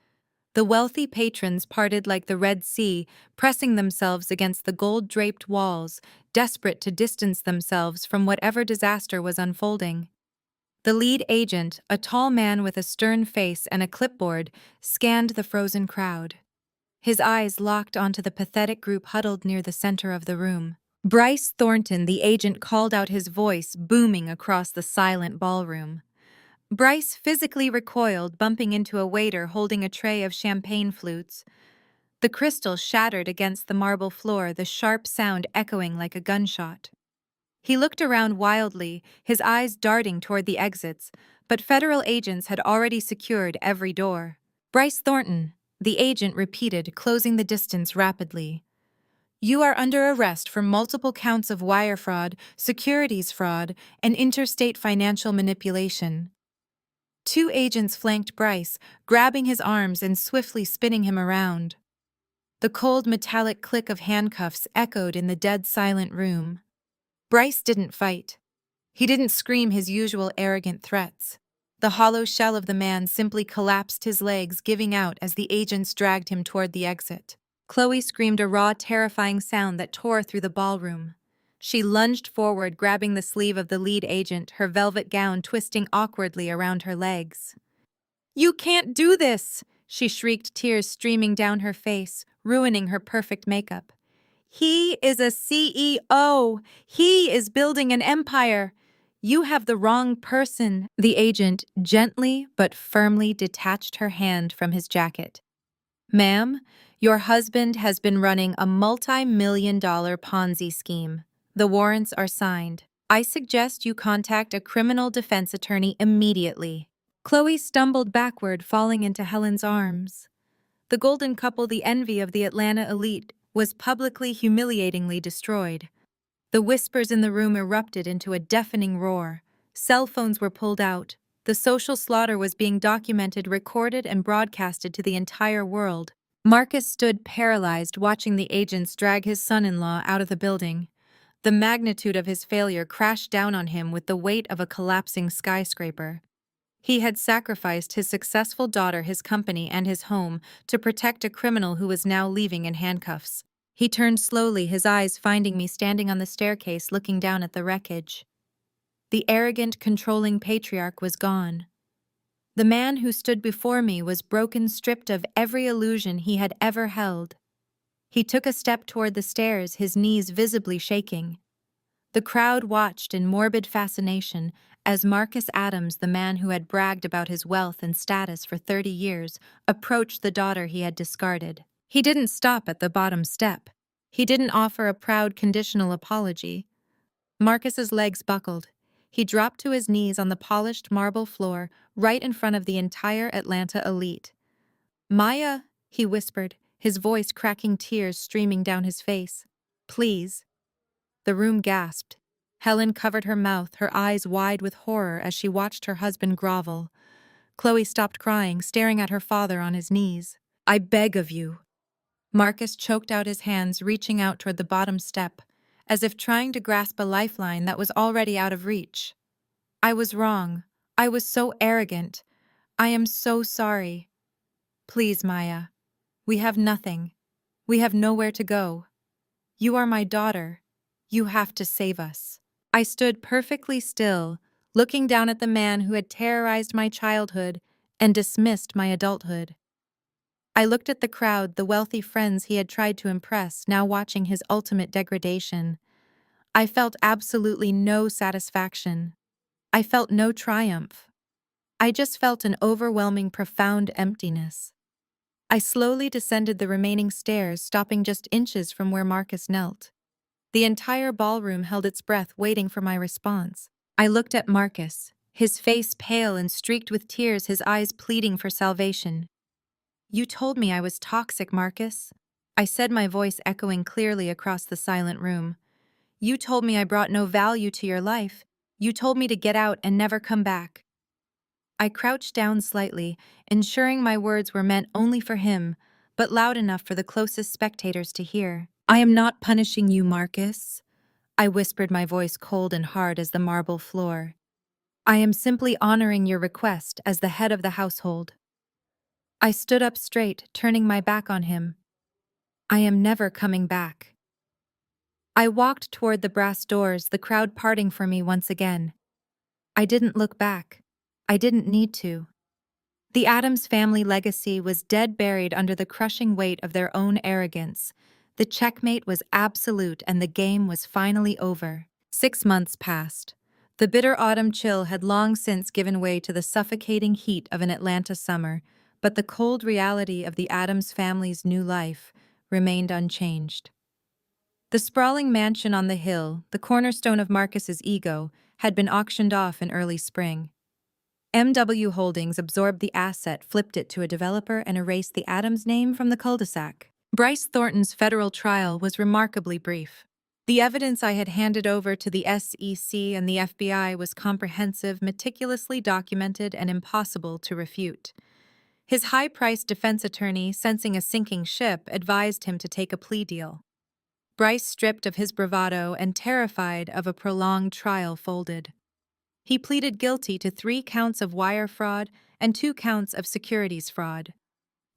The wealthy patrons parted like the Red Sea, pressing themselves against the gold-draped walls, desperate to distance themselves from whatever disaster was unfolding. The lead agent, a tall man with a stern face and a clipboard, scanned the frozen crowd. His eyes locked onto the pathetic group huddled near the center of the room. Bryce Thornton, the agent, called out, his voice booming across the silent ballroom. Bryce physically recoiled, bumping into a waiter holding a tray of champagne flutes. The crystal shattered against the marble floor, the sharp sound echoing like a gunshot. He looked around wildly, his eyes darting toward the exits, but federal agents had already secured every door. Bryce Thornton, the agent repeated, closing the distance rapidly. You are under arrest for multiple counts of wire fraud, securities fraud, and interstate financial manipulation. Two agents flanked Bryce, grabbing his arms and swiftly spinning him around. The cold metallic click of handcuffs echoed in the dead silent room. Bryce didn't fight. He didn't scream his usual arrogant threats. The hollow shell of the man simply collapsed, his legs giving out as the agents dragged him toward the exit. Chloe screamed a raw, terrifying sound that tore through the ballroom. She lunged forward, grabbing the sleeve of the lead agent, her velvet gown twisting awkwardly around her legs. "You can't do this!" she shrieked, tears streaming down her face, ruining her perfect makeup. "He is a CEO! He is building an empire! You have the wrong person." The agent gently but firmly detached her hand from his jacket. "Ma'am, your husband has been running a multi-million-dollar Ponzi scheme. The warrants are signed. I suggest you contact a criminal defense attorney immediately." Chloe stumbled backward, falling into Helen's arms. The golden couple, the envy of the Atlanta elite, was publicly humiliatingly destroyed. The whispers in the room erupted into a deafening roar. Cell phones were pulled out. The social slaughter was being documented, recorded, and broadcasted to the entire world. Marcus stood paralyzed, watching the agents drag his son-in-law out of the building. The magnitude of his failure crashed down on him with the weight of a collapsing skyscraper. He had sacrificed his successful daughter, his company, and his home to protect a criminal who was now leaving in handcuffs. He turned slowly, his eyes finding me standing on the staircase looking down at the wreckage. The arrogant, controlling patriarch was gone. The man who stood before me was broken, stripped of every illusion he had ever held. He took a step toward the stairs, his knees visibly shaking. The crowd watched in morbid fascination as Marcus Adams, the man who had bragged about his wealth and status for 30 years, approached the daughter he had discarded. He didn't stop at the bottom step. He didn't offer a proud, conditional apology. Marcus's legs buckled. He dropped to his knees on the polished marble floor right in front of the entire Atlanta elite. "Maya," he whispered, his voice cracking, tears streaming down his face. "Please." The room gasped. Helen covered her mouth, her eyes wide with horror as she watched her husband grovel. Chloe stopped crying, staring at her father on his knees. "I beg of you." Marcus choked out his hands, reaching out toward the bottom step, as if trying to grasp a lifeline that was already out of reach. "I was wrong. I was so arrogant. I am so sorry. Please, Maya. We have nothing. We have nowhere to go. You are my daughter. You have to save us." I stood perfectly still, looking down at the man who had terrorized my childhood and dismissed my adulthood. I looked at the crowd, the wealthy friends he had tried to impress, now watching his ultimate degradation. I felt absolutely no satisfaction. I felt no triumph. I just felt an overwhelming, profound emptiness. I slowly descended the remaining stairs, stopping just inches from where Marcus knelt. The entire ballroom held its breath, waiting for my response. I looked at Marcus, his face pale and streaked with tears, his eyes pleading for salvation. "You told me I was toxic, Marcus," I said, my voice echoing clearly across the silent room. "You told me I brought no value to your life. You told me to get out and never come back." I crouched down slightly, ensuring my words were meant only for him, but loud enough for the closest spectators to hear. "I am not punishing you, Marcus," I whispered, my voice cold and hard as the marble floor. "I am simply honoring your request as the head of the household." I stood up straight, turning my back on him. "I am never coming back." I walked toward the brass doors, the crowd parting for me once again. I didn't look back. I didn't need to. The Addams family legacy was dead, buried under the crushing weight of their own arrogance. The checkmate was absolute and the game was finally over. 6 months passed. The bitter autumn chill had long since given way to the suffocating heat of an Atlanta summer, but the cold reality of the Addams family's new life remained unchanged. The sprawling mansion on the hill, the cornerstone of Marcus's ego, had been auctioned off in early spring. MW Holdings absorbed the asset, flipped it to a developer, and erased the Addams name from the cul-de-sac. Bryce Thornton's federal trial was remarkably brief. The evidence I had handed over to the SEC and the FBI was comprehensive, meticulously documented, and impossible to refute. His high-priced defense attorney, sensing a sinking ship, advised him to take a plea deal. Bryce, stripped of his bravado and terrified of a prolonged trial, folded. He pleaded guilty to 3 counts of wire fraud and 2 counts of securities fraud.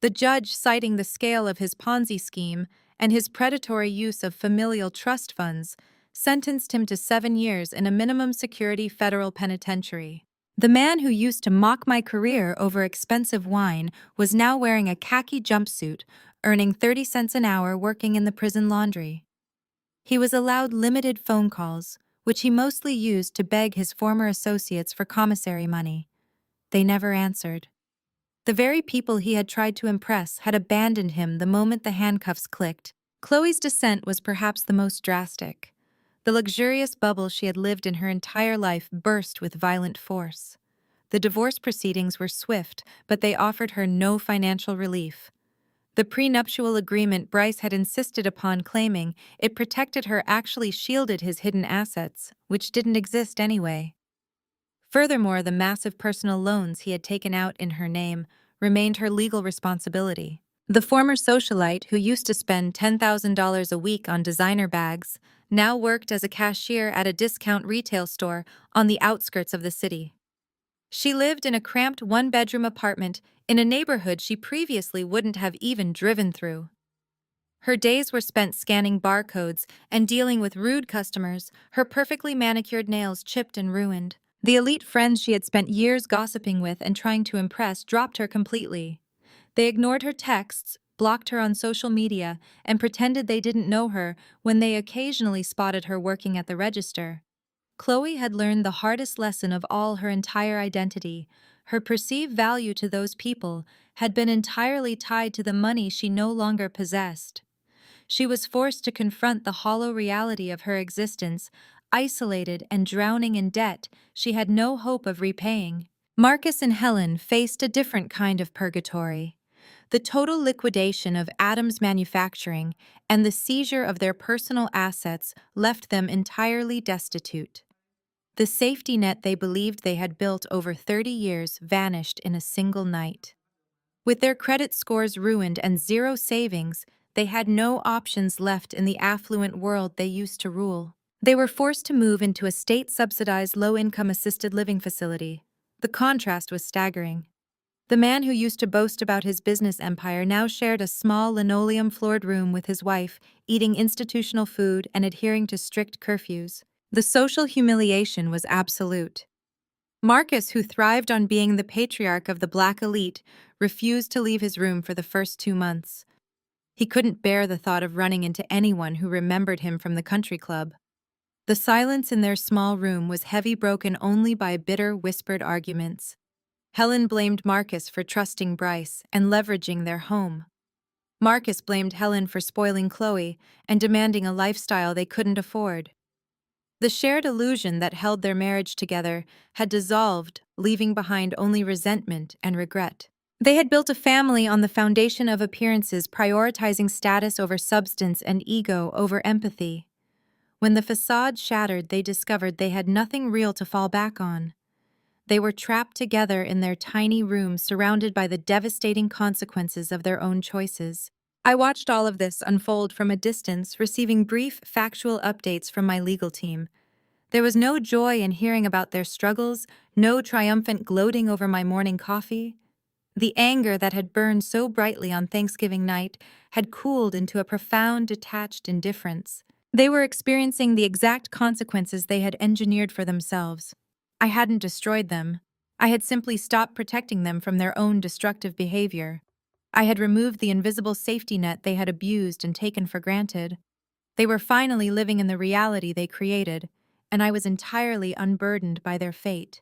The judge, citing the scale of his Ponzi scheme and his predatory use of familial trust funds, sentenced him to 7 years in a minimum security federal penitentiary. The man who used to mock my career over expensive wine was now wearing a khaki jumpsuit, earning 30 cents an hour working in the prison laundry. He was allowed limited phone calls, which he mostly used to beg his former associates for commissary money. They never answered. The very people he had tried to impress had abandoned him the moment the handcuffs clicked. Chloe's descent was perhaps the most drastic. The luxurious bubble she had lived in her entire life burst with violent force. The divorce proceedings were swift, but they offered her no financial relief. The prenuptial agreement Bryce had insisted upon claiming it protected her actually shielded his hidden assets, which didn't exist anyway. Furthermore, the massive personal loans he had taken out in her name remained her legal responsibility. The former socialite, who used to spend $10,000 a week on designer bags, now worked as a cashier at a discount retail store on the outskirts of the city. She lived in a cramped one-bedroom apartment in a neighborhood she previously wouldn't have even driven through. Her days were spent scanning barcodes and dealing with rude customers, her perfectly manicured nails chipped and ruined. The elite friends she had spent years gossiping with and trying to impress dropped her completely. They ignored her texts, blocked her on social media, and pretended they didn't know her when they occasionally spotted her working at the register. Chloe had learned the hardest lesson of all: her entire identity, her perceived value to those people, had been entirely tied to the money she no longer possessed. She was forced to confront the hollow reality of her existence, isolated and drowning in debt she had no hope of repaying. Marcus and Helen faced a different kind of purgatory. The total liquidation of Addams Manufacturing and the seizure of their personal assets left them entirely destitute. The safety net they believed they had built over 30 years vanished in a single night. With their credit scores ruined and zero savings, they had no options left in the affluent world they used to rule. They were forced to move into a state-subsidized low-income assisted living facility. The contrast was staggering. The man who used to boast about his business empire now shared a small linoleum-floored room with his wife, eating institutional food and adhering to strict curfews. The social humiliation was absolute. Marcus, who thrived on being the patriarch of the black elite, refused to leave his room for the first 2 months. He couldn't bear the thought of running into anyone who remembered him from the country club. The silence in their small room was heavy, broken only by bitter, whispered arguments. Helen blamed Marcus for trusting Bryce and leveraging their home. Marcus blamed Helen for spoiling Chloe and demanding a lifestyle they couldn't afford. The shared illusion that held their marriage together had dissolved, leaving behind only resentment and regret. They had built a family on the foundation of appearances, prioritizing status over substance and ego over empathy. When the facade shattered, they discovered they had nothing real to fall back on. They were trapped together in their tiny room, surrounded by the devastating consequences of their own choices. I watched all of this unfold from a distance, receiving brief, factual updates from my legal team. There was no joy in hearing about their struggles, no triumphant gloating over my morning coffee. The anger that had burned so brightly on Thanksgiving night had cooled into a profound, detached indifference. They were experiencing the exact consequences they had engineered for themselves. I hadn't destroyed them. I had simply stopped protecting them from their own destructive behavior. I had removed the invisible safety net they had abused and taken for granted. They were finally living in the reality they created, and I was entirely unburdened by their fate.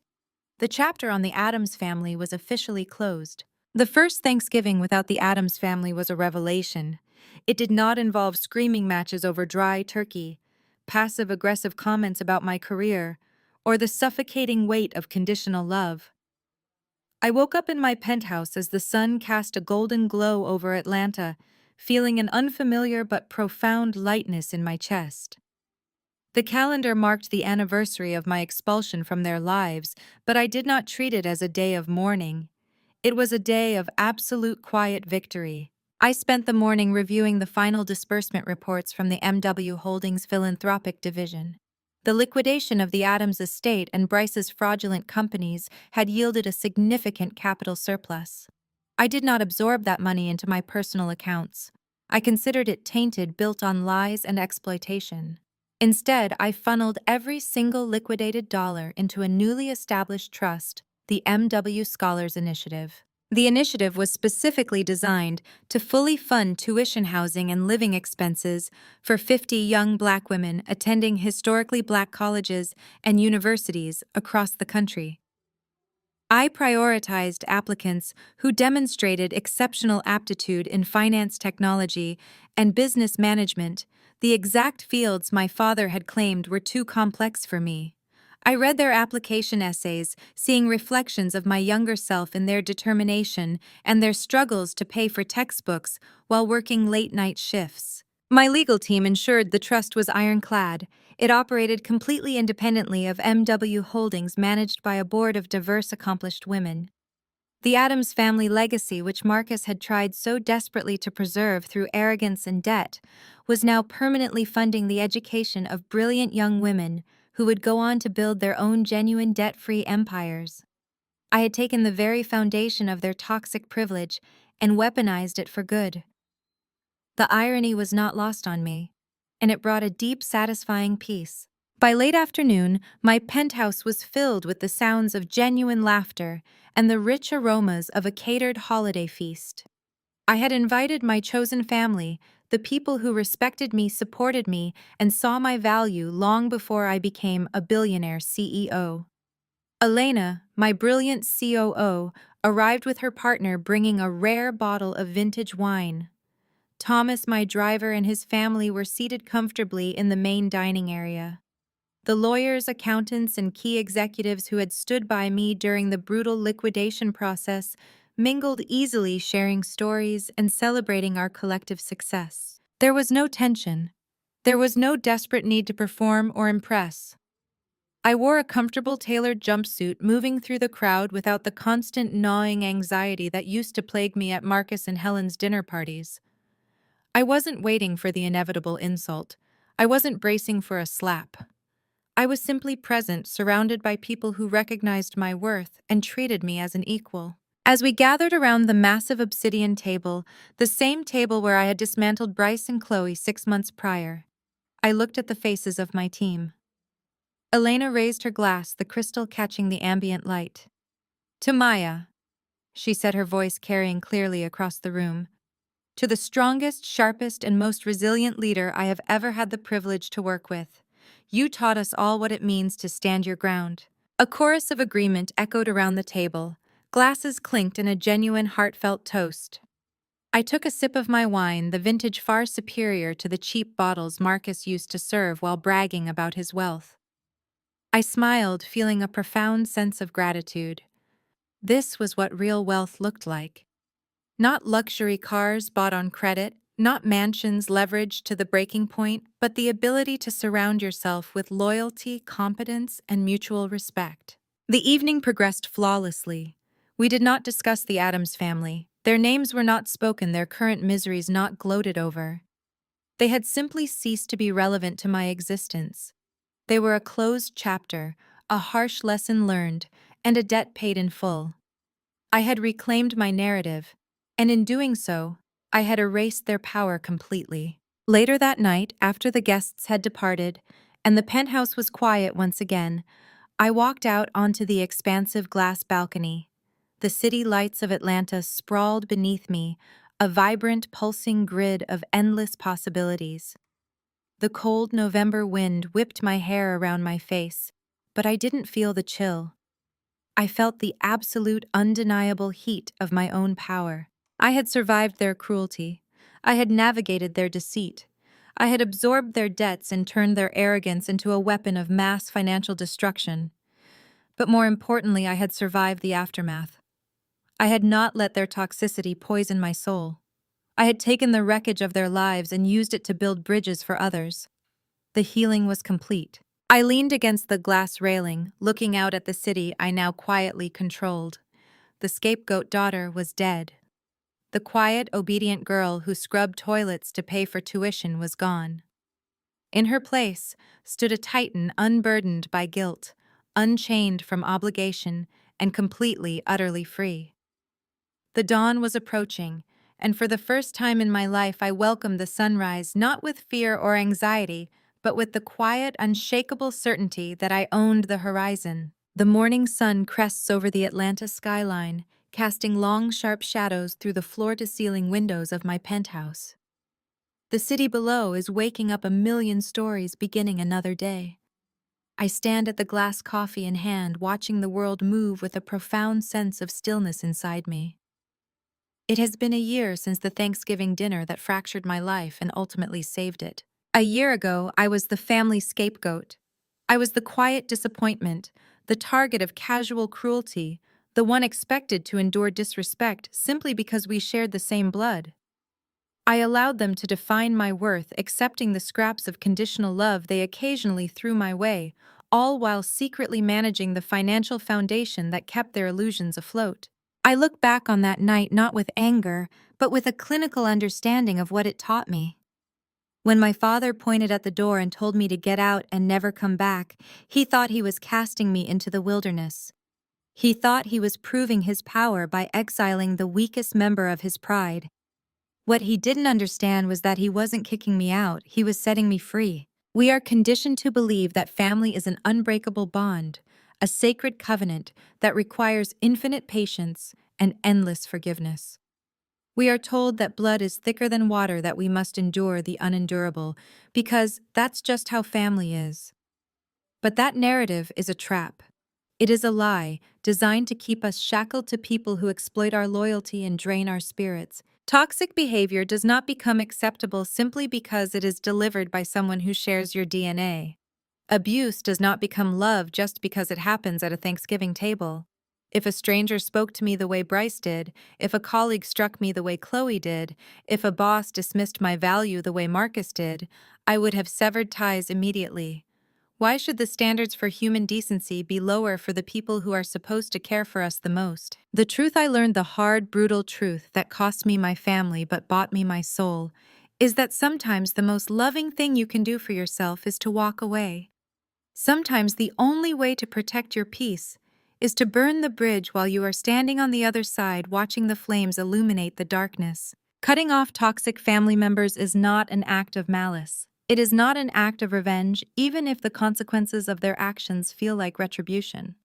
The chapter on the Addams family was officially closed. The first Thanksgiving without the Addams family was a revelation. It did not involve screaming matches over dry turkey, passive-aggressive comments about my career, or the suffocating weight of conditional love. I woke up in my penthouse as the sun cast a golden glow over Atlanta, feeling an unfamiliar but profound lightness in my chest. The calendar marked the anniversary of my expulsion from their lives, but I did not treat it as a day of mourning. It was a day of absolute quiet victory. I spent the morning reviewing the final disbursement reports from the MW Holdings philanthropic division. The liquidation of the Addams estate and Bryce's fraudulent companies had yielded a significant capital surplus. I did not absorb that money into my personal accounts. I considered it tainted, built on lies and exploitation. Instead, I funneled every single liquidated dollar into a newly established trust, the MW Scholars Initiative. The initiative was specifically designed to fully fund tuition, housing, and living expenses for 50 young Black women attending historically Black colleges and universities across the country. I prioritized applicants who demonstrated exceptional aptitude in finance technology and business management, the exact fields my father had claimed were too complex for me. I read their application essays, seeing reflections of my younger self in their determination and their struggles to pay for textbooks while working late-night shifts. My legal team ensured the trust was ironclad. It operated completely independently of MW Holdings, managed by a board of diverse, accomplished women. The Addams family legacy, which Marcus had tried so desperately to preserve through arrogance and debt, was now permanently funding the education of brilliant young women who would go on to build their own genuine debt-free empires. I had taken the very foundation of their toxic privilege and weaponized it for good. The irony was not lost on me, and it brought a deep, satisfying peace. By late afternoon, my penthouse was filled with the sounds of genuine laughter and the rich aromas of a catered holiday feast. I had invited my chosen family, the people who respected me, supported me, and saw my value long before I became a billionaire CEO. Elena, my brilliant COO, arrived with her partner bringing a rare bottle of vintage wine. Thomas, my driver, and his family were seated comfortably in the main dining area. The lawyers, accountants, and key executives who had stood by me during the brutal liquidation process mingled easily, sharing stories and celebrating our collective success. There was no tension. There was no desperate need to perform or impress. I wore a comfortable tailored jumpsuit, moving through the crowd without the constant gnawing anxiety that used to plague me at Marcus and Helen's dinner parties. I wasn't waiting for the inevitable insult. I wasn't bracing for a slap. I was simply present, surrounded by people who recognized my worth and treated me as an equal. As we gathered around the massive obsidian table, the same table where I had dismantled Bryce and Chloe 6 months prior, I looked at the faces of my team. Elena raised her glass, the crystal catching the ambient light. "To Maya," she said, her voice carrying clearly across the room. "To the strongest, sharpest, and most resilient leader I have ever had the privilege to work with. You taught us all what it means to stand your ground." A chorus of agreement echoed around the table, Glasses clinked in a genuine, heartfelt toast. I took a sip of my wine, the vintage far superior to the cheap bottles Marcus used to serve while bragging about his wealth. I smiled, feeling a profound sense of gratitude. This was what real wealth looked like. Not luxury cars bought on credit, not mansions leveraged to the breaking point, but the ability to surround yourself with loyalty, competence, and mutual respect. The evening progressed flawlessly. We did not discuss the Addams family. Their names were not spoken, their current miseries not gloated over. They had simply ceased to be relevant to my existence. They were a closed chapter, a harsh lesson learned, and a debt paid in full. I had reclaimed my narrative, and in doing so, I had erased their power completely. Later that night, after the guests had departed, and the penthouse was quiet once again, I walked out onto the expansive glass balcony. The city lights of Atlanta sprawled beneath me, a vibrant, pulsing grid of endless possibilities. The cold November wind whipped my hair around my face, but I didn't feel the chill. I felt the absolute, undeniable heat of my own power. I had survived their cruelty. I had navigated their deceit. I had absorbed their debts and turned their arrogance into a weapon of mass financial destruction. But more importantly, I had survived the aftermath. I had not let their toxicity poison my soul. I had taken the wreckage of their lives and used it to build bridges for others. The healing was complete. I leaned against the glass railing, looking out at the city I now quietly controlled. The scapegoat daughter was dead. The quiet, obedient girl who scrubbed toilets to pay for tuition was gone. In her place stood a titan unburdened by guilt, unchained from obligation, and completely, utterly free. The dawn was approaching, and for the first time in my life I welcomed the sunrise not with fear or anxiety, but with the quiet, unshakable certainty that I owned the horizon. The morning sun crests over the Atlanta skyline, casting long, sharp shadows through the floor-to-ceiling windows of my penthouse. The city below is waking up a million stories, beginning another day. I stand at the glass coffee in hand, watching the world move with a profound sense of stillness inside me. It has been a year since the Thanksgiving dinner that fractured my life and ultimately saved it. A year ago, I was the family scapegoat. I was the quiet disappointment, the target of casual cruelty, the one expected to endure disrespect simply because we shared the same blood. I allowed them to define my worth, accepting the scraps of conditional love they occasionally threw my way, all while secretly managing the financial foundation that kept their illusions afloat. I look back on that night not with anger, but with a clinical understanding of what it taught me. When my father pointed at the door and told me to get out and never come back, he thought he was casting me into the wilderness. He thought he was proving his power by exiling the weakest member of his pride. What he didn't understand was that he wasn't kicking me out, he was setting me free. We are conditioned to believe that family is an unbreakable bond, a sacred covenant that requires infinite patience and endless forgiveness. We are told that blood is thicker than water, that we must endure the unendurable, because that's just how family is. But that narrative is a trap. It is a lie designed to keep us shackled to people who exploit our loyalty and drain our spirits. Toxic behavior does not become acceptable simply because it is delivered by someone who shares your DNA. Abuse does not become love just because it happens at a Thanksgiving table. If a stranger spoke to me the way Bryce did, if a colleague struck me the way Chloe did, if a boss dismissed my value the way Marcus did, I would have severed ties immediately. Why should the standards for human decency be lower for the people who are supposed to care for us the most? The truth I learned, the hard, brutal truth that cost me my family but bought me my soul, is that sometimes the most loving thing you can do for yourself is to walk away. Sometimes the only way to protect your peace is to burn the bridge while you are standing on the other side watching the flames illuminate the darkness. Cutting off toxic family members is not an act of malice. It is not an act of revenge, even if the consequences of their actions feel like retribution.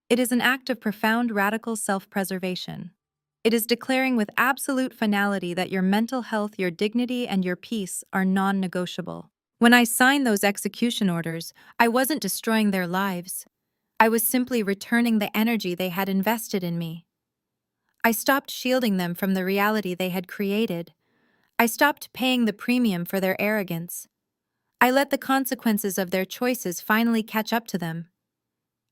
It is an act of profound radical self-preservation. It is declaring with absolute finality that your mental health, your dignity, and your peace are non-negotiable. When I signed those execution orders, I wasn't destroying their lives. I was simply returning the energy they had invested in me. I stopped shielding them from the reality they had created. I stopped paying the premium for their arrogance. I let the consequences of their choices finally catch up to them.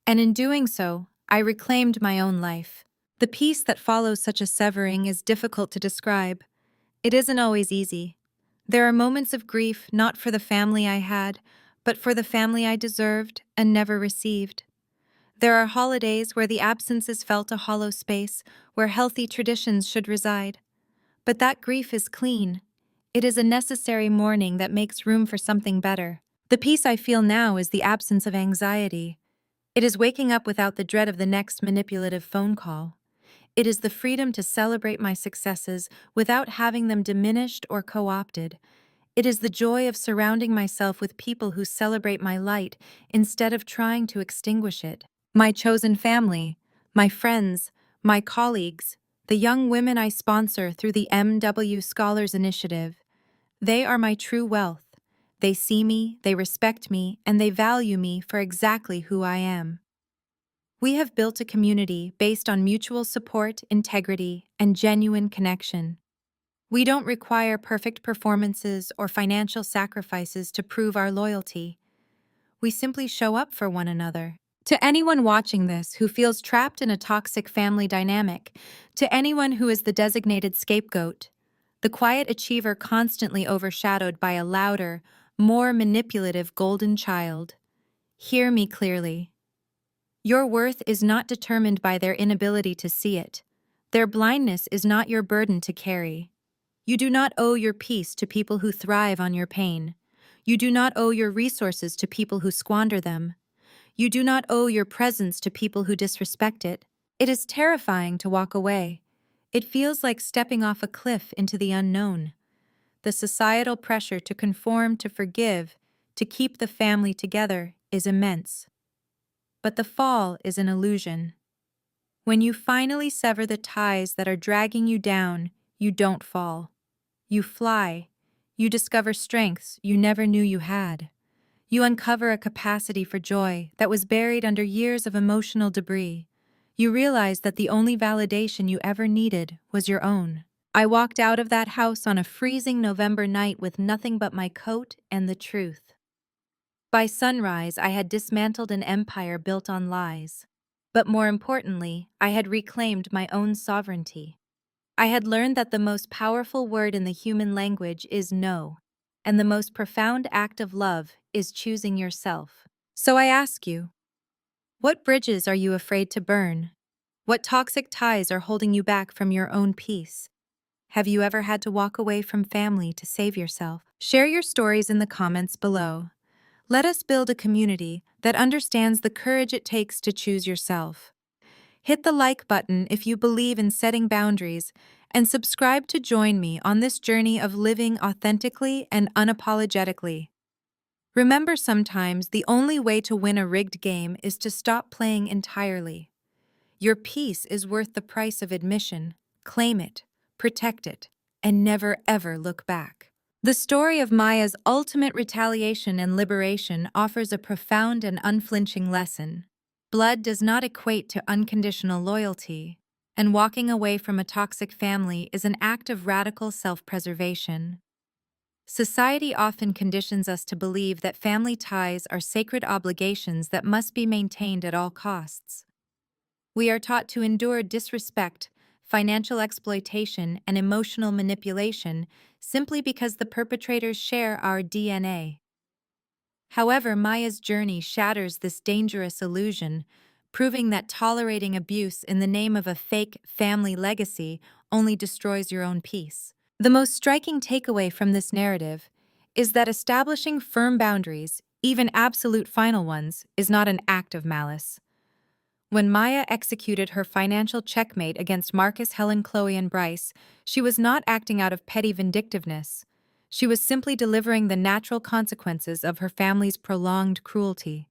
And in doing so, I reclaimed my own life. The peace that follows such a severing is difficult to describe. It isn't always easy. There are moments of grief not for the family I had, but for the family I deserved and never received. There are holidays where the absence is felt a hollow space where healthy traditions should reside. But that grief is clean. It is a necessary mourning that makes room for something better. The peace I feel now is the absence of anxiety. It is waking up without the dread of the next manipulative phone call. It is the freedom to celebrate my successes without having them diminished or co-opted. It is the joy of surrounding myself with people who celebrate my light instead of trying to extinguish it. My chosen family, my friends, my colleagues, the young women I sponsor through the MW Scholars Initiative. They are my true wealth. They see me, they respect me, and they value me for exactly who I am. We have built a community based on mutual support, integrity, and genuine connection. We don't require perfect performances or financial sacrifices to prove our loyalty. We simply show up for one another. To anyone watching this who feels trapped in a toxic family dynamic, to anyone who is the designated scapegoat, the quiet achiever constantly overshadowed by a louder, more manipulative golden child, hear me clearly. Your worth is not determined by their inability to see it. Their blindness is not your burden to carry. You do not owe your peace to people who thrive on your pain. You do not owe your resources to people who squander them. You do not owe your presence to people who disrespect it. It is terrifying to walk away. It feels like stepping off a cliff into the unknown. The societal pressure to conform, to forgive, to keep the family together is immense. But the fall is an illusion. When you finally sever the ties that are dragging you down, you don't fall. You fly. You discover strengths you never knew you had. You uncover a capacity for joy that was buried under years of emotional debris. You realize that the only validation you ever needed was your own. I walked out of that house on a freezing November night with nothing but my coat and the truth. By sunrise, I had dismantled an empire built on lies. But more importantly, I had reclaimed my own sovereignty. I had learned that the most powerful word in the human language is no, and the most profound act of love is choosing yourself. So I ask you, what bridges are you afraid to burn? What toxic ties are holding you back from your own peace? Have you ever had to walk away from family to save yourself? Share your stories in the comments below. Let us build a community that understands the courage it takes to choose yourself. Hit the like button if you believe in setting boundaries, and subscribe to join me on this journey of living authentically and unapologetically. Remember, sometimes the only way to win a rigged game is to stop playing entirely. Your peace is worth the price of admission. Claim it, protect it, and never ever look back. The story of Maya's ultimate retaliation and liberation offers a profound and unflinching lesson. Blood does not equate to unconditional loyalty, and walking away from a toxic family is an act of radical self-preservation. Society often conditions us to believe that family ties are sacred obligations that must be maintained at all costs. We are taught to endure disrespect, financial exploitation, and emotional manipulation simply because the perpetrators share our DNA. However, Maya's journey shatters this dangerous illusion, proving that tolerating abuse in the name of a fake family legacy only destroys your own peace. The most striking takeaway from this narrative is that establishing firm boundaries, even absolute final ones, is not an act of malice. When Maya executed her financial checkmate against Marcus, Helen, Chloe, and Bryce, she was not acting out of petty vindictiveness. She was simply delivering the natural consequences of her family's prolonged cruelty.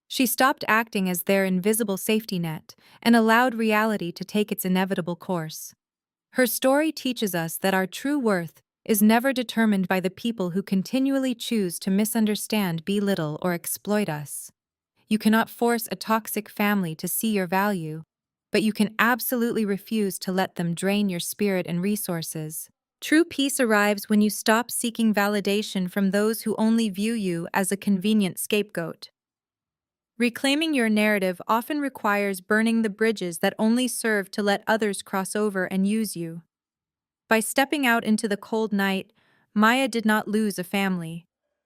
She stopped acting as their invisible safety net and allowed reality to take its inevitable course. Her story teaches us that our true worth is never determined by the people who continually choose to misunderstand, belittle, or exploit us. You cannot force a toxic family to see your value, but you can absolutely refuse to let them drain your spirit and resources. True peace arrives when you stop seeking validation from those who only view you as a convenient scapegoat. Reclaiming your narrative often requires burning the bridges that only serve to let others cross over and use you. By stepping out into the cold night, Maya did not lose a family.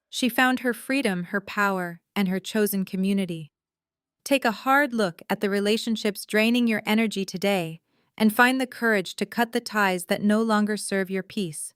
She found her freedom, her power, and her chosen community. Take a hard look at the relationships draining your energy today and find the courage to cut the ties that no longer serve your peace.